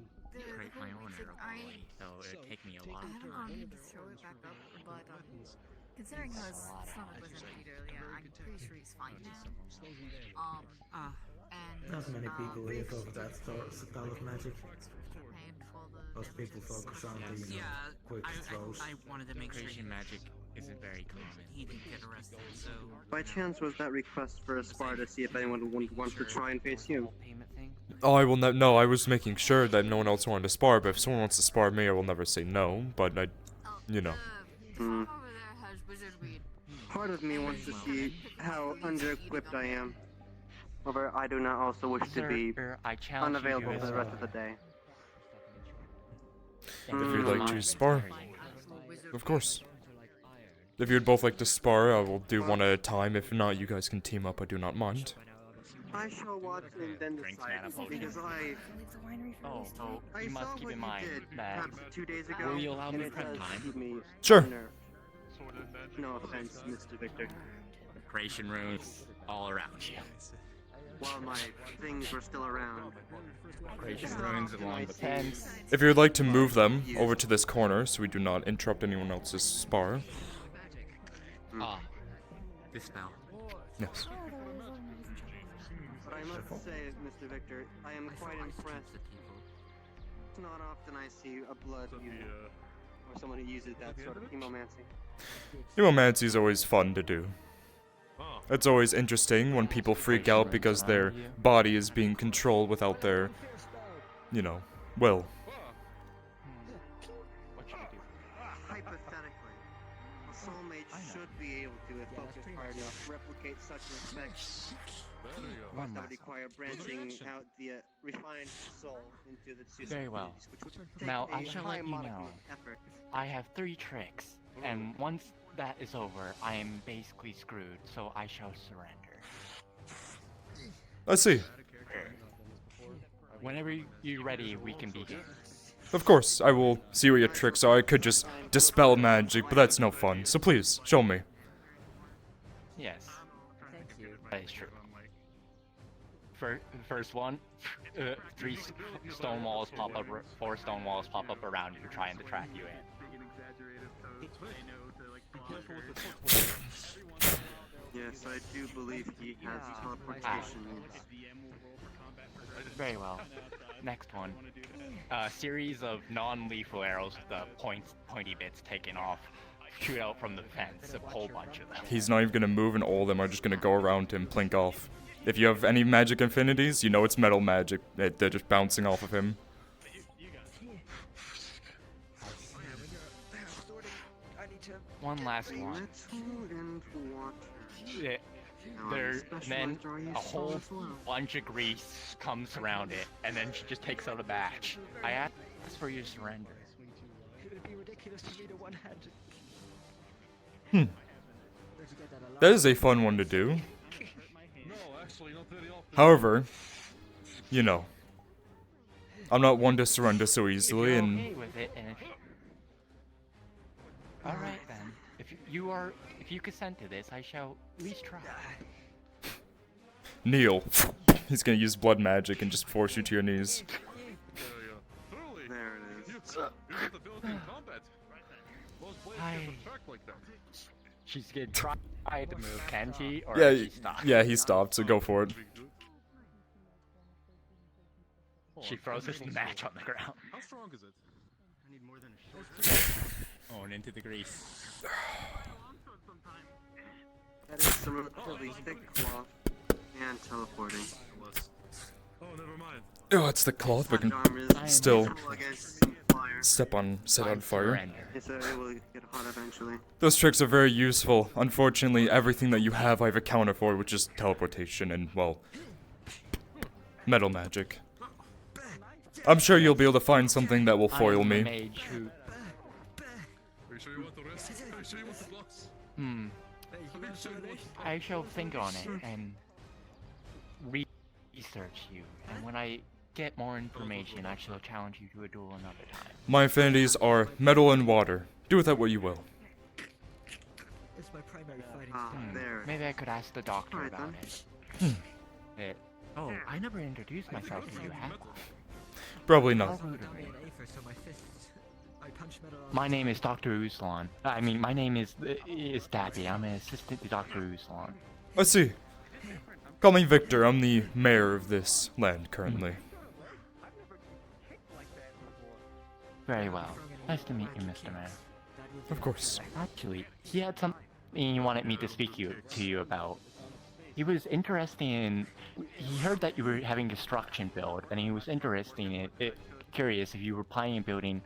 Speaker 19: create my own arrow quality, so it'd take me a
Speaker 11: I
Speaker 19: lot.
Speaker 11: had an need to throw it back up, but considering his stomach was emptied earlier, I'm pretty sure he's fine now. And
Speaker 6: Not many people
Speaker 11: we've
Speaker 6: live over that spell of magic.
Speaker 11: paid for the
Speaker 6: Most people focus on the quick throws.
Speaker 16: I wanted to make sure
Speaker 19: Creation magic isn't very common.
Speaker 16: he didn't get arrested, so...
Speaker 7: By chance, was that request for a spar to see if anyone would want to try and face you?
Speaker 19: Payment thing?
Speaker 2: Oh, I will not. No, I was making sure that no one else wanted to spar. But if someone wants to spar me, I will never say no. But I, you know.
Speaker 7: Hmm.
Speaker 11: over there has wizard weed.
Speaker 7: Part of me wants to see how under-equipped I am. However, I do not also wish to be
Speaker 19: I challenge
Speaker 7: unavailable
Speaker 19: you
Speaker 7: for
Speaker 19: to
Speaker 7: the rest of the day.
Speaker 2: If you'd like to spar, of course. If you'd both like to spar, I will do one at a time. If not, you guys can team up. I do not mind.
Speaker 7: I shall watch and then decide, because I
Speaker 19: you
Speaker 7: saw
Speaker 19: must keep
Speaker 7: what
Speaker 19: in
Speaker 7: you
Speaker 19: mind
Speaker 7: did
Speaker 19: that
Speaker 7: perhaps 2 days ago,
Speaker 19: will you allow
Speaker 7: and
Speaker 19: me
Speaker 7: it
Speaker 19: prep
Speaker 7: does
Speaker 19: time?
Speaker 7: keep me
Speaker 2: Sure.
Speaker 7: nerve. No offense, Mr. Victor.
Speaker 19: Creation runes all around you.
Speaker 7: While my things were still around.
Speaker 19: Creation runes along the fence.
Speaker 2: If you would like to move them over to this corner, so we do not interrupt anyone else's spar.
Speaker 19: Ah, dispel.
Speaker 2: Yes.
Speaker 7: But I must say, Mr. Victor, I am quite impressed. It's not often I see a blood user, or someone who uses that sort of hemomancy.
Speaker 2: Hemomancy is always fun to do. It's always interesting when people freak out because their body is being controlled without their, you know, will.
Speaker 7: Hypothetically, a soulmate should be able to, if focused hard enough, replicate such an effect. That would require branching out the refined soul into the two
Speaker 19: Very well.
Speaker 7: entities, which would take
Speaker 19: Now,
Speaker 7: a
Speaker 19: I shall
Speaker 7: high
Speaker 19: let you
Speaker 7: modicum
Speaker 19: know.
Speaker 7: of effort.
Speaker 19: I have 3 tricks, and once that is over, I am basically screwed, so I shall surrender.
Speaker 2: I see.
Speaker 19: Whenever you're ready, we can begin.
Speaker 2: Of course, I will see what your tricks are. I could just dispel magic, but that's no fun. So please, show me.
Speaker 19: Yes. That is true. First one, 3 stone walls pop up, 4 stone walls pop up around you, trying to trap you in.
Speaker 7: Yes, I do believe he has teleportation.
Speaker 19: Very well. Next one. A series of non-lethal arrows with the pointy bits taken off. Shoot out from the fence, a whole bunch of them.
Speaker 2: He's not even gonna move, and all of them are just gonna go around him, plink off. If you have any magic infinities, you know it's metal magic. They're just bouncing off of him.
Speaker 19: One last one. Yeah, then a whole bunch of grease comes around it, and then she just takes out a batch. I ask for your surrender.
Speaker 14: It'd be ridiculous to meet a one-handed.
Speaker 2: That is a fun one to do. However, you know, I'm not one to surrender so easily,
Speaker 19: If you're
Speaker 2: and
Speaker 19: okay with it, and All right then. If you consent to this, I shall at least try.
Speaker 2: Kneel. He's gonna use blood magic and just force you to your knees.
Speaker 7: There it is.
Speaker 19: She's gonna try to move, can she? Or
Speaker 2: Yeah,
Speaker 19: she stopped?
Speaker 2: yeah, he stopped, so go for it.
Speaker 19: She throws his match on the ground.
Speaker 5: How strong is it? I need more than a short.
Speaker 19: Oh, and into the grease.
Speaker 7: That is some relatively thick cloth and teleporting.
Speaker 5: Oh, never mind.
Speaker 2: Oh, it's the cloth, but can still set on fire.
Speaker 7: So it will get hot eventually.
Speaker 2: Those tricks are very useful. Unfortunately, everything that you have I've accounted for, which is teleportation and, well, metal magic. I'm sure you'll be able to find something that will foil me.
Speaker 5: Are you sure you want the rest? Are you sure you want the blocks?
Speaker 19: I shall think on it and research you. And when I get more information, I shall challenge you to a duel another time.
Speaker 2: My affinities are metal and water. Do with that what you will.
Speaker 9: It's my primary fighting
Speaker 7: there.
Speaker 19: Maybe I could ask the doctor
Speaker 7: Alright,
Speaker 19: about
Speaker 7: then.
Speaker 19: it. Oh, I never introduced myself to you, have I?
Speaker 2: Probably not.
Speaker 19: My name is Dr. Uslan. I mean, my name is Dabby. I'm an assistant to Dr. Uslan.
Speaker 2: I see. Call me Victor. I'm the mayor of this land currently.
Speaker 19: Very well. Nice to meet you, Mr. Mayor.
Speaker 2: Of course.
Speaker 19: Actually, he had something he wanted me to speak to you about. He was interested in... He heard that you were having destruction build, and he was interested in it, curious if you were planning on building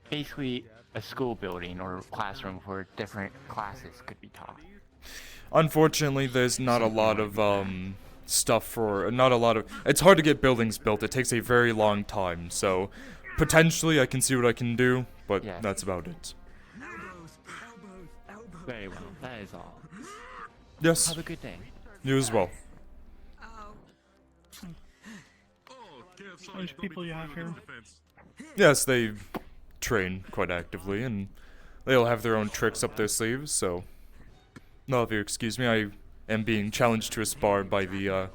Speaker 19: basically a school building or classroom where different classes could be taught.
Speaker 2: Unfortunately, there's not a lot of stuff for it's hard to get buildings built. It takes a very long time. So potentially I can see what I can do, but
Speaker 19: Yes.
Speaker 2: that's about it.
Speaker 19: Very well. That is all.
Speaker 2: Yes.
Speaker 19: Have a good day.
Speaker 2: You as well.
Speaker 4: How many people you have here?
Speaker 2: Yes, they train quite actively, and they'll have their own tricks up their sleeves, so... No, if you excuse me, I am being challenged to a spar by the,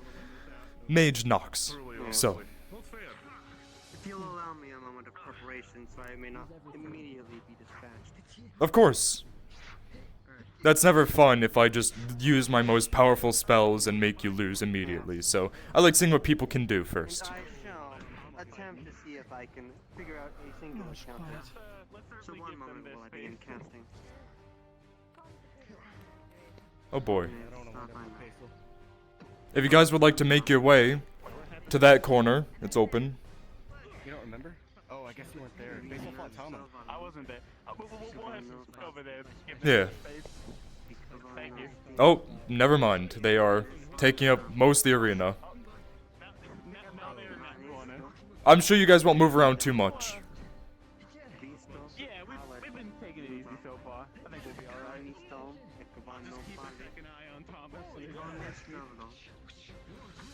Speaker 2: Mage Nox. So...
Speaker 7: If you'll allow me a moment of preparation so I may not immediately be dispatched.
Speaker 2: Of course! That's never fun if I just use my most powerful spells and make you lose immediately, so I like seeing what people can do first.
Speaker 7: I shall attempt to see if I can figure out a single counter. So one moment will I begin casting.
Speaker 2: Oh boy. If you guys would like to make your way to that corner, it's open.
Speaker 17: You don't remember? Oh, I guess you weren't there. Basil Fontana.
Speaker 19: I wasn't there. Over there.
Speaker 2: Yeah.
Speaker 19: Thank you.
Speaker 2: Oh, never mind. They are taking up most of the arena. I'm sure you guys won't move around too much.
Speaker 19: Yeah, we've been taking it easy so far. I think we'll be alright.
Speaker 5: Keep an eye on Thomas.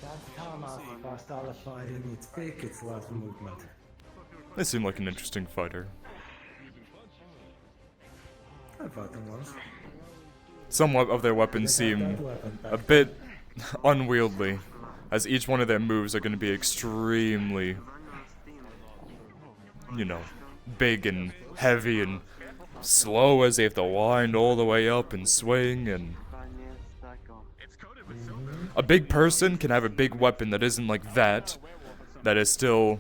Speaker 6: That's Thomas. Fast alified in its peak, its last movement.
Speaker 2: They seem like an interesting fighter.
Speaker 6: I fought them once.
Speaker 2: Some of their weapons seem a bit unwieldy, as each one of their moves are going to be extremely, you know, big and heavy and slow, as they have to wind all the way up and swing. And a big person can have a big weapon that isn't like that is still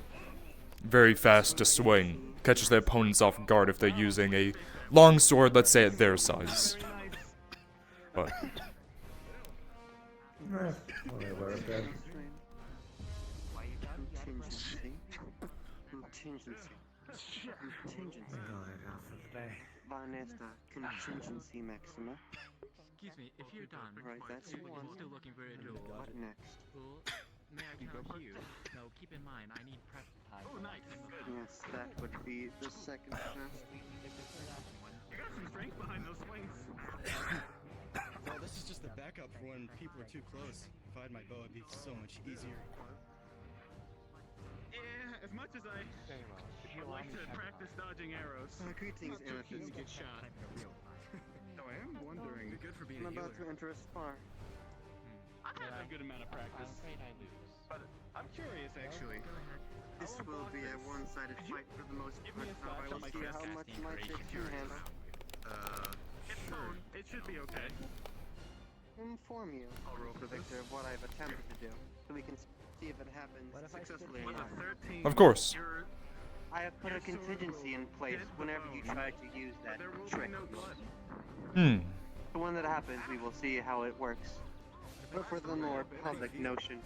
Speaker 2: very fast to swing, catches their opponents off guard if they're using a long sword, let's say at their size. But
Speaker 7: Contingency maxima.
Speaker 18: Excuse me, if you're done,
Speaker 7: Right, that's one.
Speaker 18: still looking for a duel.
Speaker 7: What next?
Speaker 18: Well, may I count you? No, keep in mind, I need prep time. Oh, nice.
Speaker 7: Yes, that would be the second test.
Speaker 5: Some strength behind those swings.
Speaker 17: Well, this is just the backup for when people are too close. If I had my bow, it'd be so much easier.
Speaker 5: Yeah,
Speaker 7: as much as I would like to practice dodging arrows. Greetings, Amethyst. You get shot. No, I am wondering. You're good for being I'm about to enter a spar. I have a good amount of practice. I'm afraid I lose. But I'm curious, actually. This will be a one-sided fight for the most part. I will see how much my chick can handle. Sure. It should be okay. Inform you, I'll roll for Victor, of what I've attempted to do, so we can see if it happens successfully or not.
Speaker 2: Of course.
Speaker 7: I have put a contingency in place whenever you try to use that trick. So when that happens, we will see how it works. But for the more public notion,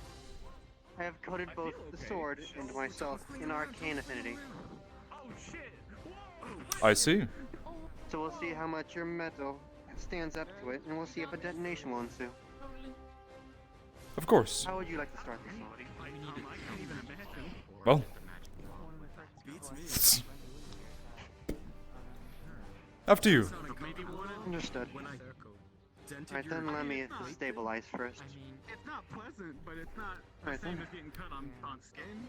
Speaker 7: I have coded both the sword and myself in arcane affinity.
Speaker 2: I see.
Speaker 7: So we'll see how much your metal stands up to it, and we'll see if a detonation will ensue.
Speaker 2: Of course.
Speaker 7: How would you like to start this one?
Speaker 2: Well. After you.
Speaker 7: Understood. Alright, then let me stabilize first. It's not pleasant, but it's not the same as getting cut on skin.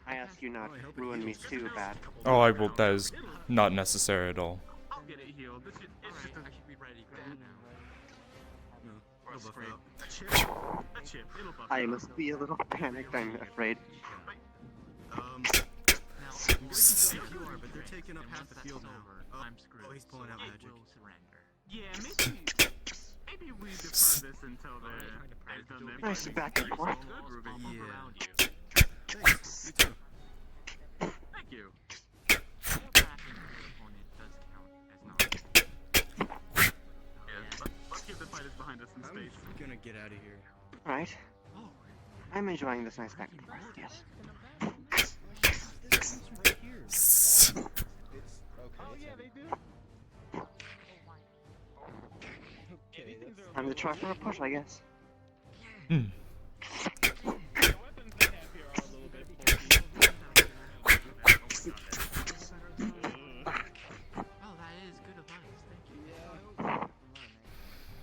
Speaker 7: I ask you not to ruin me too bad.
Speaker 2: Oh, I will. That is not necessary at all.
Speaker 7: I'll get it healed. It's just I should be ready for now. I must be a little panicked, I'm afraid.
Speaker 5: You are, but they're taking up half the field now. I'm screwed. Oh, he's pulling out magic.
Speaker 7: Yeah, maybe we defer this until they've done their nice back and forth.
Speaker 5: Yeah. Thanks. You too.
Speaker 7: Thank you. Let's keep the fighters behind us in space.
Speaker 5: I'm gonna get out of here.
Speaker 7: Right. I'm enjoying this nice back and forth, yes. Time to try for a push, I guess.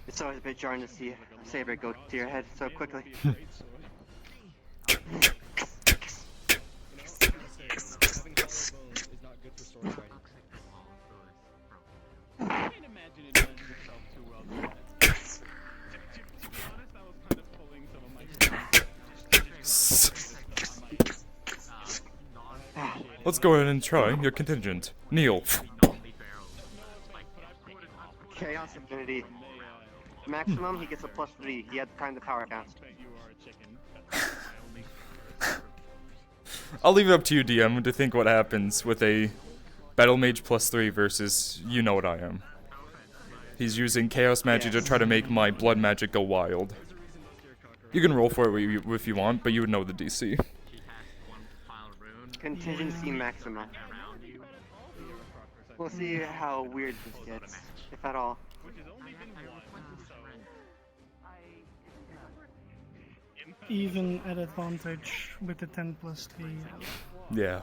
Speaker 7: It's always a bit jarring to see a saber go to your head so quickly.
Speaker 2: Let's go ahead and try your contingent. Neil.
Speaker 7: Chaos Affinity. Maximum, he gets a +3. He had to time the power cast.
Speaker 2: I'll leave it up to you, DM, to think what happens with a Battle Mage +3 versus you know what I am. He's using Chaos Magic to try to make my Blood Magic go wild. You can roll for it if you want, but you would know the DC.
Speaker 7: Contingency maximum. We'll see how weird this gets, if at all.
Speaker 4: Even at advantage with the 10+3.
Speaker 2: Yeah.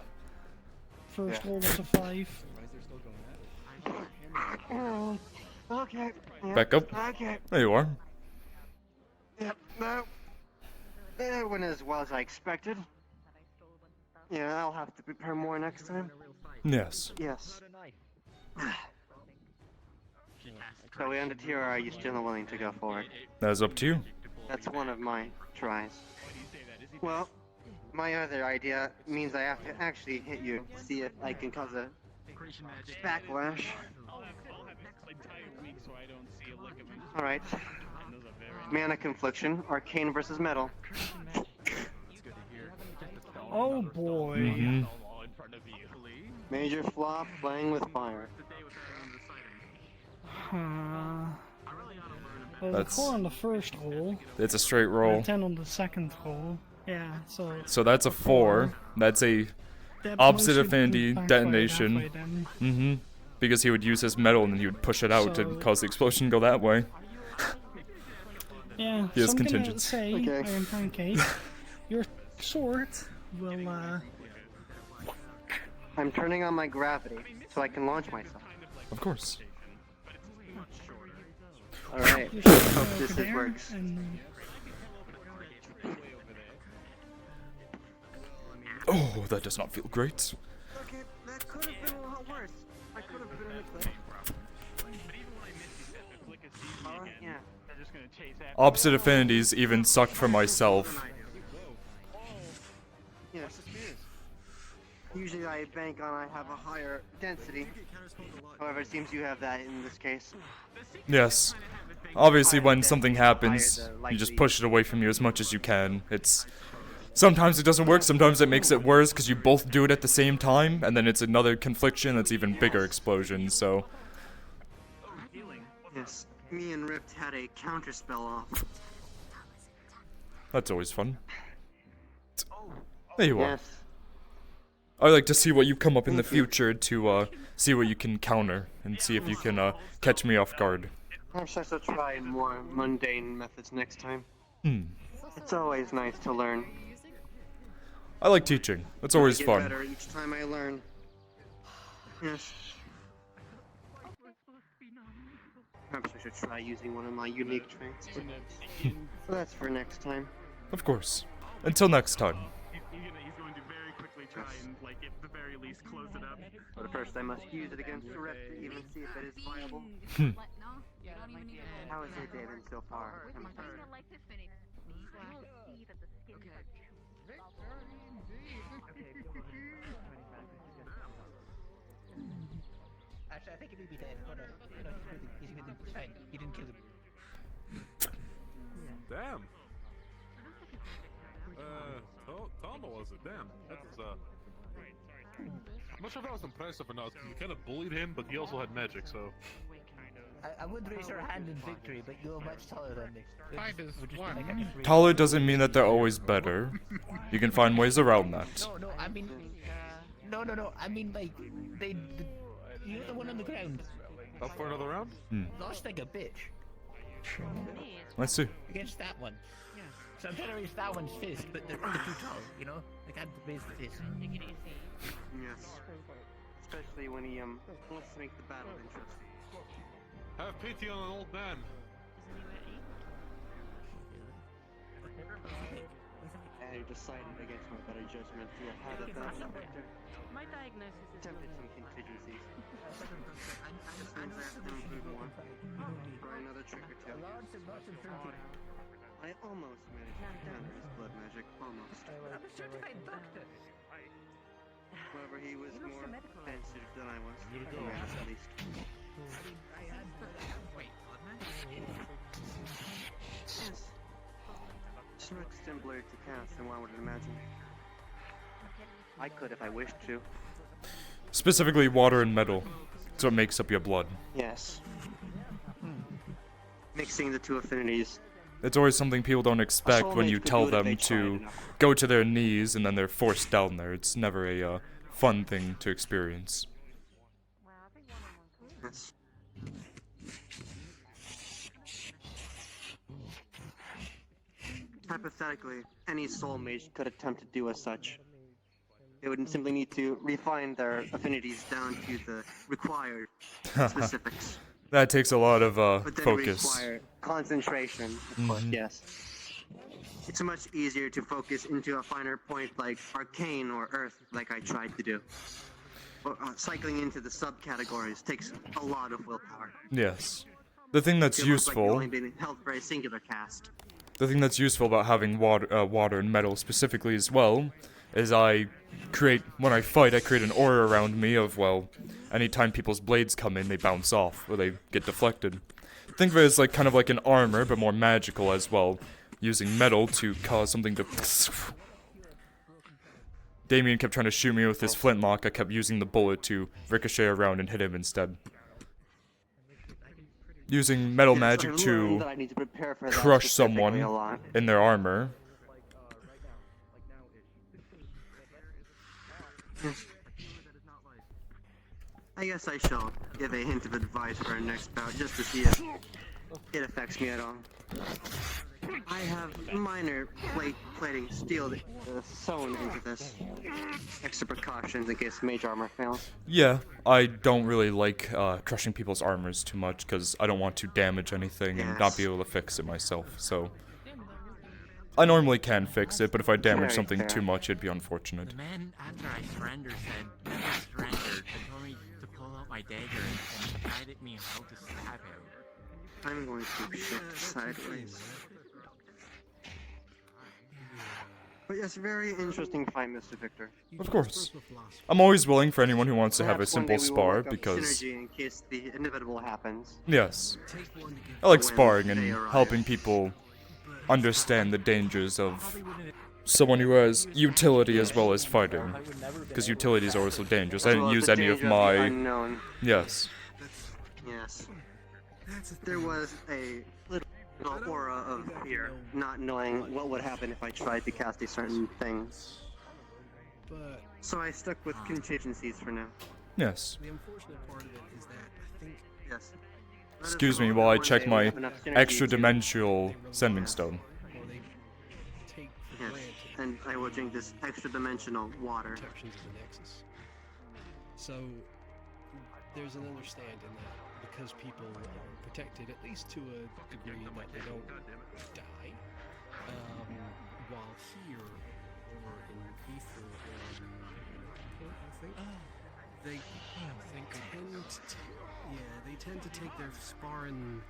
Speaker 4: First roll was a 5.
Speaker 7: Okay. Yep.
Speaker 2: Back up.
Speaker 7: Okay.
Speaker 2: There you are.
Speaker 7: Yep. No. That went as well as I expected. Yeah, I'll have to prepare more next time.
Speaker 2: Yes.
Speaker 7: Yes. So we ended here, or are you still willing to go forward?
Speaker 2: That is up to you.
Speaker 7: That's one of my tries. Well, my other idea means I have to actually hit you, see if I can cause a backlash. Alright. Mana Confliction, Arcane versus Metal.
Speaker 4: Oh boy.
Speaker 7: Major flop, playing with fire.
Speaker 4: Well,
Speaker 2: That's-
Speaker 4: 4 on the first roll.
Speaker 2: It's a straight roll.
Speaker 4: 10 on the second roll. Yeah, so.
Speaker 2: So that's a 4. That's a opposite affinity detonation. Because he would use his metal and then he would push it out to cause the explosion to go that way.
Speaker 4: Yeah,
Speaker 2: He has
Speaker 4: so I'm gonna
Speaker 2: contingents.
Speaker 4: say, Iron Pancake, your sword will,
Speaker 7: I'm turning on my gravity so I can launch myself.
Speaker 2: Of course.
Speaker 7: Alright, hope this works.
Speaker 2: Oh, that does not feel great.
Speaker 7: Okay, that could have been a lot worse. I could have been in the clinic. Alright, yeah.
Speaker 2: Opposite affinities even suck for myself.
Speaker 7: Yes. Usually I bank on I have a higher density. However, it seems you have that in this case.
Speaker 2: Yes. Obviously, when something happens, you just push it away from you as much as you can. Sometimes it doesn't work, sometimes it makes it worse because you both do it at the same time, and then it's another confliction that's even bigger explosion, so...
Speaker 7: Yes. Me and Ripped had a counterspell off.
Speaker 2: That's always fun. There you are.
Speaker 7: Yes.
Speaker 2: I like to see what you come up in the future to see what you can counter and see if you can catch me off guard.
Speaker 7: Perhaps I should try more mundane methods next time. It's always nice to learn.
Speaker 2: I like teaching. It's always
Speaker 7: I get
Speaker 2: fun.
Speaker 7: better each time I learn. Yes. Perhaps I should try using one of my unique traits. So that's for next time.
Speaker 2: Of course. Until next time.
Speaker 10: He's going to very quickly try and, like, at the very least, close it up.
Speaker 7: But first I must use it against the rep to even see if it is viable. How has your day been so far?
Speaker 9: Actually, I think he may be dead. Hold on. No, he's fine. He didn't kill him.
Speaker 17: Damn. Tama was it? Damn. That was I'm not sure if that was impressive or not, because you kind of bullied him, but he also had magic, so...
Speaker 9: I would raise her hand in victory, but you're much taller than me.
Speaker 2: Taller doesn't mean that they're always better. You can find ways around that.
Speaker 9: No, I mean... No, I mean, like, you're the one on the ground.
Speaker 17: Up for another round?
Speaker 9: Lost like a bitch.
Speaker 2: Let's see.
Speaker 9: Against that one. So I'm trying to raise that one's fist, but they're too tall, you know? I can't raise the fist.
Speaker 7: Yes. Especially when he wants to make the battle interesting.
Speaker 17: Have pity on an old man.
Speaker 7: And he decided against my better judgment to have it that Victor.
Speaker 13: My diagnosis is
Speaker 7: Attempted some contingencies. This means I have to include more. Or another trick or two. I almost managed to counter his blood magic. Almost.
Speaker 9: I'm a certified doctor.
Speaker 7: However, he was more sensitive than I was. At least.
Speaker 16: Wait, blood magic?
Speaker 7: Yes. It's much simpler to cast than one would imagine. I could if I wished to.
Speaker 2: Specifically water and metal. That's what makes up your blood.
Speaker 7: Yes. Mixing the two affinities.
Speaker 2: It's always something people don't expect when you tell them to go to their knees and then they're forced down there. It's never a fun thing to experience.
Speaker 7: Yes. Hypothetically, any soul mage could attempt to do as such. They would simply need to refine their affinities down to the required specifics.
Speaker 2: That takes a lot of
Speaker 7: But then
Speaker 2: focus.
Speaker 7: require concentration, of course, yes. It's much easier to focus into a finer point like arcane or earth, like I tried to do. But, cycling into the subcategories takes a lot of willpower.
Speaker 2: Yes. The thing that's
Speaker 7: It looks like you've
Speaker 2: useful...
Speaker 7: only been held for a singular cast.
Speaker 2: The thing that's useful about having water and metal specifically as well is when I fight, I create an aura around me of, well, anytime people's blades come in, they bounce off, or they get deflected. Think of it as like kind of like an armor, but more magical as well, using metal to cause something to... Damien kept trying to shoot me with his flintlock, I kept using the bullet to ricochet around and hit him instead. Using metal magic to crush someone in their armor.
Speaker 7: I guess I shall give a hint of advice for our next bout, just to see if it affects me at all. I have minor plating steel sewn into this. Extra precautions in case mage armor fails.
Speaker 2: Yeah, I don't really like crushing people's armors too much, because I don't want to damage anything and not be able to fix it myself, so... I normally can fix it, but if I damage
Speaker 7: Very
Speaker 2: something
Speaker 7: fair.
Speaker 2: too much, it'd be unfortunate.
Speaker 18: The man after I surrendered said, never surrendered, and told me to pull out my dagger and guided me how to stab him.
Speaker 7: I'm going to shift sideways. But yes, very interesting fight, Mr. Victor.
Speaker 2: Of course. I'm always willing for anyone who wants to have a
Speaker 7: Perhaps one
Speaker 2: simple
Speaker 7: day we will
Speaker 2: spar,
Speaker 7: work up
Speaker 2: because...
Speaker 7: synergy in case the inevitable happens.
Speaker 2: Yes. I like
Speaker 7: When
Speaker 2: sparring
Speaker 7: they
Speaker 2: and
Speaker 7: arrive.
Speaker 2: helping people understand the dangers of someone who has utility as well as fighting. Because utilities are also dangerous. I
Speaker 7: As
Speaker 2: didn't
Speaker 7: well as
Speaker 2: use
Speaker 7: the
Speaker 2: any of
Speaker 7: danger the
Speaker 2: my...
Speaker 7: unknown.
Speaker 2: Yes.
Speaker 7: Yes. There was a little aura of fear, not knowing what would happen if I tried to cast a certain thing.
Speaker 20: But
Speaker 7: So I stuck with contingencies for now.
Speaker 2: Yes.
Speaker 20: the unfortunate part of it is that I think
Speaker 7: Yes.
Speaker 2: Excuse me while I check my extra dimensional sending stone.
Speaker 20: take for
Speaker 7: Yes.
Speaker 20: granted
Speaker 7: And I will drink this extra dimensional water.
Speaker 20: protections of the Nexus. So there's an understanding that because people are protected, at least to a degree, that they don't die. While here or in Aether or I think they tend to take their sparring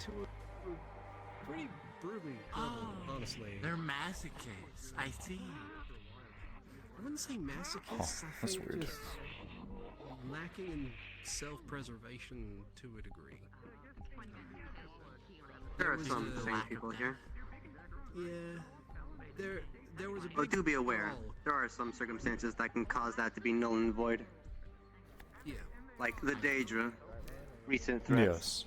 Speaker 20: to a pretty brutally level, honestly.
Speaker 18: They're masochists. I see.
Speaker 20: I wouldn't say masochists. I
Speaker 2: that's
Speaker 20: think
Speaker 2: weird.
Speaker 20: just lacking in self-preservation to a degree.
Speaker 7: There are
Speaker 20: was
Speaker 7: some
Speaker 20: a-
Speaker 7: sane people here.
Speaker 20: Yeah, there was a big
Speaker 7: But do be aware,
Speaker 20: brawl.
Speaker 7: there are some circumstances that can cause that to be null and void.
Speaker 20: Yeah.
Speaker 7: Like the Daedra, recent threats.
Speaker 2: Yes.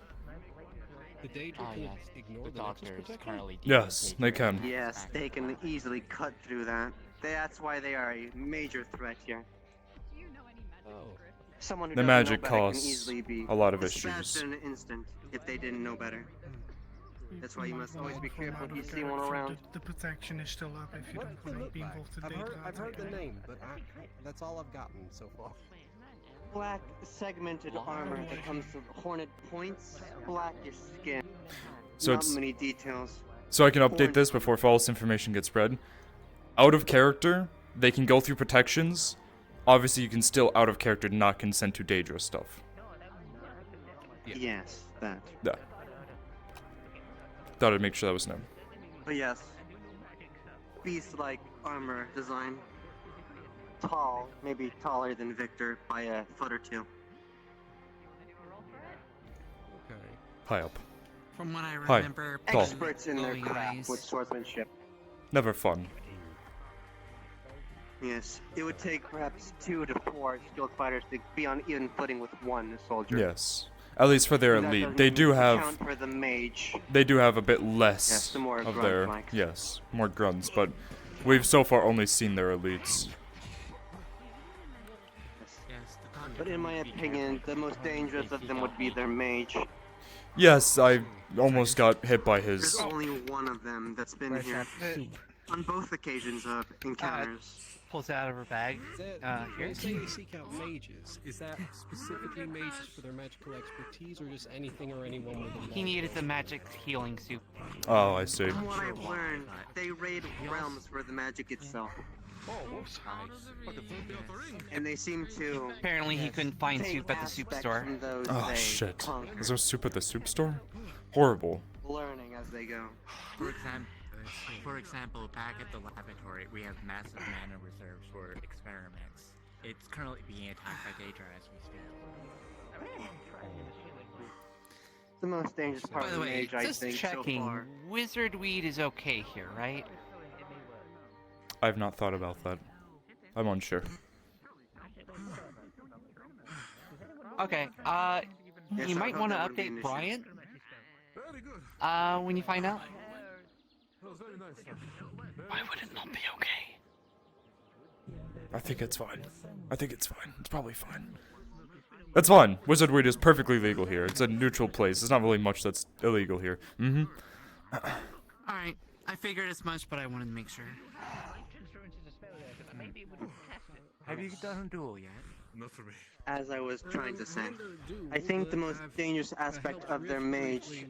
Speaker 20: The Daedra
Speaker 19: Ah,
Speaker 20: can
Speaker 19: yes.
Speaker 20: ignore
Speaker 19: The
Speaker 20: the Nexus
Speaker 19: doctor is
Speaker 20: protection?
Speaker 19: currently dealing with
Speaker 2: Yes,
Speaker 19: Aether.
Speaker 2: they can.
Speaker 7: Yes, they can easily cut through that. That's why they are a major threat here.
Speaker 20: Oh.
Speaker 7: Someone who
Speaker 2: The
Speaker 7: doesn't know
Speaker 2: magic
Speaker 7: better can
Speaker 2: costs
Speaker 7: easily be
Speaker 2: a lot of
Speaker 7: dispatched
Speaker 2: issues.
Speaker 7: in an instant if they didn't know better. That's why you must always be careful if you see one
Speaker 4: From
Speaker 7: around.
Speaker 4: The protection is still up if you don't want to be involved in
Speaker 20: I've
Speaker 4: data.
Speaker 20: heard the name, but that's all I've gotten so far.
Speaker 7: Black segmented armor that comes with horned points, blackish skin.
Speaker 2: So
Speaker 7: Not
Speaker 2: it's-
Speaker 7: many details.
Speaker 2: So I can update this before false information gets spread. Out of character, they can go through protections. Obviously, you can still, out of character, not consent to Daedra stuff.
Speaker 7: Yes, that.
Speaker 2: Yeah. Thought I'd make sure that was known.
Speaker 7: But yes, beast-like armor design. Tall, maybe taller than Victor by a foot or two.
Speaker 20: Okay.
Speaker 2: High up.
Speaker 16: From what I
Speaker 2: Hi.
Speaker 16: remember,
Speaker 2: Tall.
Speaker 7: Experts in their
Speaker 16: glowing
Speaker 7: craft
Speaker 16: eyes.
Speaker 7: with swordsmanship.
Speaker 2: Never fun.
Speaker 7: Yes, it would take perhaps 2 to 4 skilled fighters to be on even footing with one soldier.
Speaker 2: Yes. At least for their
Speaker 7: And that
Speaker 2: elite.
Speaker 7: doesn't
Speaker 2: They
Speaker 7: even
Speaker 2: do have...
Speaker 7: account for the mage.
Speaker 2: They do have a bit less
Speaker 7: Yes, the more
Speaker 2: of
Speaker 7: grunt
Speaker 2: their...
Speaker 7: like.
Speaker 2: Yes, more grunts, but we've so far only seen their elites.
Speaker 18: Yes, the doctor
Speaker 7: But in my
Speaker 18: told me to be
Speaker 7: opinion,
Speaker 18: careful.
Speaker 7: the most dangerous of them would be their mage.
Speaker 2: Yes, I almost got hit by
Speaker 7: There's
Speaker 2: his...
Speaker 7: only one of them that's been here on both occasions of encounters.
Speaker 16: Pulls it out of her bag.
Speaker 20: Is that, when you say you seek out mages, is that specifically mages for their magical expertise, or just anything or anyone with a
Speaker 16: He needed the magic healing soup.
Speaker 2: Oh, I see.
Speaker 7: From what I've learned, they raid realms for the magic itself.
Speaker 17: Oh, whoops.
Speaker 7: And they seem to
Speaker 16: Apparently he couldn't find
Speaker 7: take
Speaker 16: soup at the soup
Speaker 7: aspects
Speaker 16: store.
Speaker 7: from those
Speaker 2: Oh,
Speaker 7: they
Speaker 2: shit.
Speaker 7: conquer,
Speaker 2: Is there soup at the soup store? Horrible.
Speaker 7: learning as they go.
Speaker 18: For example, back at the laboratory, we have massive mana reserves for experiments. It's currently being attacked by Daedra as we speak.
Speaker 7: The most dangerous part
Speaker 16: By
Speaker 7: of
Speaker 16: the
Speaker 7: the
Speaker 16: way,
Speaker 7: mage, I
Speaker 16: just
Speaker 7: think,
Speaker 16: checking,
Speaker 7: so far.
Speaker 16: wizard weed is okay here, right?
Speaker 2: I've not thought about that. I'm unsure.
Speaker 16: Okay,
Speaker 7: Yes,
Speaker 16: you
Speaker 7: I
Speaker 16: might
Speaker 7: thought
Speaker 16: want to
Speaker 7: that would be
Speaker 16: update
Speaker 7: an issue.
Speaker 16: Bryant,
Speaker 17: Very good.
Speaker 16: when you find out.
Speaker 17: That was very nice.
Speaker 19: Why would it not be okay?
Speaker 2: I think it's fine. I think it's fine. It's probably fine. That's fine. Wizard weed is perfectly legal here. It's a neutral place. There's not really much that's illegal here. Mm-hmm.
Speaker 16: Alright, I figured as much, but I wanted to make sure.
Speaker 18: Have you done a duel yet?
Speaker 5: Enough for me.
Speaker 7: as I was trying to say, I think the most dangerous aspect of their mage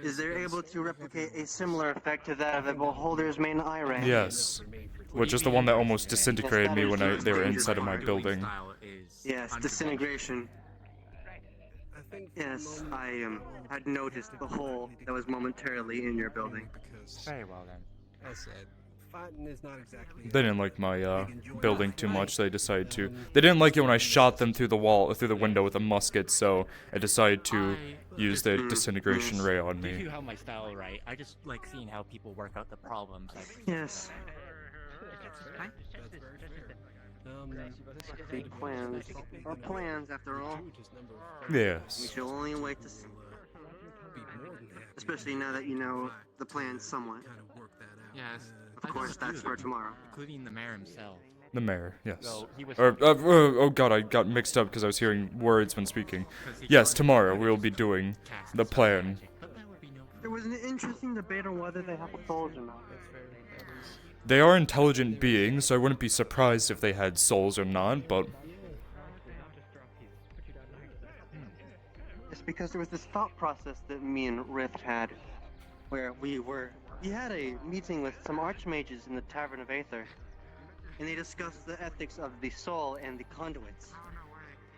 Speaker 7: is they're able to replicate a similar effect to that of a beholder's main eye ray.
Speaker 2: Yes. Which is the one that almost disintegrated me when they were inside of my building.
Speaker 7: Yes, disintegration. Yes, I had noticed the hole that was momentarily in your building.
Speaker 19: Very well then.
Speaker 20: As said, fighting is not exactly.
Speaker 2: They didn't like my building too much. They decided to. They didn't like it when I shot them through the wall, through the window with a musket. So I decided to use the disintegration ray on
Speaker 19: You
Speaker 2: me.
Speaker 19: have my style right. I just like seeing how people work out the problems.
Speaker 7: Yes. Big plans. Or plans, after all.
Speaker 2: Yes.
Speaker 7: We shall only wait to see. Especially now that you know the plan somewhat.
Speaker 19: Yes.
Speaker 7: Of course, that's for tomorrow.
Speaker 19: Including the mayor himself.
Speaker 2: The mayor, yes.
Speaker 19: So, he was
Speaker 2: Oh god, I got mixed up because I was hearing words when speaking. Yes, tomorrow we'll be doing the plan.
Speaker 7: There was an interesting debate on whether they have souls or not.
Speaker 2: They are intelligent beings, so I wouldn't be surprised if they had souls or not, but...
Speaker 7: It's because there was this thought process that me and Rift had, where we had a meeting with some archmages in the Tavern of Aether, and they discussed the ethics of the soul and the conduits,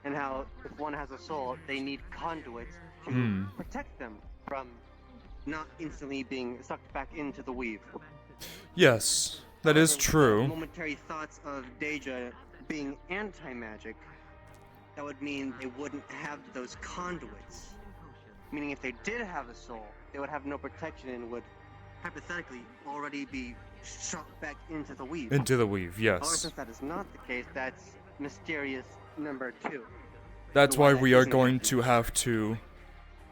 Speaker 7: and how if one has a soul, they need conduits to protect them from not instantly being sucked back into the weave.
Speaker 2: Yes, that is true.
Speaker 7: Momentary thoughts of Deja being anti-magic, that would mean they wouldn't have those conduits. Meaning if they did have a soul, they would have no protection and would hypothetically already be shot back into the weave.
Speaker 2: Into the weave,
Speaker 7: However,
Speaker 2: yes.
Speaker 7: since that is not the case, that's mysterious number 2.
Speaker 2: That's why we are going to have to...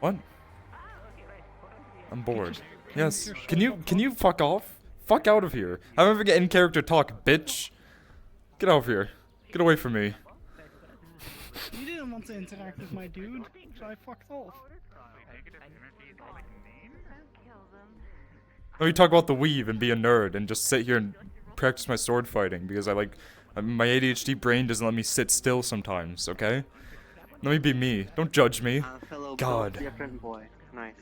Speaker 2: What? I'm bored. Yes. Can you fuck off? Fuck out of here. I'm never get in character talk, bitch. Get out of here. Get away from me.
Speaker 4: You didn't want to interact with my dude, so I fucked off.
Speaker 2: Let me talk about the weave and be a nerd and just sit here and practice my sword fighting because my ADHD brain doesn't let me sit still sometimes, okay? Let me be me. Don't judge me. God.
Speaker 7: Different boy. Nice.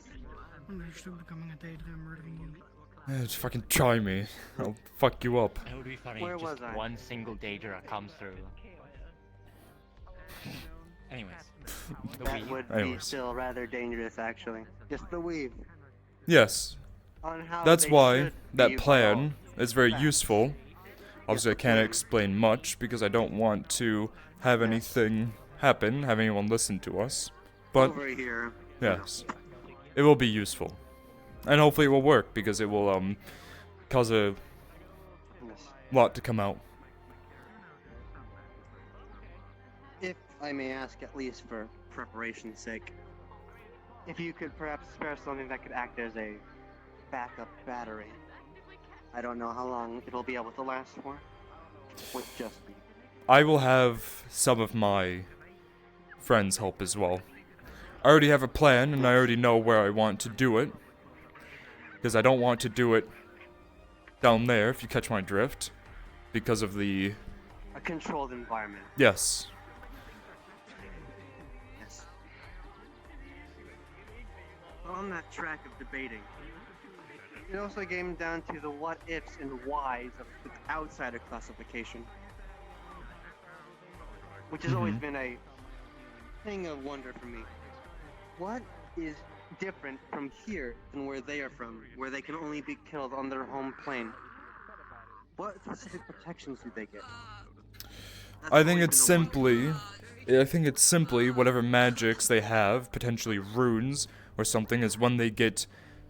Speaker 4: I'm still becoming a daydream murdering you.
Speaker 2: Yeah, just fucking try me. I'll fuck you up.
Speaker 19: It would be funny
Speaker 7: Where
Speaker 19: if
Speaker 7: was
Speaker 19: just
Speaker 7: I?
Speaker 19: one single Daedra comes through. Anyways. The
Speaker 7: That
Speaker 19: weave.
Speaker 7: would be
Speaker 2: Anyways.
Speaker 7: still rather dangerous, actually. Just the weave.
Speaker 2: Yes.
Speaker 7: On how
Speaker 2: That's
Speaker 7: they
Speaker 2: why
Speaker 7: should
Speaker 2: that
Speaker 7: be
Speaker 2: plan is very
Speaker 7: Facts.
Speaker 2: useful. Obviously, I can't explain much because I don't want to have anything happen, have anyone listen to us. But,
Speaker 7: Over here.
Speaker 2: yes, it will be useful. And hopefully it will work because it will, cause a lot to come out.
Speaker 7: If I may ask, at least for preparation's sake, if you could perhaps spare something that could act as a backup battery. I don't know how long it'll be able to last for. With just me.
Speaker 2: I will have some of my friends help as well. I already have a plan and I already know where I want to do it. Because I don't want to do it down there, if you catch my drift. Because of the...
Speaker 7: A controlled environment.
Speaker 2: Yes.
Speaker 7: Yes. On that track of debating, it also came down to the what ifs and whys of the outsider classification. Which has always been a thing of wonder for me. What is different from here than where they are from, where they can only be killed on their home plane? What specific protections do they get?
Speaker 2: I think it's simply whatever magics they have, potentially runes or something, is when they get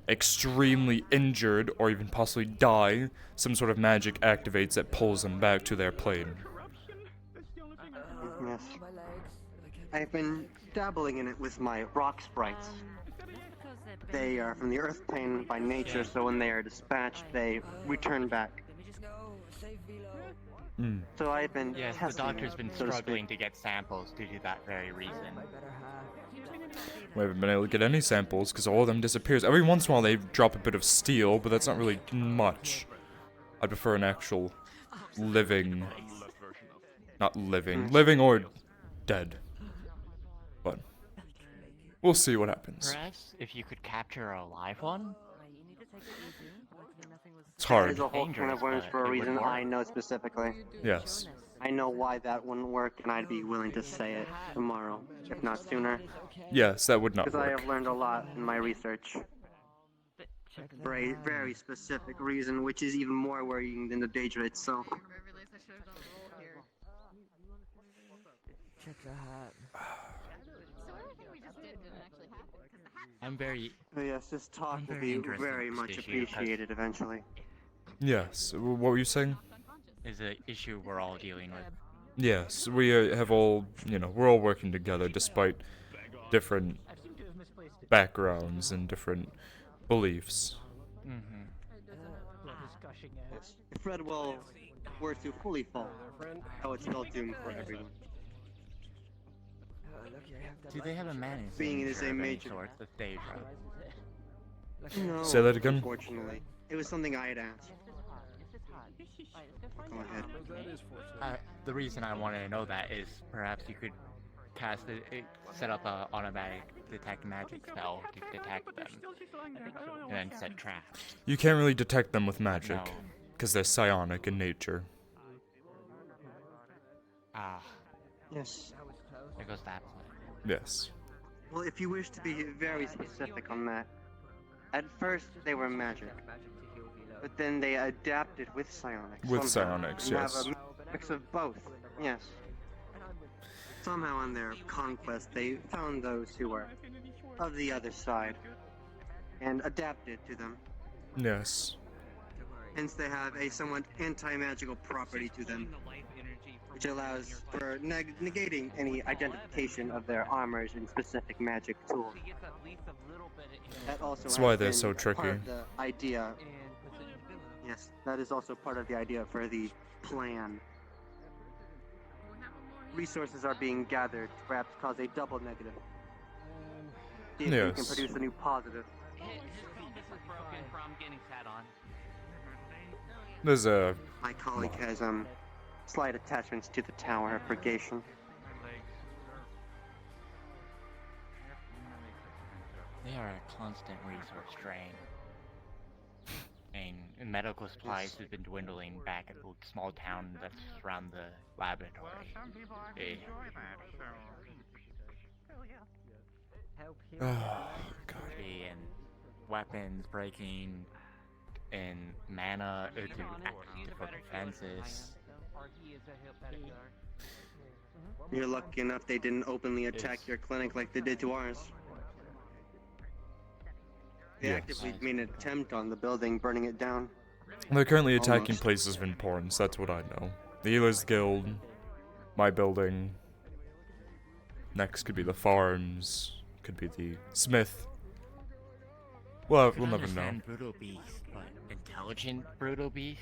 Speaker 2: extremely injured or even possibly die, some sort of magic activates that pulls them back to their plane.
Speaker 7: Yes. I've been dabbling in it with my rock sprites. They are from the earth plane by nature, so when they are dispatched, they return back. So I've been
Speaker 19: Yes, the
Speaker 7: testing
Speaker 19: doctor's been
Speaker 7: so to speak.
Speaker 19: struggling to get samples due to that very reason.
Speaker 2: We haven't been able to get any samples because all of them disappears. Every once in a while they drop a bit of steel, but that's not really much. I'd prefer an actual living... Not living. Living or dead. But we'll see what happens.
Speaker 19: Perhaps if you could capture a live one?
Speaker 2: It's
Speaker 7: That
Speaker 2: hard.
Speaker 7: is a whole can of worms for a reason I know specifically.
Speaker 2: Yes.
Speaker 7: I know why that wouldn't work, and I'd be willing to say it tomorrow, if not sooner.
Speaker 2: Yes, that would not
Speaker 7: Because I
Speaker 2: work.
Speaker 7: have learned a lot in my research. For a very specific reason, which is even more worrying than the Daedra itself.
Speaker 14: Check the hat.
Speaker 19: I'm very.
Speaker 7: Yes, this talk
Speaker 19: I'm
Speaker 7: will
Speaker 19: very
Speaker 7: be
Speaker 19: interested
Speaker 7: very
Speaker 19: in this
Speaker 7: much
Speaker 19: issue, 'cause
Speaker 7: appreciated eventually.
Speaker 2: Yes. What were you saying?
Speaker 19: Is an issue we're all dealing with.
Speaker 2: Yes, we have all, we're all working together despite different backgrounds and different beliefs.
Speaker 19: Mm-hmm.
Speaker 7: Yes. If Redwell were to fully fall, I would spell doom for everyone.
Speaker 19: Do they have a management
Speaker 7: Being in the same
Speaker 19: of any
Speaker 7: major.
Speaker 19: sort with Daedra?
Speaker 7: No,
Speaker 2: Say that again?
Speaker 7: unfortunately. It was something I had asked. Go ahead.
Speaker 19: The reason I wanted to know that is perhaps you could set up a automatic detect magic spell to detect them, and then set traps.
Speaker 2: You can't really detect them with magic,
Speaker 19: No.
Speaker 2: because they're psionic in nature.
Speaker 19: Ah.
Speaker 7: Yes.
Speaker 19: There goes that.
Speaker 2: Yes.
Speaker 7: Well, if you wish to be very specific on that, at first they were magic, but then they adapted with psionics.
Speaker 2: With
Speaker 7: somehow,
Speaker 2: psionics,
Speaker 7: and
Speaker 2: yes.
Speaker 7: have a mix of both. Yes. Somehow on their conquest, they found those who were of the other side and adapted to them.
Speaker 2: Yes.
Speaker 7: Hence, they have a somewhat anti-magical property to them, which allows for negating any identification of their armors and specific magic tools. That also
Speaker 2: That's
Speaker 7: has
Speaker 2: why they're
Speaker 7: been
Speaker 2: so
Speaker 7: part
Speaker 2: tricky.
Speaker 7: of the idea. Yes, that is also part of the idea for the plan. Resources are being gathered to perhaps cause a double negative. See if we can
Speaker 2: Yes.
Speaker 7: produce a new positive.
Speaker 2: There's a...
Speaker 7: My colleague has slight attachments to the tower of purgation.
Speaker 19: They are a constant resource drain. And medical supplies have been dwindling back at the small town that's around the laboratory.
Speaker 2: Oh, God.
Speaker 19: And weapons breaking, and mana for defenses.
Speaker 7: You're lucky enough they didn't openly attack your clinic like they did to ours. They
Speaker 2: Yes.
Speaker 7: actively made an attempt on the building, burning it down.
Speaker 2: They're currently attacking
Speaker 7: Almost.
Speaker 2: places of importance, that's what I know. The Healers Guild, my building. Next could be the farms, could be the smith. Well, we'll never know.
Speaker 19: Understand brutal beast, but intelligent brutal beast?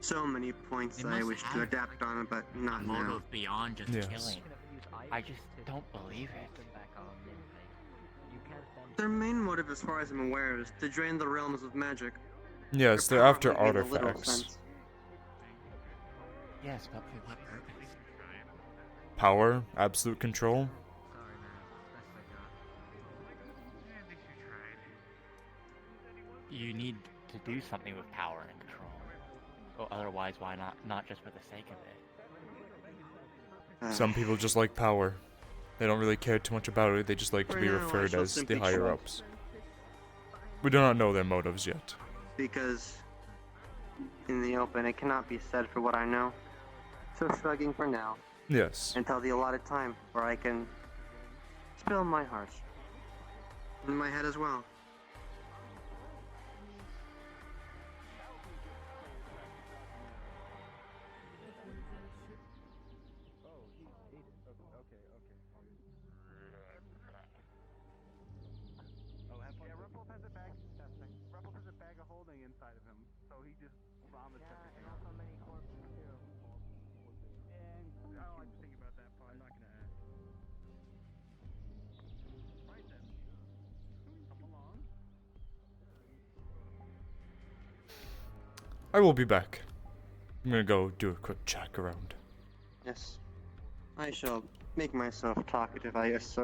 Speaker 7: So many points
Speaker 19: They
Speaker 7: I
Speaker 19: must
Speaker 7: wish to
Speaker 19: have
Speaker 7: adapt on, but not
Speaker 19: a
Speaker 7: now.
Speaker 19: motive beyond just
Speaker 2: Yes.
Speaker 19: killing. I just don't believe it.
Speaker 7: Their main motive, as far as I'm aware, is to drain the realms of magic.
Speaker 2: Yes,
Speaker 7: Their
Speaker 2: they're after
Speaker 7: power in the literal
Speaker 2: artifacts.
Speaker 7: sense.
Speaker 19: Yes, but for what purpose?
Speaker 2: Power, absolute control.
Speaker 19: You need to do something with power and control. Well, otherwise, why not just for the sake of it?
Speaker 2: Some people just like power. They don't really care too much about it, they just like to
Speaker 7: For
Speaker 2: be
Speaker 7: now, I
Speaker 2: referred
Speaker 7: shall
Speaker 2: as the
Speaker 7: simply
Speaker 2: higher
Speaker 7: shrug.
Speaker 2: ups. We do not know their motives yet.
Speaker 7: Because in the open, it cannot be said for what I know. So shrugging for now.
Speaker 2: Yes.
Speaker 7: Until the allotted time where I can spill my heart. In my head as well.
Speaker 2: I will be back. I'm gonna go do a quick check around.
Speaker 7: Yes. I shall make myself talkative, I guess.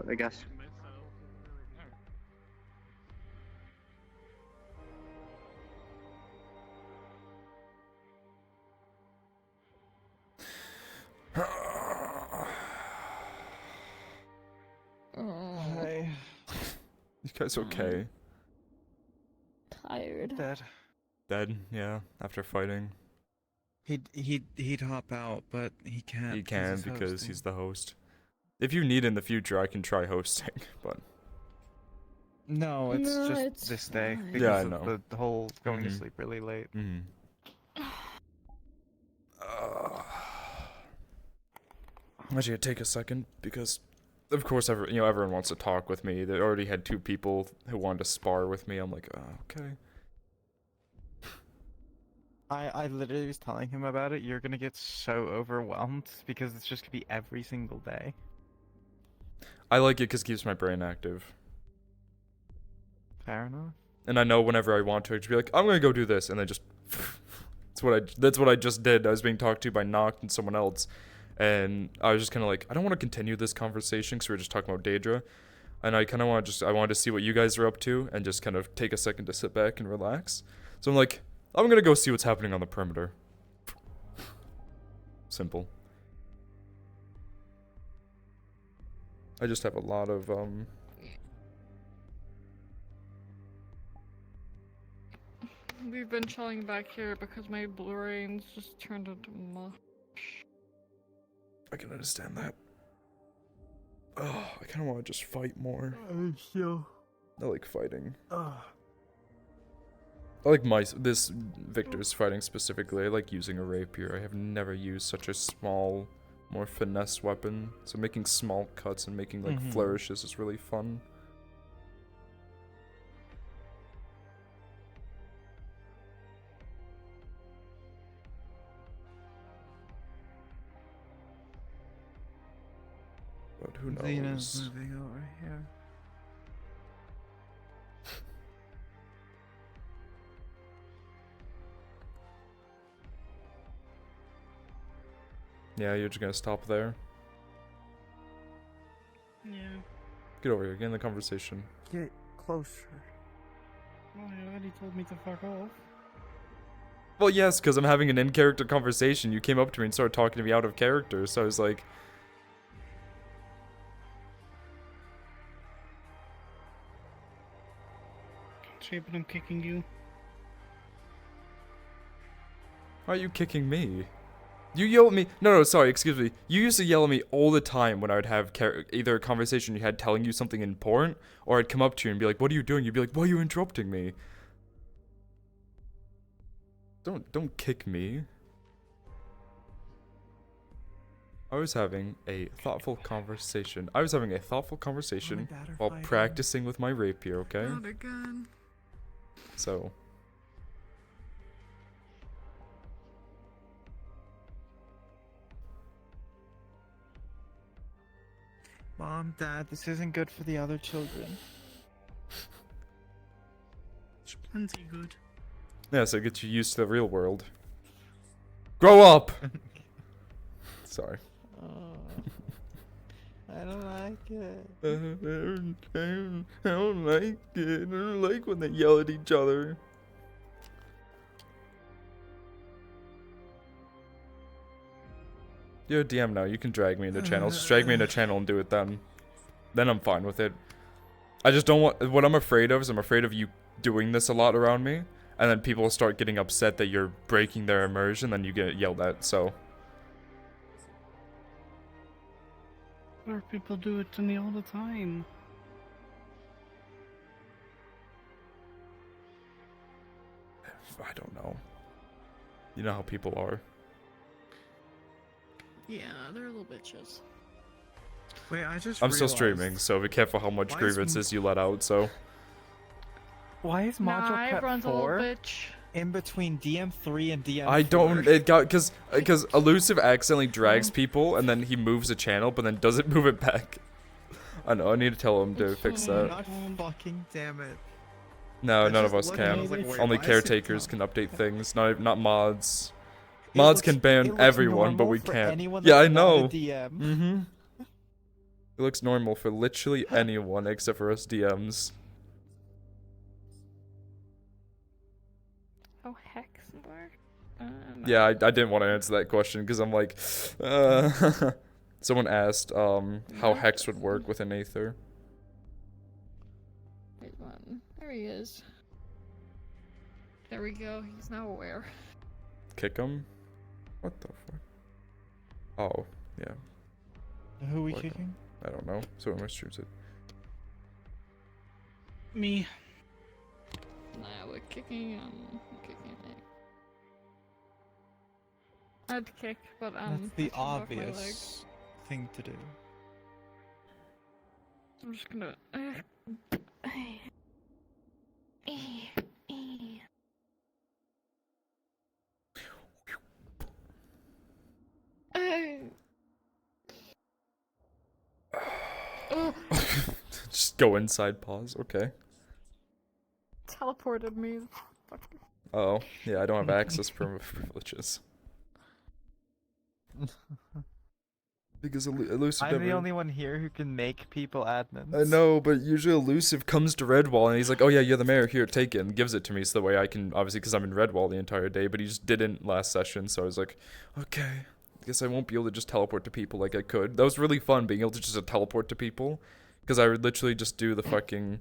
Speaker 3: Hey.
Speaker 2: You guys okay?
Speaker 15: Tired.
Speaker 2: Dead, yeah, after fighting.
Speaker 3: He'd hop out, but he can't.
Speaker 2: He can because
Speaker 3: hosting.
Speaker 2: he's the host. If you need in the future, I can try hosting, but...
Speaker 3: No, it's
Speaker 15: No,
Speaker 3: just
Speaker 15: it's
Speaker 3: this day
Speaker 15: fine.
Speaker 3: because
Speaker 2: Yeah, I
Speaker 3: of
Speaker 2: know.
Speaker 3: the whole going to
Speaker 2: Mhm.
Speaker 3: sleep really late.
Speaker 2: I'm actually gonna take a second because, of course, everyone wants to talk with me. They already had 2 people who wanted to spar with me. I'm like, oh, okay.
Speaker 3: I literally was telling him about it. You're gonna get so overwhelmed because it's just gonna be every single day.
Speaker 2: I like it because it keeps my brain active.
Speaker 3: Fair enough.
Speaker 2: And I know whenever I want to, I just be like, I'm gonna go do this, and then just... that's what I just did. I was being talked to by Noct and someone else, and I was just kind of like, I don't want to continue this conversation because we were just talking about Daedra, and I kind of want to I wanted to see what you guys are up to and just kind of take a second to sit back and relax. So I'm like, I'm gonna go see what's happening on the perimeter. Simple. I just have a lot of
Speaker 1: We've been chilling back here because my brain's just turned into mush.
Speaker 2: I can understand that. Oh, I kind of want to just fight more. I like fighting. I like this Victor's fighting specifically. I like using a rapier. I have never used such a small, more finesse weapon. So making small cuts and making like flourishes is really fun. But who knows?
Speaker 3: Xena's moving over here.
Speaker 2: Yeah, you're just gonna stop there.
Speaker 4: Yeah.
Speaker 2: Get over here, get in the conversation.
Speaker 3: Get closer.
Speaker 4: Well, he already told me to fuck off.
Speaker 2: Well, yes, because I'm having an in-character conversation. You came up to me and started talking to me out of character, so I was like...
Speaker 4: Say, but I'm kicking you.
Speaker 2: Why are you kicking me? You yell at me. No, sorry, excuse me. You used to yell at me all the time when I would have either a conversation you had telling you something important, or I'd come up to you and be like, what are you doing? You'd be like, why are you interrupting me? Don't kick me. I was having a thoughtful conversation. While practicing with my rapier, okay?
Speaker 1: Not again.
Speaker 2: So...
Speaker 3: Mom, Dad, this isn't good for the other children.
Speaker 4: It's plenty good.
Speaker 2: Yeah, so it gets you used to the real world. Grow up! Sorry.
Speaker 3: I don't like it.
Speaker 2: I don't like it. I don't like when they yell at each other. You're a DM now. You can drag me into channels. Just drag me into channel and do it then. Then I'm fine with it. I just don't want... What I'm afraid of is I'm afraid of you doing this a lot around me. And then people start getting upset that you're breaking their immersion. Then you get yelled at, so...
Speaker 4: Other people do it to me all the time.
Speaker 2: I don't know. You know how people are.
Speaker 1: Yeah, they're little bitches.
Speaker 3: Wait, I'm still
Speaker 2: realized... streaming, so be careful how much grievances you let out, so...
Speaker 3: Why is
Speaker 1: Nah,
Speaker 3: Module Pet
Speaker 1: everyone's a
Speaker 3: 4
Speaker 1: little bitch.
Speaker 3: in between DM3 and DM4?
Speaker 2: I don't... It got... Because Elusive accidentally drags people, and then he moves a channel, but then doesn't move it back. I know, I need to tell him to fix that.
Speaker 3: God fucking damn it.
Speaker 2: No,
Speaker 3: That's
Speaker 2: none of
Speaker 3: just
Speaker 2: us
Speaker 3: looking, I
Speaker 2: can.
Speaker 3: was like, wait,
Speaker 2: Only
Speaker 3: why is it
Speaker 2: caretakers can update things, not mods.
Speaker 3: It
Speaker 2: Mods
Speaker 3: looks-
Speaker 2: can
Speaker 3: it
Speaker 2: ban
Speaker 3: looks
Speaker 2: everyone, but
Speaker 3: normal
Speaker 2: we
Speaker 3: for
Speaker 2: can't.
Speaker 3: anyone
Speaker 2: Yeah, I
Speaker 3: that's not a
Speaker 2: know.
Speaker 3: DM.
Speaker 2: Mm-hmm. It looks normal for literally anyone except for us DMs.
Speaker 15: How hex work?
Speaker 2: Yeah, I didn't want to answer that question because I'm like, someone asked how hex would work with an Aether.
Speaker 1: Wait, one. There he is. There we go. He's now aware.
Speaker 2: Kick him? What the fuck? Oh, yeah.
Speaker 3: Who are we
Speaker 2: What?
Speaker 3: kicking?
Speaker 2: I don't know. So my streams it.
Speaker 4: Me.
Speaker 1: Nah, we're kicking it. I'd kick, but
Speaker 3: That's the
Speaker 1: I took off my leg.
Speaker 3: obvious thing to do.
Speaker 1: I'm just gonna.
Speaker 2: Just go inside, pause. Okay.
Speaker 1: Teleported me.
Speaker 2: Oh, yeah, I don't have access privileges. Because Elusive
Speaker 3: I'm the
Speaker 2: never-
Speaker 3: only one here who can make people admins.
Speaker 2: I know, but usually Elusive comes to Redwall and he's like, oh yeah, you're the mayor, here, take it, and gives it to me so the way I can, obviously because I'm in Redwall the entire day, but he just didn't last session, so I was like, okay, I guess I won't be able to just teleport to people like I could. That was really fun, being able to just teleport to people, because I would literally just do the fucking...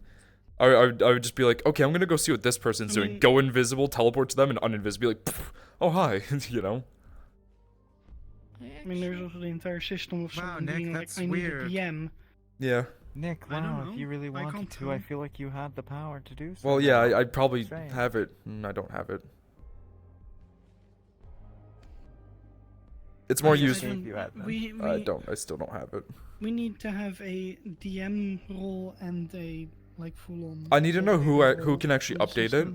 Speaker 2: I would just be like, okay, I'm gonna go see what this person's doing. Go invisible, teleport to them, and uninvisible, be like, oh hi, you know?
Speaker 4: I mean, there's also the entire system of
Speaker 3: Wow,
Speaker 4: someone
Speaker 3: Nick,
Speaker 4: being like,
Speaker 3: that's
Speaker 4: I need
Speaker 3: weird.
Speaker 4: a DM.
Speaker 2: Yeah.
Speaker 3: Nick,
Speaker 4: I don't
Speaker 3: wow, if
Speaker 4: know.
Speaker 3: you really
Speaker 4: I
Speaker 3: wanted
Speaker 4: can't
Speaker 3: to, I
Speaker 4: tell.
Speaker 3: feel like you had the power to do so.
Speaker 2: Well, yeah,
Speaker 3: now.
Speaker 2: I'd probably
Speaker 3: Insane.
Speaker 2: have it. I don't have it. It's more
Speaker 4: I
Speaker 2: useful.
Speaker 4: don't-
Speaker 2: I still don't have it.
Speaker 4: We need to have a DM role and a like full-on.
Speaker 2: I need to know who can actually update it.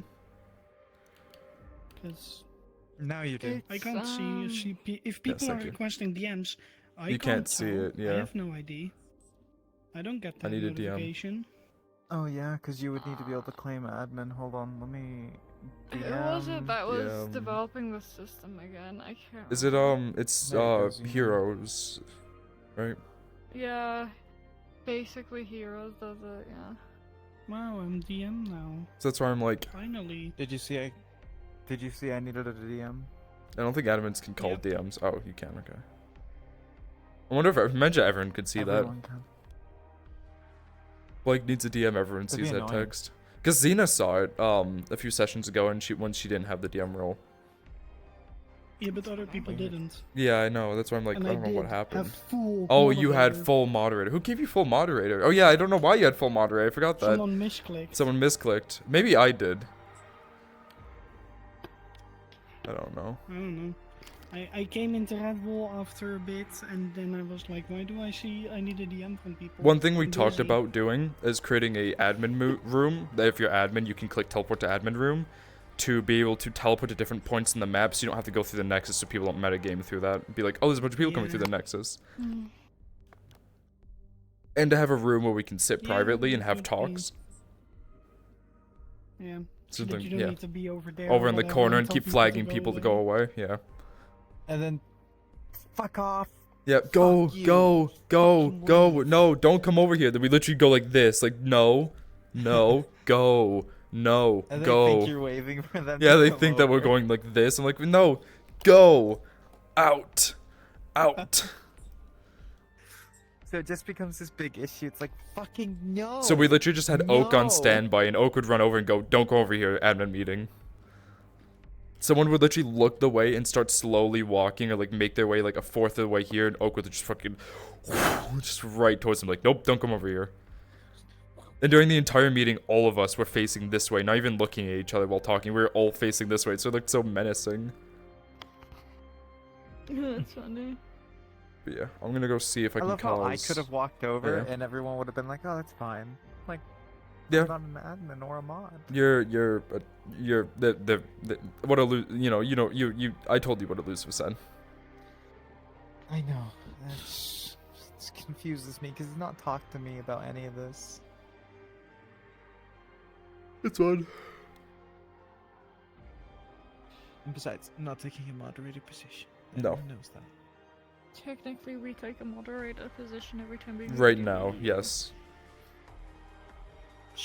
Speaker 4: Because
Speaker 3: now you do.
Speaker 4: I can't see if people
Speaker 2: thank
Speaker 4: are
Speaker 2: you.
Speaker 4: requesting DMs. I
Speaker 2: You can't see
Speaker 4: tell.
Speaker 2: it, yeah.
Speaker 4: I have no ID. I don't get that
Speaker 2: I need a DM.
Speaker 4: notification.
Speaker 3: Oh yeah, because you would need to be able to claim admin. Hold on, let me.
Speaker 1: Who was it that was
Speaker 2: DM.
Speaker 1: developing the system again? I can't.
Speaker 2: Is it it's
Speaker 3: There it goes, yeah.
Speaker 2: Heroes, right?
Speaker 1: Yeah, basically Heroes does it. Yeah.
Speaker 4: Wow, I'm DM now.
Speaker 2: So that's why I'm like,
Speaker 4: Finally.
Speaker 3: Did you see I needed a DM?
Speaker 2: I don't think admins can call DMs. Oh, you can. Okay. I wonder if imagine everyone could see
Speaker 3: Everyone
Speaker 2: that.
Speaker 3: can.
Speaker 2: Blake needs a DM. Everyone
Speaker 3: That'd
Speaker 2: sees
Speaker 3: be
Speaker 2: that
Speaker 3: annoying.
Speaker 2: text. Because Xena saw it a few sessions ago, and when she didn't have the DM role.
Speaker 4: Yeah, but other people didn't.
Speaker 2: Yeah, I know. That's why I'm like,
Speaker 4: And
Speaker 2: I don't know what
Speaker 4: did
Speaker 2: happened.
Speaker 4: have full
Speaker 2: Oh, you had
Speaker 4: moderator.
Speaker 2: full moderator. Who gave you full moderator? Oh yeah, I don't know why you had full moderator. I forgot that.
Speaker 4: Someone misclicked.
Speaker 2: Someone misclicked. Maybe I did. I don't know.
Speaker 4: I don't know. I came into Red Bull after a bit, and then I was like, why do I see I need a DM from people?
Speaker 2: One thing we
Speaker 4: I'm
Speaker 2: talked
Speaker 4: busy.
Speaker 2: about doing is creating a admin room. That if you're admin, you can click teleport to admin room to be able to teleport to different points in the map, so you don't have to go through the Nexus, so people don't metagame through that. Be like, oh, there's a bunch of people coming through the Nexus. And to have a room where we can sit
Speaker 4: Yeah,
Speaker 2: privately and have
Speaker 4: that would be-
Speaker 2: talks.
Speaker 4: Yeah.
Speaker 2: So
Speaker 4: So that
Speaker 2: then-
Speaker 4: you don't
Speaker 2: yeah.
Speaker 4: need to be over there.
Speaker 2: Over in the
Speaker 4: whatever,
Speaker 2: corner and
Speaker 4: tell
Speaker 2: keep
Speaker 4: people
Speaker 2: flagging
Speaker 4: go
Speaker 2: people to
Speaker 4: away.
Speaker 2: go away. Yeah.
Speaker 3: And then, fuck off.
Speaker 2: Yeah, go,
Speaker 3: you,
Speaker 2: go, go, go. No, don't come over here. Then we literally go like this. Like, no, no, go, no,
Speaker 3: And they
Speaker 2: go.
Speaker 3: think you're waving for them
Speaker 2: Yeah,
Speaker 3: to
Speaker 2: they
Speaker 3: come
Speaker 2: think that we're
Speaker 3: over.
Speaker 2: going like this. I'm like, no, go, out, out.
Speaker 3: So it just becomes this big issue. It's like, fucking no.
Speaker 2: So we literally just had Oak
Speaker 3: No.
Speaker 2: on standby, and Oak would run over and go, don't go over here, admin meeting. Someone would literally look the way and start slowly walking, or like make their way like a fourth of the way here, and Oak would just fucking just right towards them, like, nope, don't come over here. And during the entire meeting, all of us were facing this way, not even looking at each other while talking. We were all facing this way, so it looked so menacing.
Speaker 1: That's funny.
Speaker 2: But yeah, I'm gonna go see if I
Speaker 3: I
Speaker 2: can
Speaker 3: love how I
Speaker 2: cause-
Speaker 3: could have walked over
Speaker 2: Yeah.
Speaker 3: and everyone would have been like, oh, that's fine. Like,
Speaker 2: Yeah.
Speaker 3: I'm not an admin or a mod.
Speaker 2: You're the what you I told you what Elusive said.
Speaker 3: I know. It confuses me because he's not talked to me about any of this.
Speaker 2: It's fun.
Speaker 3: And besides, I'm not taking a moderator position.
Speaker 2: No.
Speaker 3: Everyone knows that.
Speaker 1: Technically, we take a moderator position every time we meet
Speaker 2: Right
Speaker 1: you.
Speaker 2: now, yes.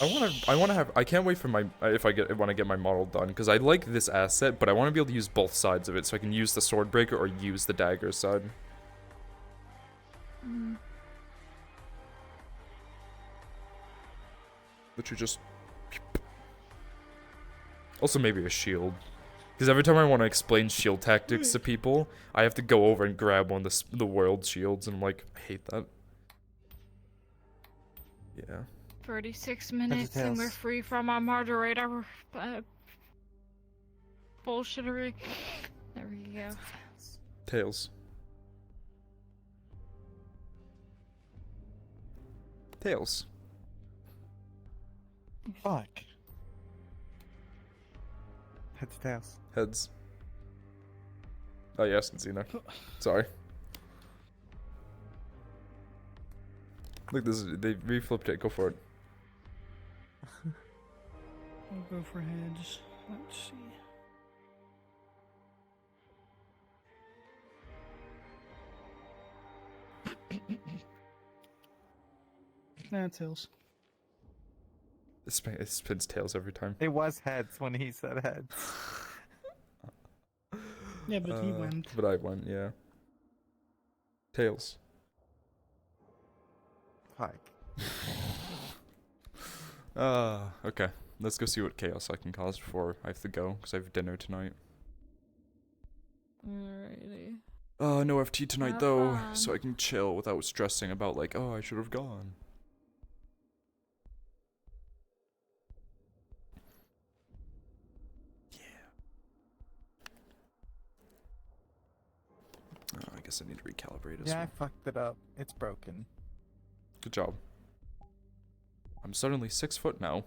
Speaker 2: I wanna have. I can't wait for my if I want to get my model done because I like this asset, but I want to be able to use both sides of it, so I can use the sword breaker or use the dagger side.
Speaker 1: Mm.
Speaker 2: Literally just. Also, maybe a shield. Because every time I want to explain shield tactics to people, I have to go over and grab one of the world shields, and I'm like, I hate that. Yeah.
Speaker 1: 36 minutes and we're free from our moderator bullshittery. There we go.
Speaker 2: Tails. Tails.
Speaker 3: Fuck. Heads, tails.
Speaker 2: Heads. Oh, yes, Zena. Sorry. Look, this is, they reflipped it. Go for it.
Speaker 4: I'll go for heads. Let's see. That's tails.
Speaker 2: It spins tails every time.
Speaker 3: It was heads when he said heads.
Speaker 4: Yeah, but he went.
Speaker 2: But I went, yeah. Tails.
Speaker 3: Fuck.
Speaker 2: Okay. Let's go see what chaos I can cause before I have to go, because I have dinner tonight.
Speaker 1: Alrighty.
Speaker 2: No FT tonight,
Speaker 1: Have
Speaker 2: though,
Speaker 1: fun.
Speaker 2: so I can chill without stressing about, like, oh, I should have gone. Oh, I guess I need to recalibrate as
Speaker 3: Yeah, I
Speaker 2: well.
Speaker 3: fucked it up. It's broken.
Speaker 2: Good job. I'm suddenly 6 foot now,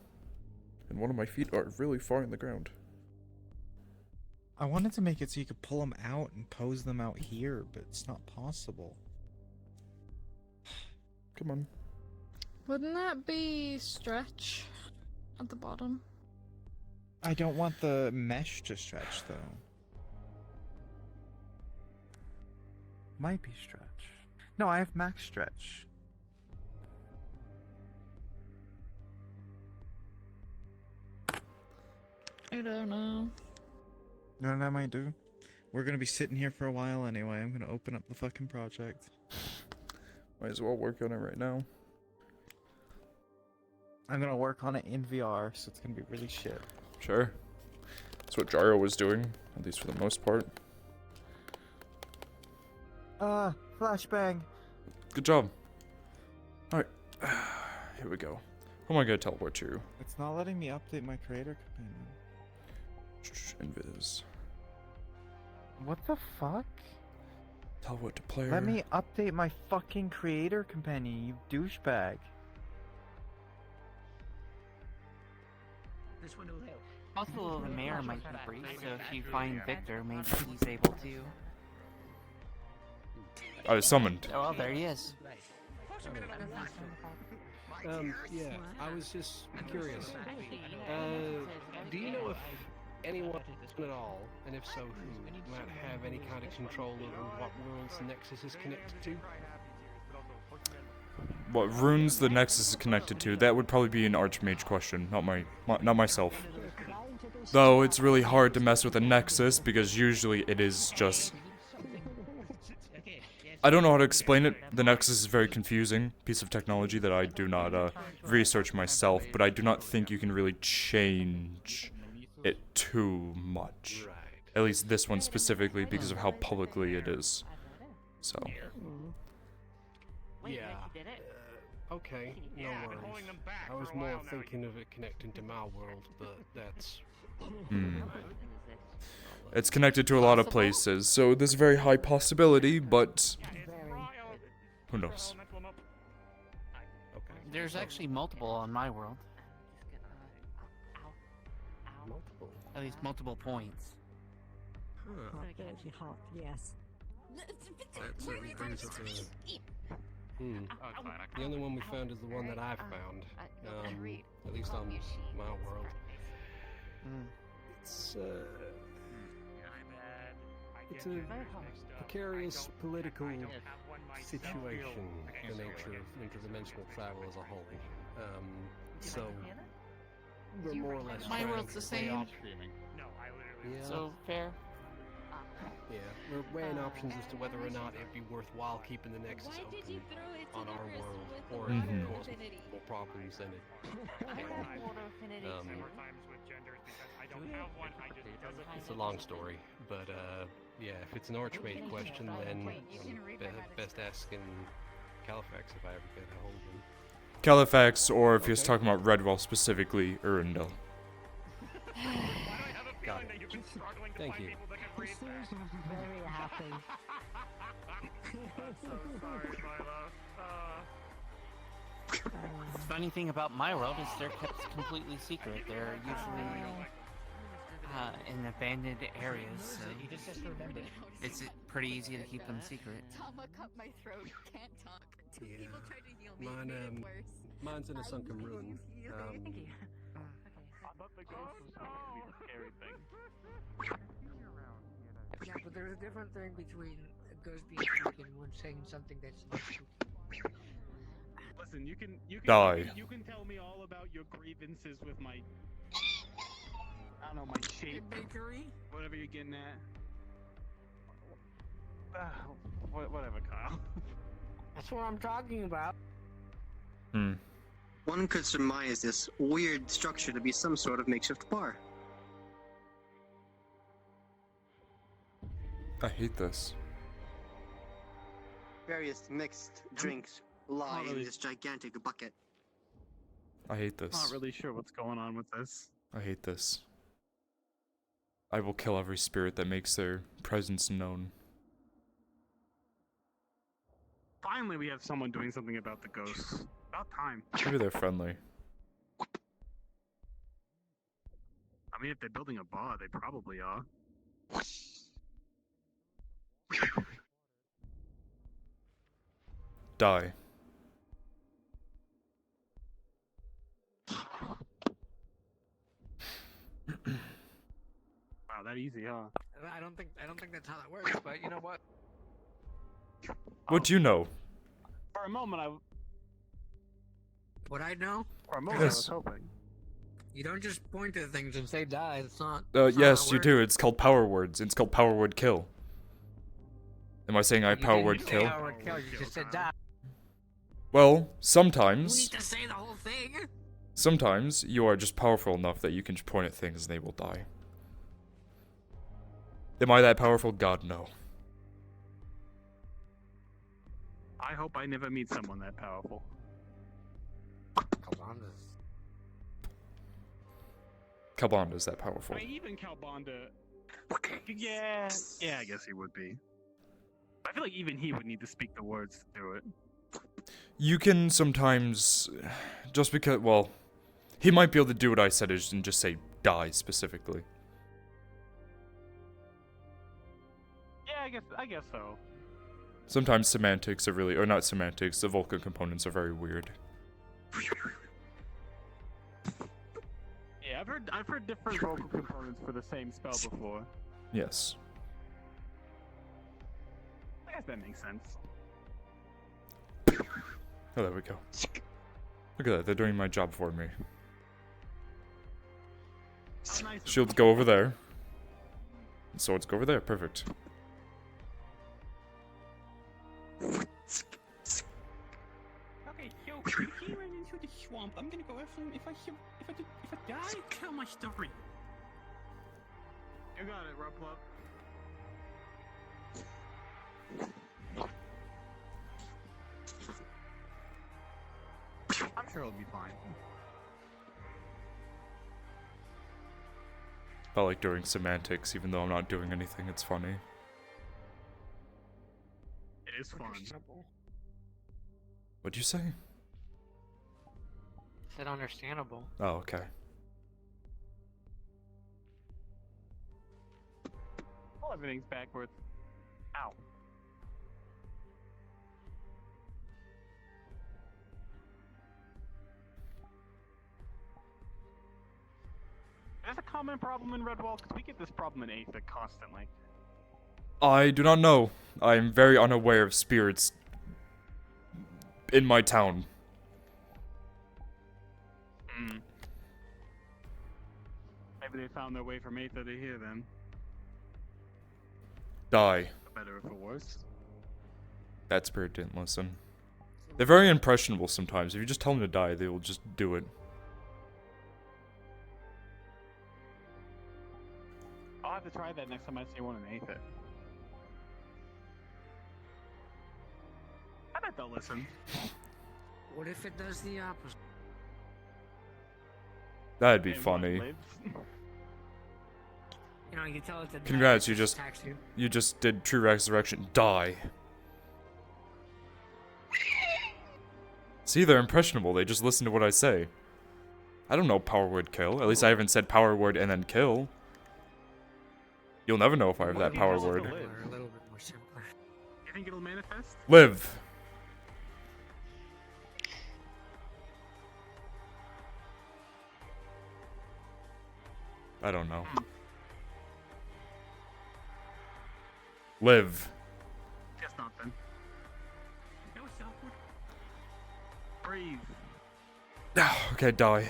Speaker 2: and one of my feet are really far in the ground.
Speaker 3: I wanted to make it so you could pull them out and pose them out here, but it's not possible.
Speaker 2: Come on.
Speaker 1: Wouldn't that be stretch at the bottom?
Speaker 3: I don't want the mesh to stretch, though. Might be stretch. No, I have max stretch.
Speaker 1: I don't know.
Speaker 3: You know what I might do? We're gonna be sitting here for a while anyway. I'm gonna open up the fucking project.
Speaker 2: Might as well work on it right now.
Speaker 3: I'm gonna work on it in VR, so it's gonna be really shit.
Speaker 2: Sure. That's what Gyro was doing, at least for the most part.
Speaker 3: Flashbang.
Speaker 2: Good job. Alright. Here we go. Who am I gonna teleport to?
Speaker 3: It's not letting me update my creator companion.
Speaker 2: Invis.
Speaker 3: What the fuck?
Speaker 2: Teleport to player.
Speaker 3: Let me update my fucking creator companion, you douchebag.
Speaker 18: This one will help.
Speaker 16: Also, the mayor might be free, so if you find Victor, maybe he's able to.
Speaker 2: I was summoned.
Speaker 16: Oh, well, there he is.
Speaker 20: Yeah, I was just curious. Do you know if anyone at all, and if so who, might have any kind of control over what worlds the Nexus is connected to?
Speaker 2: What runes the Nexus is connected to? That would probably be an Archmage question, not myself. Though it's really hard to mess with a Nexus because usually it is just. I don't know how to explain it. The Nexus is a very confusing piece of technology that I do not research myself, but I do not think you can really change it too much. At least this one specifically because of how publicly it is. So.
Speaker 20: Yeah. Okay, no worries. I was more thinking of it connecting to my world, but that's...
Speaker 2: It's connected to a lot of places, so there's a very high possibility, but who knows?
Speaker 16: There's actually multiple on my world.
Speaker 20: Multiple?
Speaker 16: At least multiple points.
Speaker 14: Hot, hot, yes.
Speaker 5: That certainly brings up
Speaker 20: Hmm.
Speaker 5: Oh, it's fine.
Speaker 20: The only one we found is the one that I've found. At least on my world. It's it's a precarious political situation, the nature of interdimensional travel as a whole. So we're more or less
Speaker 1: My
Speaker 20: trying
Speaker 1: world's the
Speaker 20: to
Speaker 1: same.
Speaker 20: Yeah.
Speaker 16: So fair.
Speaker 20: Yeah, we're weighing options as to whether or not it'd be worthwhile keeping the Nexus open on our world, or if it causes more problems than it It's a long story, but yeah, if it's an Archmage question, then best asking Califax if I ever get a hold of him.
Speaker 2: Califax, or if he's talking about Redwall specifically, Urundel.
Speaker 20: Got it. Thank you.
Speaker 14: Very happy.
Speaker 5: I'm so sorry, Milo.
Speaker 16: Funny thing about my world is they're kept completely secret. They're usually in abandoned areas, so
Speaker 14: You just have to remember.
Speaker 16: it's pretty easy to keep them secret.
Speaker 11: Tama cut my throat, can't talk. Two
Speaker 20: Yeah.
Speaker 11: people tried to heal me, made it worse.
Speaker 20: Mine's in a sunken ruin.
Speaker 14: Thank you.
Speaker 5: I thought the ghost was supposed to be the scary thing.
Speaker 9: Yeah, but there's a different thing between a ghost being spooky and one saying something that's not spooky.
Speaker 10: Listen, you can
Speaker 2: Die.
Speaker 10: You can tell me all about your grievances with my I don't know, my shape.
Speaker 9: Bakery?
Speaker 10: Whatever you're getting at. Whatever, Kyle.
Speaker 9: That's what I'm talking about.
Speaker 7: One could surmise this weird structure to be some sort of makeshift bar.
Speaker 2: I hate this.
Speaker 7: Various mixed drinks lie in this gigantic bucket.
Speaker 2: I hate this.
Speaker 10: Not really sure what's going on with this.
Speaker 2: I hate this. I will kill every spirit that makes their presence known.
Speaker 10: Finally, we have someone doing something about the ghosts. About time.
Speaker 2: Maybe they're friendly.
Speaker 10: I mean, if they're building a bar, they probably are.
Speaker 2: Die.
Speaker 10: Wow, that easy, huh?
Speaker 9: I don't think that's how that works, but you know what?
Speaker 2: What do you know?
Speaker 10: For a moment,
Speaker 9: What I know?
Speaker 10: For a moment,
Speaker 2: Yes.
Speaker 10: I was hoping.
Speaker 9: You don't just point at things and say die. It's not.
Speaker 2: Yes, you do. It's called power words. It's called power word kill. Am I saying I power word kill?
Speaker 9: Power word kill. You just said die.
Speaker 2: Well,
Speaker 9: You
Speaker 2: sometimes.
Speaker 9: need to say the whole thing.
Speaker 2: Sometimes you are just powerful enough that you can just point at things and they will die. Am I that powerful? God, no.
Speaker 10: I hope I never meet someone that powerful.
Speaker 2: Kalbanda's that powerful.
Speaker 10: I mean, even Kalbanda. Yeah, I guess he would be. I feel like even he would need to speak the words to do it.
Speaker 2: You can sometimes, just because, well, he might be able to do what I said and just say die specifically.
Speaker 10: Yeah, I guess so.
Speaker 2: Sometimes semantics are really, or not semantics, the Vulcan components are very weird.
Speaker 10: Yeah, I've heard different vocal components for the same spell before.
Speaker 2: Yes.
Speaker 10: I guess that makes sense.
Speaker 2: Oh, there we go. Look at that, they're doing my job for me. Shields go over there. Swords go over there, perfect.
Speaker 10: Okay, yo, he ran into the swamp. I'm gonna go after him. If I die, tell my story. You got it, Ruplop. I'm sure it'll be fine.
Speaker 2: I like doing semantics, even though I'm not doing anything, it's funny.
Speaker 10: It is fun.
Speaker 2: What'd you say?
Speaker 16: Said understandable.
Speaker 2: Oh, okay.
Speaker 10: Well, everything's backwards. Ow.
Speaker 21: common problem in Redwall? Because we get this problem in Aether constantly.
Speaker 2: I do not know. I am very unaware of spirits in my town.
Speaker 21: Hmm. Maybe they found their way from Aether to here then.
Speaker 2: Die.
Speaker 21: For better or for worse.
Speaker 2: That spirit didn't listen. They're very impressionable sometimes. If you just tell them to die, they will just do it.
Speaker 21: I'll have to try that next time I see one in Aether. I bet they'll listen.
Speaker 18: What if it does the opposite?
Speaker 2: That'd be
Speaker 21: And
Speaker 2: funny.
Speaker 21: lives.
Speaker 18: You know, you tell it to die,
Speaker 2: Congrats,
Speaker 18: it
Speaker 2: you just
Speaker 18: attacks you.
Speaker 2: you just did true resurrection. Die. See, they're impressionable. They just listen to what I say. I don't know power word kill. At least I haven't said power word and then kill. You'll never know if I have that power word.
Speaker 18: A little bit more simpler.
Speaker 21: You think it'll manifest?
Speaker 2: Live. I don't know. Live.
Speaker 21: Guess not then. That was awkward. Breathe.
Speaker 2: Okay, die.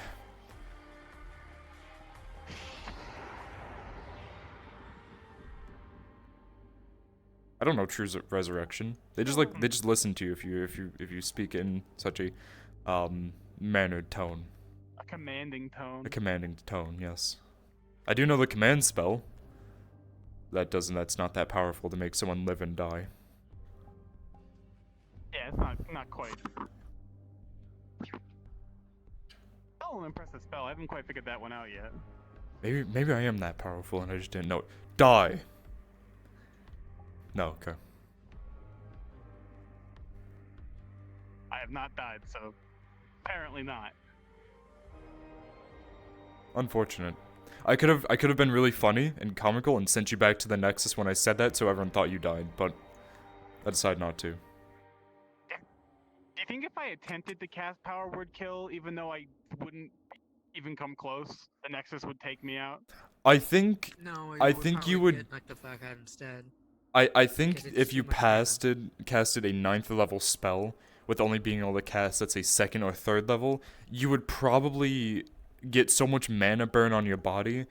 Speaker 2: I don't know true resurrection. They just listen to you if you speak in such a mannered tone.
Speaker 21: A commanding tone.
Speaker 2: A commanding tone, yes. I do know the command spell. That's not that powerful to make someone live and die.
Speaker 21: Yeah, it's not quite. Still an impressive spell. I haven't quite figured that one out yet.
Speaker 2: Maybe I am that powerful and I just didn't know it. Die. No, okay.
Speaker 21: I have not died, so apparently not.
Speaker 2: Unfortunate. I could have been really funny and comical and sent you back to the Nexus when I said that so everyone thought you died, but I decided not to.
Speaker 21: Do you think if I attempted to cast Power Word Kill, even though I wouldn't even come close, the Nexus would take me out?
Speaker 2: I think
Speaker 18: No,
Speaker 2: I think you would
Speaker 18: get, like, the fuck out instead.
Speaker 2: I think
Speaker 18: Because it's
Speaker 2: if
Speaker 18: too
Speaker 2: you
Speaker 18: much
Speaker 2: casted a 9th level spell with only being able to cast, let's say, 2nd or 3rd level, you would probably get so much mana burn on your body.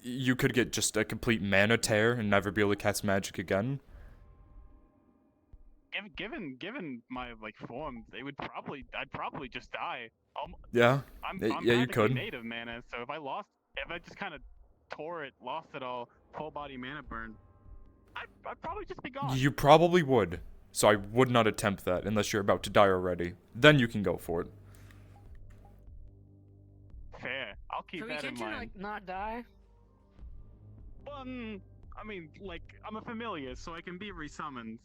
Speaker 2: You could get just a complete mana tear and never be able to cast magic again.
Speaker 21: Given my form, I'd probably just die.
Speaker 2: Yeah.
Speaker 21: I'm
Speaker 2: Yeah, you
Speaker 21: practically
Speaker 2: could.
Speaker 21: native mana, so if I just kind of tore it, lost it all, full body mana burn, I'd probably just be gone.
Speaker 2: You probably would. So I would not attempt that unless you're about to die already. Then you can go for it.
Speaker 21: Fair. I'll keep that in
Speaker 18: Can't you,
Speaker 21: mind.
Speaker 18: like, not die?
Speaker 21: Well, I mean, I'm a familiar, so I can be resummoned.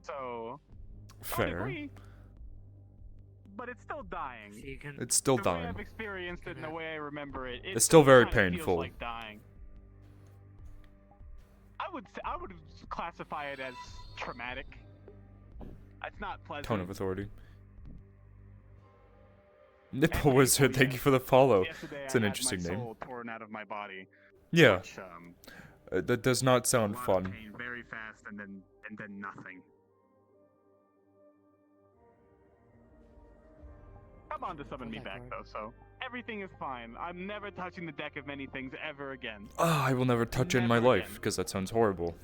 Speaker 21: So, to a
Speaker 2: Fair.
Speaker 21: degree, but it's still dying.
Speaker 2: It's still
Speaker 21: the way
Speaker 2: dying.
Speaker 21: I've experienced it and the way I remember it,
Speaker 2: It's still very
Speaker 21: kinda
Speaker 2: painful.
Speaker 21: Feels like dying. I would classify it as traumatic. It's not pleasant.
Speaker 2: Tone of authority. Nipple Wizard, thank you for the follow.
Speaker 21: Yesterday
Speaker 2: It's
Speaker 21: I
Speaker 2: an
Speaker 21: had
Speaker 2: interesting
Speaker 21: my
Speaker 2: name.
Speaker 21: soul torn out of my body.
Speaker 2: Yeah.
Speaker 21: Which,
Speaker 2: That does not sound
Speaker 21: a lot of
Speaker 2: fun.
Speaker 21: pain very fast and then nothing. Come on to summon me back though, so everything is fine. I'm never touching the deck of many things ever again.
Speaker 2: I will never touch it in my
Speaker 21: Never
Speaker 2: life,
Speaker 21: again.
Speaker 2: because that sounds horrible.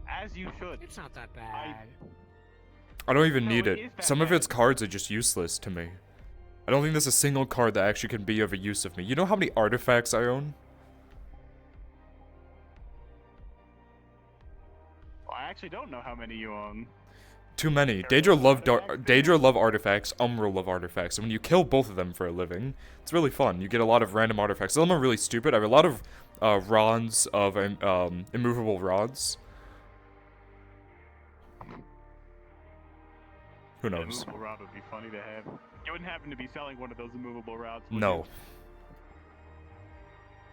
Speaker 21: As you should.
Speaker 18: It's not that bad.
Speaker 2: I don't even
Speaker 21: No,
Speaker 2: need
Speaker 21: it
Speaker 2: it.
Speaker 21: is that
Speaker 2: Some of
Speaker 21: bad.
Speaker 2: its cards are just useless to me. I don't think there's a single card that actually can be of a use of me. You know how many artifacts I own?
Speaker 21: Well, I actually don't know how many you own.
Speaker 2: Too many. Daedra love artifacts, Umbral love artifacts, and when you kill both of them for a living, it's really fun. You get a lot of random artifacts. Some are really stupid. I have a lot of rods of immovable rods. Who
Speaker 21: An
Speaker 2: knows?
Speaker 21: immovable rod would be funny to have. You wouldn't happen to be selling one of those immovable rods, would
Speaker 2: No.
Speaker 21: you?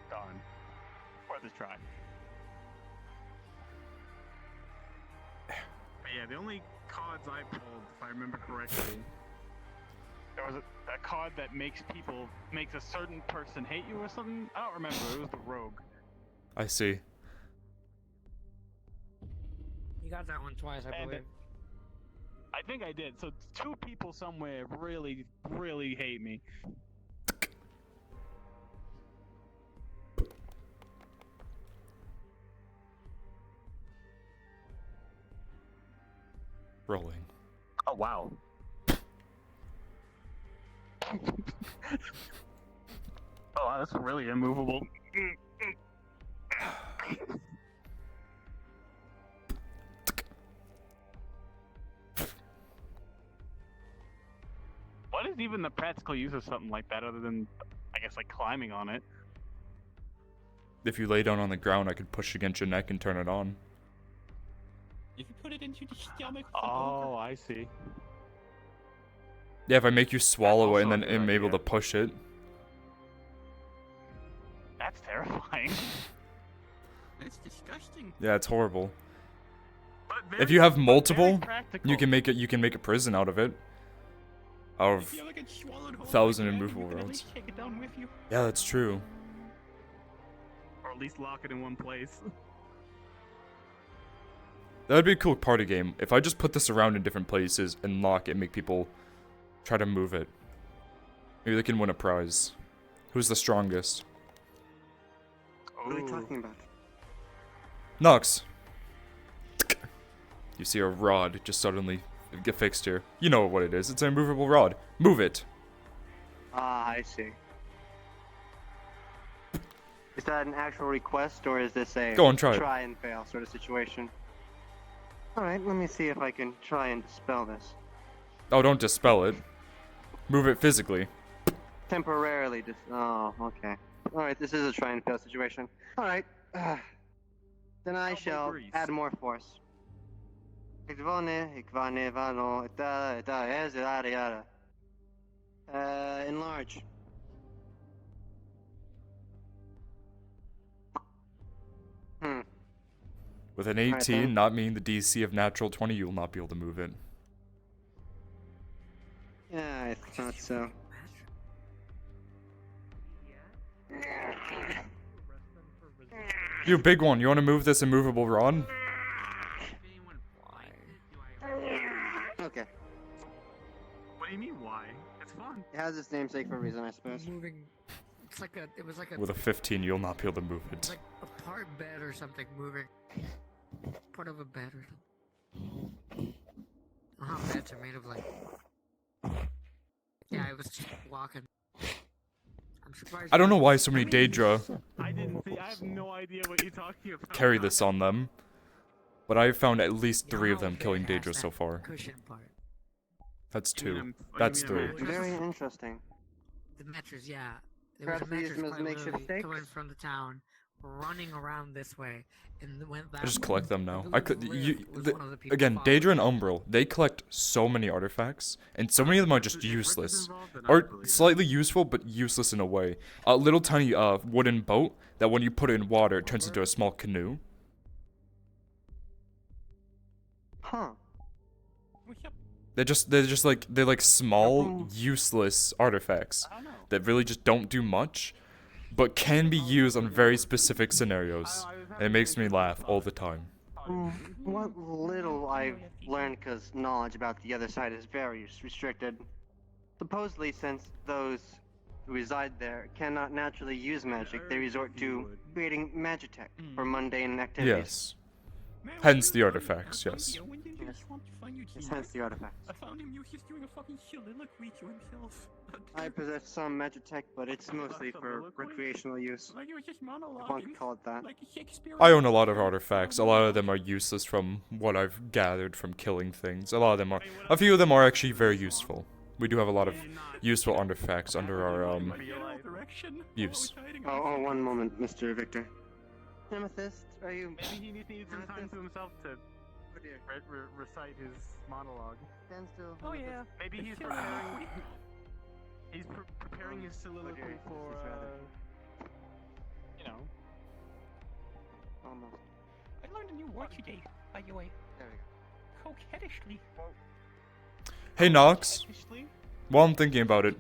Speaker 21: Darn. Worth a try. But yeah, the only cards I pulled, if I remember correctly, There was a card that makes a certain person hate you or something. I don't remember. It was the rogue.
Speaker 2: I see.
Speaker 18: You got that one twice, I believe.
Speaker 21: I think I did. So 2 people somewhere really, really hate me.
Speaker 2: Rolling.
Speaker 21: Oh wow. Oh, that's really immovable. What is even the practical use of something like that other than, I guess, like climbing on it?
Speaker 2: If you lay down on the ground, I could push against your neck and turn it on.
Speaker 8: If you put it into the stomach.
Speaker 21: Oh, I see.
Speaker 2: Yeah, if I make you swallow it and
Speaker 21: also
Speaker 2: then
Speaker 21: a good
Speaker 2: I'm able
Speaker 21: idea.
Speaker 2: to push it.
Speaker 21: That's terrifying.
Speaker 18: That's disgusting.
Speaker 2: Yeah, it's horrible.
Speaker 21: But
Speaker 2: If you have
Speaker 21: very
Speaker 2: multiple,
Speaker 21: practical.
Speaker 2: you can make a prison out of it. Out of
Speaker 8: If you have like a swallowed whole
Speaker 2: 1,000
Speaker 8: dragon,
Speaker 2: immovable
Speaker 8: you can at
Speaker 2: rods.
Speaker 8: least take it down with you.
Speaker 2: Yeah, that's true.
Speaker 21: Or at least lock it in one place.
Speaker 2: That would be a cool party game. If I just put this around in different places and lock it and make people try to move it. Maybe they can win a prize. Who's the strongest?
Speaker 7: What are we talking about?
Speaker 2: Nox. You see a rod just suddenly get fixed here. You know what it is. It's an immovable rod. Move it.
Speaker 7: Ah, I see. Is that an actual request, or is this a
Speaker 2: Go on, try it.
Speaker 7: try and fail sort of situation? Alright, let me see if I can try and dispel this.
Speaker 2: Oh, don't dispel it. Move it physically.
Speaker 7: Temporarily oh, okay. Alright, this is a try and fail situation. Alright. Then I shall add more force. Enlarge.
Speaker 2: With an
Speaker 7: Alright,
Speaker 2: 18
Speaker 7: then.
Speaker 2: not meaning the DC of natural 20, you will not be able to move it.
Speaker 7: Yeah, I thought so.
Speaker 2: You big one, you want to move this immovable rod?
Speaker 7: Okay.
Speaker 21: What do you mean, why? It's fun.
Speaker 7: It has its namesake for a reason, I suppose.
Speaker 18: Moving. It was like a.
Speaker 2: With a 15, you'll not be able to move
Speaker 18: It's
Speaker 2: it.
Speaker 18: like a part bed or something moving. Part of a bed or something. I don't know how beds are made of, like. Yeah, I was just walking. I'm surprised.
Speaker 2: I don't know why so many Daedra
Speaker 21: I didn't see. I have no idea what you're talking about.
Speaker 2: carry this on them. But I've found at least 3 of them killing Daedra so far.
Speaker 18: Cushion part.
Speaker 2: That's
Speaker 21: You mean
Speaker 2: 2.
Speaker 21: I'm-
Speaker 2: That's
Speaker 21: you mean
Speaker 2: 3.
Speaker 21: I'm-
Speaker 7: Very interesting.
Speaker 18: The mattress, yeah. There was
Speaker 7: Perhaps
Speaker 18: a
Speaker 7: we use
Speaker 18: mattress
Speaker 7: them as
Speaker 18: quite
Speaker 7: makeshift
Speaker 18: literally
Speaker 7: stakes?
Speaker 18: coming from the town, running around this way, and went that
Speaker 2: I just
Speaker 18: way.
Speaker 2: collect them now. I could
Speaker 18: people
Speaker 2: again,
Speaker 18: following.
Speaker 2: Daedra and Umbral, they collect so many artifacts, and so many of them are just useless, or slightly useful but useless in a way. A little tiny wooden boat that when you put it in water, it turns into a small canoe.
Speaker 7: Huh.
Speaker 2: They're like small, useless artifacts that really just don't do much, but can be used on very specific scenarios. And it makes me laugh all the time.
Speaker 7: What little I've learned, because knowledge about the other side is very restricted. Supposedly, since those who reside there cannot naturally use magic, they resort to creating magitech for mundane activities.
Speaker 2: Yes. Hence the artifacts, yes.
Speaker 7: Yes, hence the artifacts.
Speaker 8: I found him. He's doing a fucking soliloquy to himself.
Speaker 7: I possess some magitech, but it's mostly for recreational use.
Speaker 8: Like he was just
Speaker 7: If one
Speaker 8: monologuing.
Speaker 7: could call it that.
Speaker 8: Like a Shakespearean.
Speaker 2: I own a lot of artifacts. A lot of them are useless from what I've gathered from killing things. A few of them are actually very useful. We do have a lot of useful artifacts under our use.
Speaker 7: Oh, one moment, Mr. Victor. Amethyst, are you?
Speaker 21: Maybe he needs some time to himself to recite his monologue.
Speaker 7: Stand still.
Speaker 21: Oh yeah. Maybe he's preparing. He's preparing his soliloquy for, you know.
Speaker 7: Almost.
Speaker 8: I learned a new word today, by the way.
Speaker 7: There we go.
Speaker 8: Coquettishly.
Speaker 2: Hey Nox. while I'm thinking about it,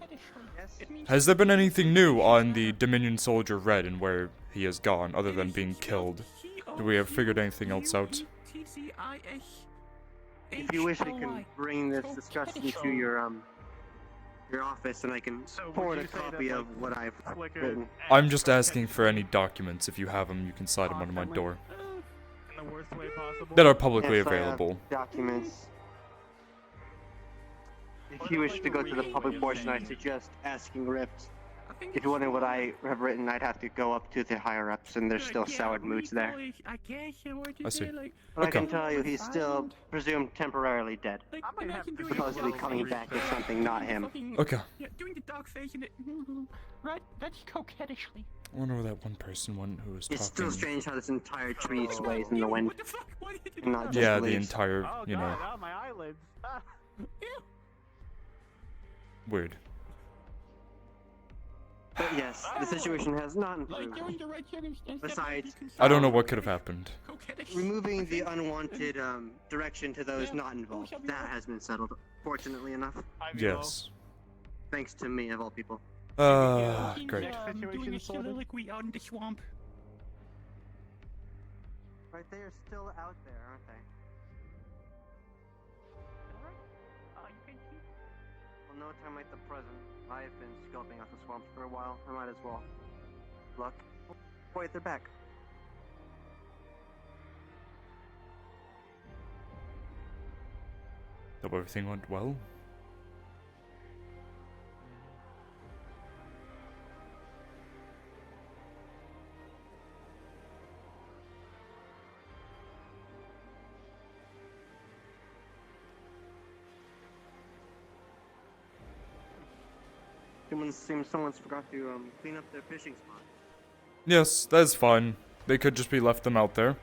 Speaker 2: has there been anything new on the Dominion Soldier Red and where he has gone, other than being killed? Do we have figured anything else out?
Speaker 7: If you wish, I can bring this discussion to your office, and I can forward a copy of what I've written.
Speaker 2: I'm just asking for any documents. If you have them, you can slide them under my door.
Speaker 21: In the worst way possible.
Speaker 2: That are publicly
Speaker 7: Yes, I have
Speaker 2: available.
Speaker 7: documents. If you wish to go to the public portion, I suggest asking Rift. If you wanted what I have written, I'd have to go up to the higher ups, and there's still soured moods there.
Speaker 2: I see.
Speaker 7: But I can tell you, he's still presumed temporarily dead. Supposedly coming back as something not him.
Speaker 2: Okay.
Speaker 8: Yeah, doing the dog face and it. Right, that's coquettishly.
Speaker 2: I wonder where that one person went who was
Speaker 7: It's still
Speaker 2: talking.
Speaker 7: strange how this entire tree sways in the wind. And not just
Speaker 2: Yeah, the
Speaker 7: leaves.
Speaker 2: entire, you know,
Speaker 21: Oh, my eyelids.
Speaker 2: weird.
Speaker 7: But yes, the situation has not improved. Besides,
Speaker 2: I don't know what could have happened.
Speaker 7: removing the unwanted direction to those not involved, that has been settled, fortunately enough.
Speaker 2: Yes.
Speaker 7: Thanks to me, of all people.
Speaker 2: Great.
Speaker 8: Doing a soliloquy out in the swamp.
Speaker 7: Right, they are still out there, aren't they? Well, no time like the present. I've been scoping out the swamps for a while. I might as well look. Wait, they're back.
Speaker 2: Hope everything went well.
Speaker 7: Someone's forgot to clean up their fishing spot.
Speaker 2: Yes, that's fine. They could just be left them out there.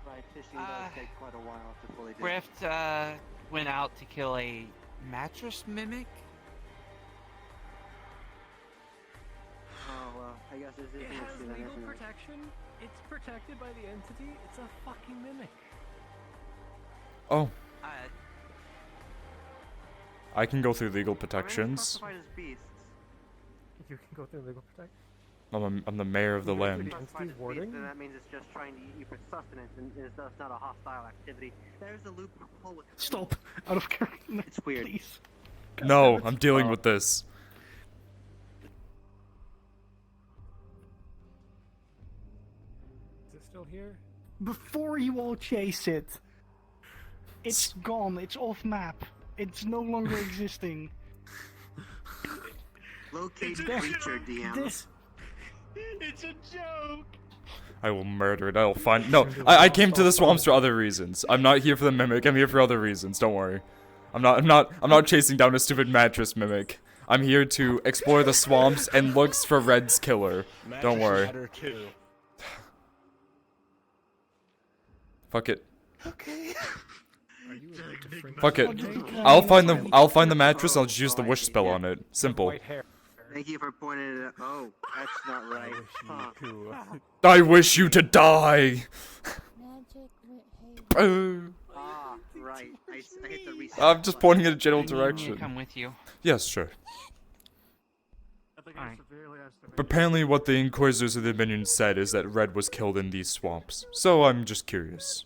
Speaker 7: Right, fishing does take quite a while to fully do.
Speaker 16: Rift went out to kill a mattress mimic.
Speaker 7: Oh well, I guess this is
Speaker 20: It
Speaker 7: an
Speaker 20: has
Speaker 7: issue then,
Speaker 20: legal
Speaker 7: isn't it?
Speaker 20: protection. It's protected by the entity. It's a fucking mimic.
Speaker 2: Oh. I can go through legal protections.
Speaker 7: Classified as beasts.
Speaker 20: You can go through legal protection.
Speaker 2: I'm the mayor of the land.
Speaker 7: Classified as beasts, then that means it's just trying to eat you for sustenance and is thus not a hostile activity. There's a loophole with.
Speaker 4: Stop! Out of character.
Speaker 7: It's weird.
Speaker 4: Please.
Speaker 2: No, I'm dealing with this.
Speaker 20: Is it still here?
Speaker 4: Before you all chase it, it's gone. It's off map. It's no longer existing.
Speaker 7: Locate creature, DM.
Speaker 21: It's a joke.
Speaker 2: I will murder it. I'll find. No, I came to the swamps for other reasons. I'm not here for the mimic. I'm here for other reasons. Don't worry. I'm not chasing down a stupid mattress mimic. I'm here to explore the swamps and look for Red's killer. Don't worry. Fuck it.
Speaker 20: Okay.
Speaker 2: Fuck it. I'll find the mattress. I'll just use the wish spell on it. Simple.
Speaker 7: Thank you for pointing it out. Oh, that's not right. Huh.
Speaker 2: I wish you to die.
Speaker 7: Ah, right. I hit the reset.
Speaker 2: I'm just pointing in a general
Speaker 16: I need to
Speaker 2: direction.
Speaker 16: come with you.
Speaker 2: Yes, sure.
Speaker 16: Alright.
Speaker 2: But apparently what the Inquisitors of the Dominion said is that Red was killed in these swamps. So I'm just curious.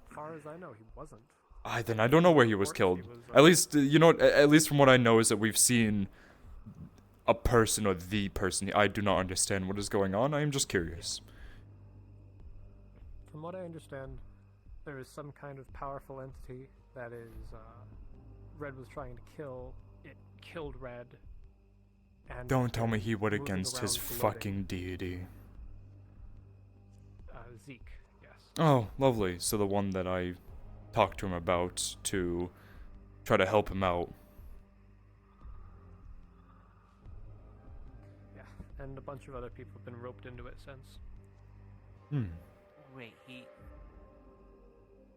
Speaker 20: Far as I know, he wasn't.
Speaker 2: Then I don't know where he was killed. At least, you know, at least from what I know is that we've seen a person or the person. I do not understand what is going on. I am just curious.
Speaker 20: From what I understand, there is some kind of powerful entity that is, Red was trying to kill. It killed Red. And
Speaker 2: Don't tell me he went
Speaker 20: moving
Speaker 2: against his
Speaker 20: around gloating.
Speaker 2: fucking deity.
Speaker 20: Zeke, yes.
Speaker 2: Oh, lovely. So the one that I talked to him about to try to help him out.
Speaker 20: Yeah, and a bunch of other people have been roped into it since.
Speaker 16: Wait,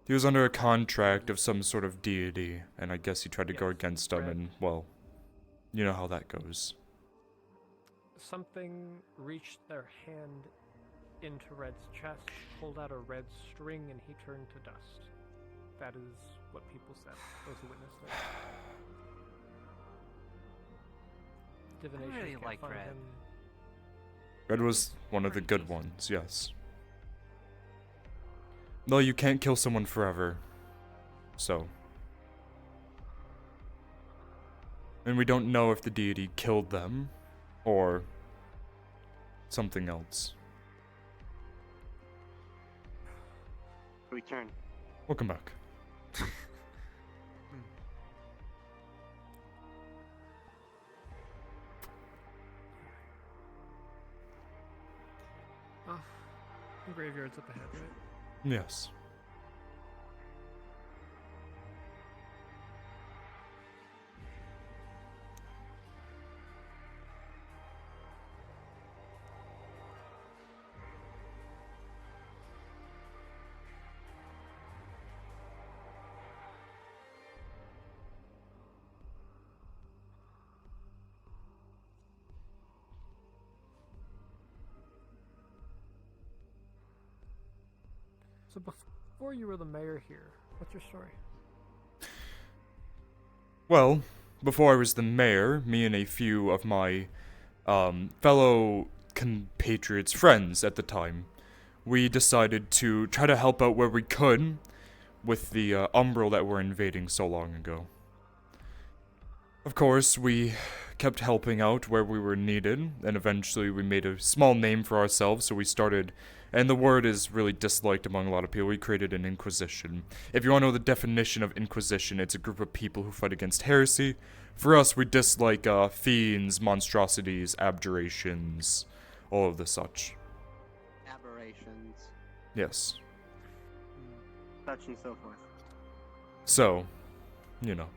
Speaker 2: He was under a contract of some sort of deity, and I guess he tried to go against him, and, well, you know how that goes.
Speaker 20: Something reached their hand
Speaker 12: into Red's chest, pulled out a red string, and he turned to dust. That is what people said, those who witnessed it. Divination
Speaker 16: really
Speaker 12: can't
Speaker 16: liked
Speaker 12: find
Speaker 16: Red.
Speaker 12: him.
Speaker 2: Red was one of the good ones, yes. No, you can't kill someone forever. So. And we don't know if the deity killed them, or something else.
Speaker 7: Return.
Speaker 2: Welcome back.
Speaker 12: Oh, the graveyard's up ahead, right?
Speaker 2: Yes.
Speaker 12: So before you were the mayor here, what's your story?
Speaker 2: Well, before I was the mayor, me and a few of my fellow compatriots, friends at the time, we decided to try to help out where we could with the umbral that were invading so long ago. Of course, we kept helping out where we were needed, and eventually we made a small name for ourselves, so we started, and the word is really disliked among a lot of people, we created an Inquisition. If you want to know the definition of Inquisition, it's a group of people who fight against heresy. For us, we dislike fiends, monstrosities, abjurations, all of the such.
Speaker 7: Aberrations.
Speaker 2: Yes.
Speaker 7: Such and so forth.
Speaker 2: So, you know.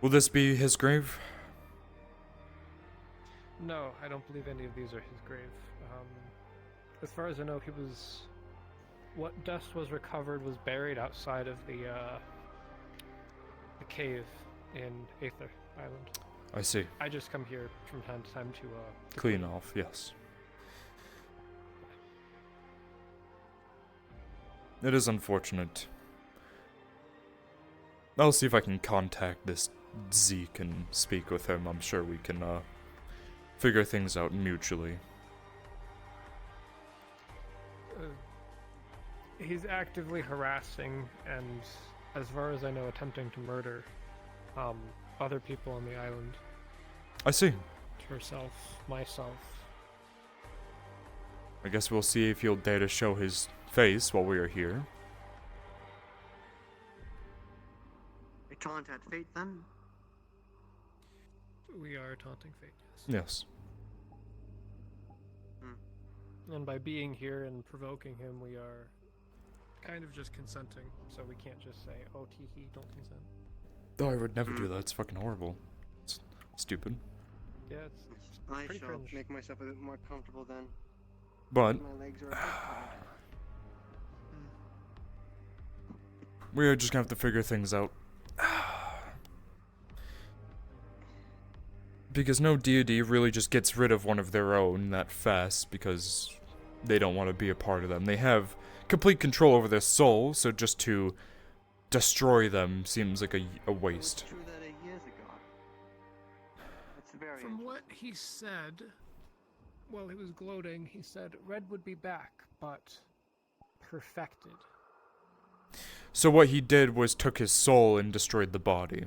Speaker 2: Will this be his grave?
Speaker 12: No, I don't believe any of these are his grave. As far as I know, he was... What dust was recovered was buried outside of the cave in Aether Island.
Speaker 2: I see.
Speaker 12: I just come here from time to time to
Speaker 2: Clean off, yes. It is unfortunate. I'll see if I can contact this Zeke and speak with him. I'm sure we can figure things out mutually.
Speaker 12: He's actively harassing and, as far as I know, attempting to murder other people on the island.
Speaker 2: I see.
Speaker 12: Herself, myself.
Speaker 2: I guess we'll see if he'll dare to show his face while we are here.
Speaker 7: A taunt at fate, then?
Speaker 12: We are taunting fate, yes.
Speaker 2: Yes.
Speaker 12: And by being here and provoking him, we are kind of just consenting, so we can't just say, oh, tee-hee, don't consent.
Speaker 2: Oh, I would never do that. It's fucking horrible. It's stupid.
Speaker 12: Yeah, it's
Speaker 7: I
Speaker 12: pretty
Speaker 7: shall
Speaker 12: cringe.
Speaker 7: make myself a bit more comfortable then.
Speaker 2: But
Speaker 7: My legs are a bit tired.
Speaker 2: we are just gonna have to figure things out. Because no deity really just gets rid of one of their own that fast because they don't want to be a part of them. They have complete control over their soul, so just to destroy them seems like a waste.
Speaker 7: True that 8 years ago. That's very
Speaker 12: From what he said, while he was gloating, he said Red would be back, but perfected.
Speaker 2: So what he did was took his soul and destroyed the body.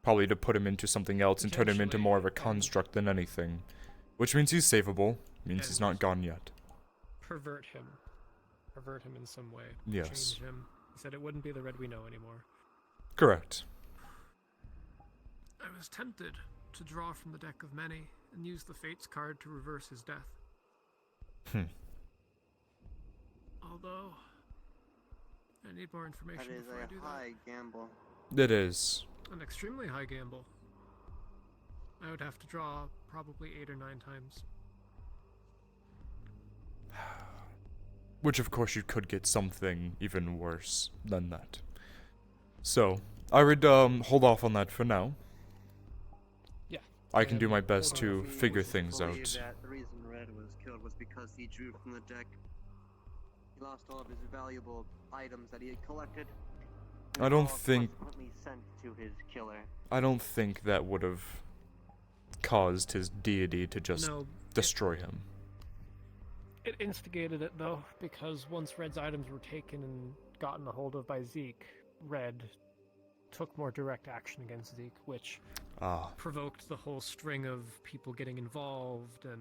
Speaker 2: Probably to put him into something else and turn him into more of a construct than anything. Which means he's savable. Means he's not gone yet.
Speaker 12: Pervert him. Pervert him in some way.
Speaker 2: Yes.
Speaker 12: Change him. He said it wouldn't be the Red we know anymore.
Speaker 2: Correct.
Speaker 12: I was tempted to draw from the deck of many and use the Fates card to reverse his death. Although, I need more information
Speaker 7: That is
Speaker 12: before I do
Speaker 7: a high gamble.
Speaker 2: It is.
Speaker 12: An extremely high gamble. I would have to draw probably 8 or 9 times.
Speaker 2: Which of course you could get something even worse than that. So, I would hold off on that for now.
Speaker 12: Yeah.
Speaker 2: I can do my best to figure things out.
Speaker 7: That the reason Red was killed was because he drew from the deck He lost all of his valuable items that he had collected.
Speaker 2: I don't think
Speaker 7: Subsequently sent to his killer.
Speaker 2: I don't think that would have caused his deity to just
Speaker 12: No,
Speaker 2: destroy him.
Speaker 12: It instigated it though, because once Red's items were taken and gotten a hold of by Zeke, Red took more direct action against Zeke, which provoked the whole string of people getting involved and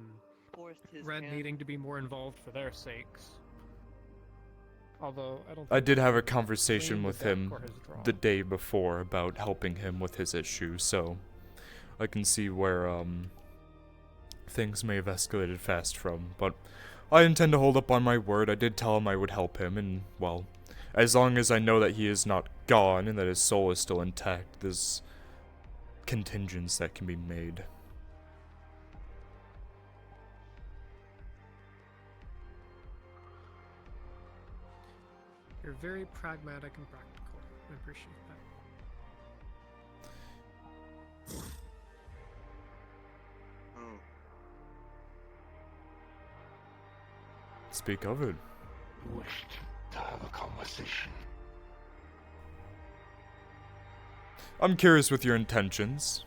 Speaker 7: Forced his
Speaker 12: Red
Speaker 7: hand.
Speaker 12: needing to be more involved for their sakes. Although I don't.
Speaker 2: I
Speaker 12: think
Speaker 2: did have a
Speaker 12: Blaine
Speaker 2: conversation
Speaker 12: the
Speaker 2: with
Speaker 12: deck
Speaker 2: him
Speaker 12: or his draw.
Speaker 2: the day before about helping him with his issue, so I can see where things may have escalated fast from, but I intend to hold up on my word. I did tell him I would help him, and well, as long as I know that he is not gone and that his soul is still intact, there's contingents that can be made.
Speaker 12: You're very pragmatic and practical. I appreciate that.
Speaker 7: Oh.
Speaker 2: Speak of it.
Speaker 6: Wished to have a conversation.
Speaker 2: I'm curious with your intentions.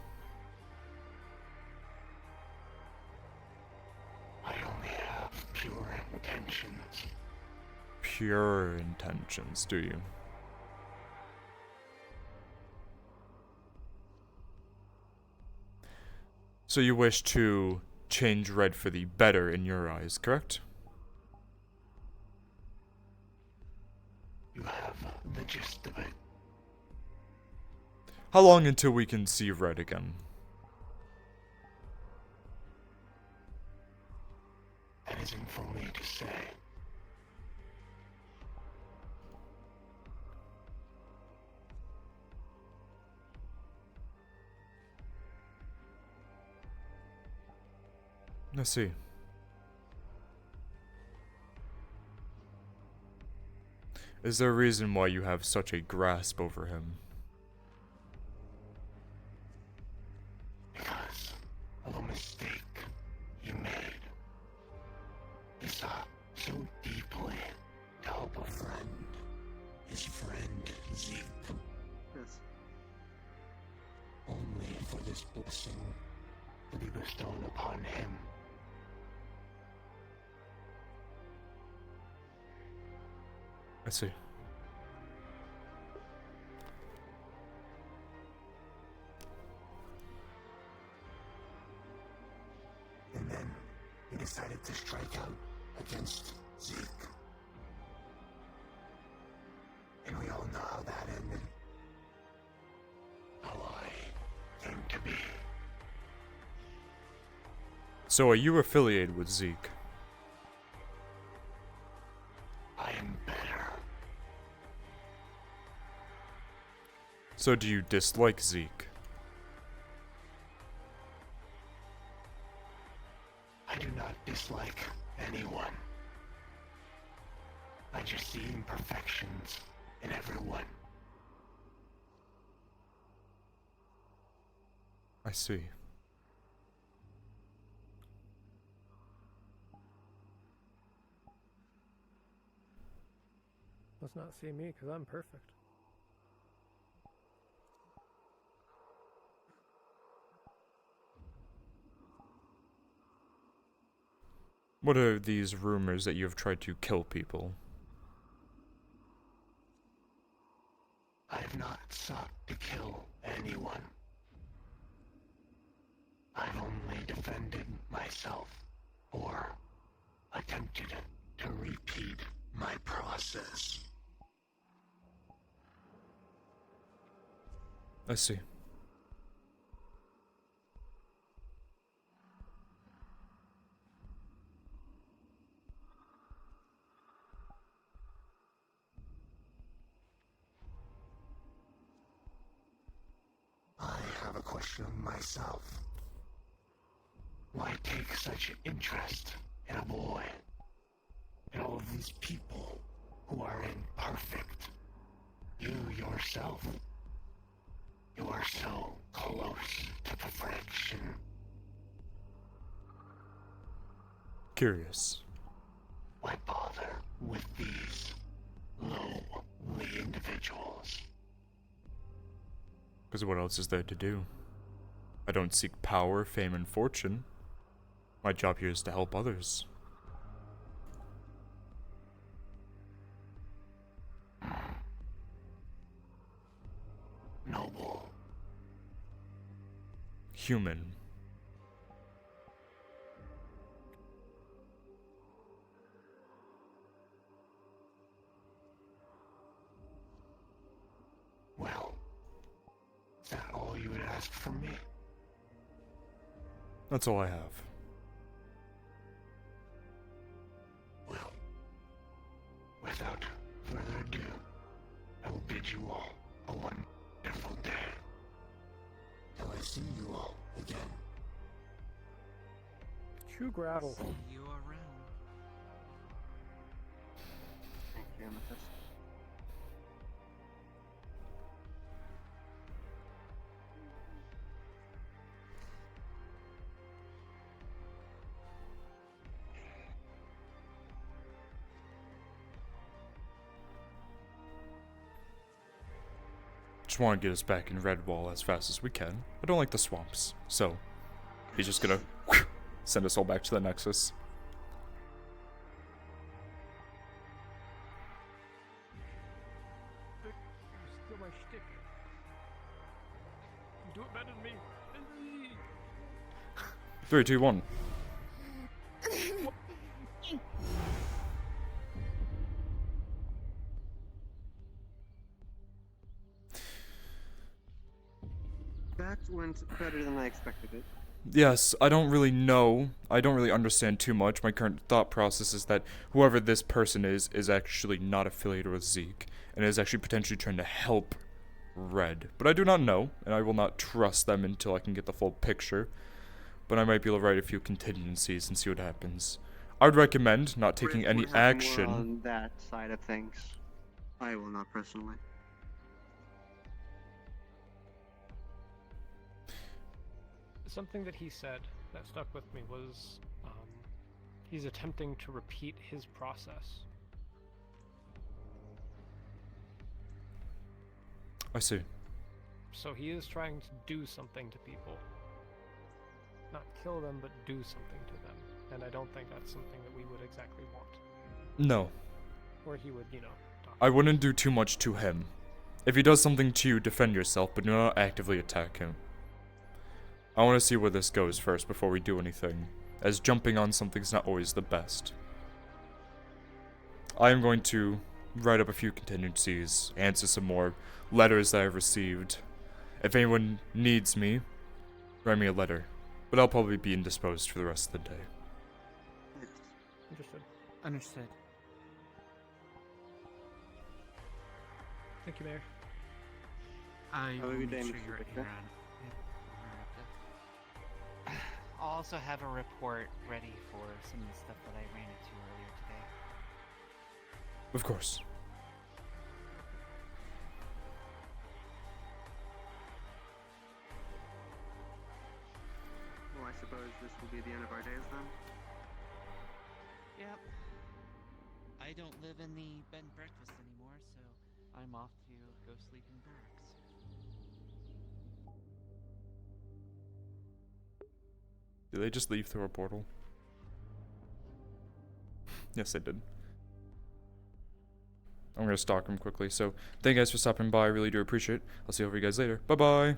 Speaker 6: I only have pure intentions.
Speaker 2: Pure intentions, do you? So you wish to change Red for the better in your eyes, correct?
Speaker 6: You have the gist of it.
Speaker 2: How long until we can see Red again?
Speaker 6: That isn't for me to say.
Speaker 2: I see. Is there a reason why you have such a grasp over him?
Speaker 6: Because of a mistake you made. You saw so deeply to help a friend. His friend, Zeke.
Speaker 7: Yes.
Speaker 6: Only for this blessing to be bestowed upon him.
Speaker 2: I see.
Speaker 6: And then he decided to strike out against Zeke. And we all know how that ended. How I came to be.
Speaker 2: So are you affiliated with Zeke?
Speaker 6: I am better.
Speaker 2: So do you dislike Zeke?
Speaker 6: I do not dislike anyone. I just see imperfections in everyone.
Speaker 2: I see.
Speaker 12: Let's not see me, because I'm perfect.
Speaker 2: What are these rumors that you have tried to kill people?
Speaker 6: I have not sought to kill anyone. I've only defended myself, or attempted to repeat my process.
Speaker 2: I see.
Speaker 6: I have a question of myself. Why take such interest in a boy? And all of these people who are imperfect? You yourself. You are so close to perfection.
Speaker 2: Curious.
Speaker 6: Why bother with these lonely individuals.
Speaker 2: Because what else is there to do? I don't seek power, fame, and fortune. My job here is to help others.
Speaker 6: Noble.
Speaker 2: Human.
Speaker 6: Well, is that all you would ask from me?
Speaker 2: That's all I have.
Speaker 6: Well, without further ado, I will bid you all a wonderful day. Till I see you all again.
Speaker 12: True gravel.
Speaker 16: See you around.
Speaker 7: Thank you, Amethyst.
Speaker 2: Just want to get us back in Redwall as fast as we can. I don't like the swamps, so he's just gonna send us all back to the Nexus.
Speaker 12: Steal my shtick. Do it better than me.
Speaker 2: 3, 2, 1.
Speaker 7: That went better than I expected it.
Speaker 2: Yes, I don't really know. I don't really understand too much. My current thought process is that whoever this person is actually not affiliated with Zeke, and is actually potentially trying to help Red. But I do not know, and I will not trust them until I can get the full picture. But I might be able to write a few contingencies and see what happens. I would recommend not taking
Speaker 7: Rick
Speaker 2: any
Speaker 7: would have more
Speaker 2: action.
Speaker 7: on that side of things. I will not personally.
Speaker 12: Something that he said that stuck with me was he's attempting to repeat his process.
Speaker 2: I see.
Speaker 12: So he is trying to do something to people. Not kill them, but do something to them. And I don't think that's something that we would exactly want.
Speaker 2: No.
Speaker 12: Or he would, talk.
Speaker 2: I wouldn't do too much to him. If he does something to you, defend yourself, but do not actively attack him. I want to see where this goes first before we do anything, as jumping on something's not always the best. I am going to write up a few contingencies, answer some more letters that I've received. If anyone needs me, write me a letter, but I'll probably be indisposed for the rest of the day.
Speaker 12: Understood.
Speaker 16: Understood.
Speaker 12: Thank you, Mayor.
Speaker 16: I
Speaker 7: Have a
Speaker 16: will
Speaker 7: good
Speaker 16: make
Speaker 7: day,
Speaker 16: sure
Speaker 7: Mr.
Speaker 16: you're
Speaker 7: Victor.
Speaker 16: around. I'll also have a report ready for some of the stuff that I ran into earlier today.
Speaker 2: Of course.
Speaker 7: Well, I suppose this will be the end of our days then?
Speaker 16: Yep. I don't live in the bed and breakfast anymore, so I'm off to go sleep in barracks.
Speaker 2: Did they just leave through a portal? Yes, they did. I'm gonna stalk them quickly, so thank you guys for stopping by, I really do appreciate it. I'll see you guys later. Bye-bye!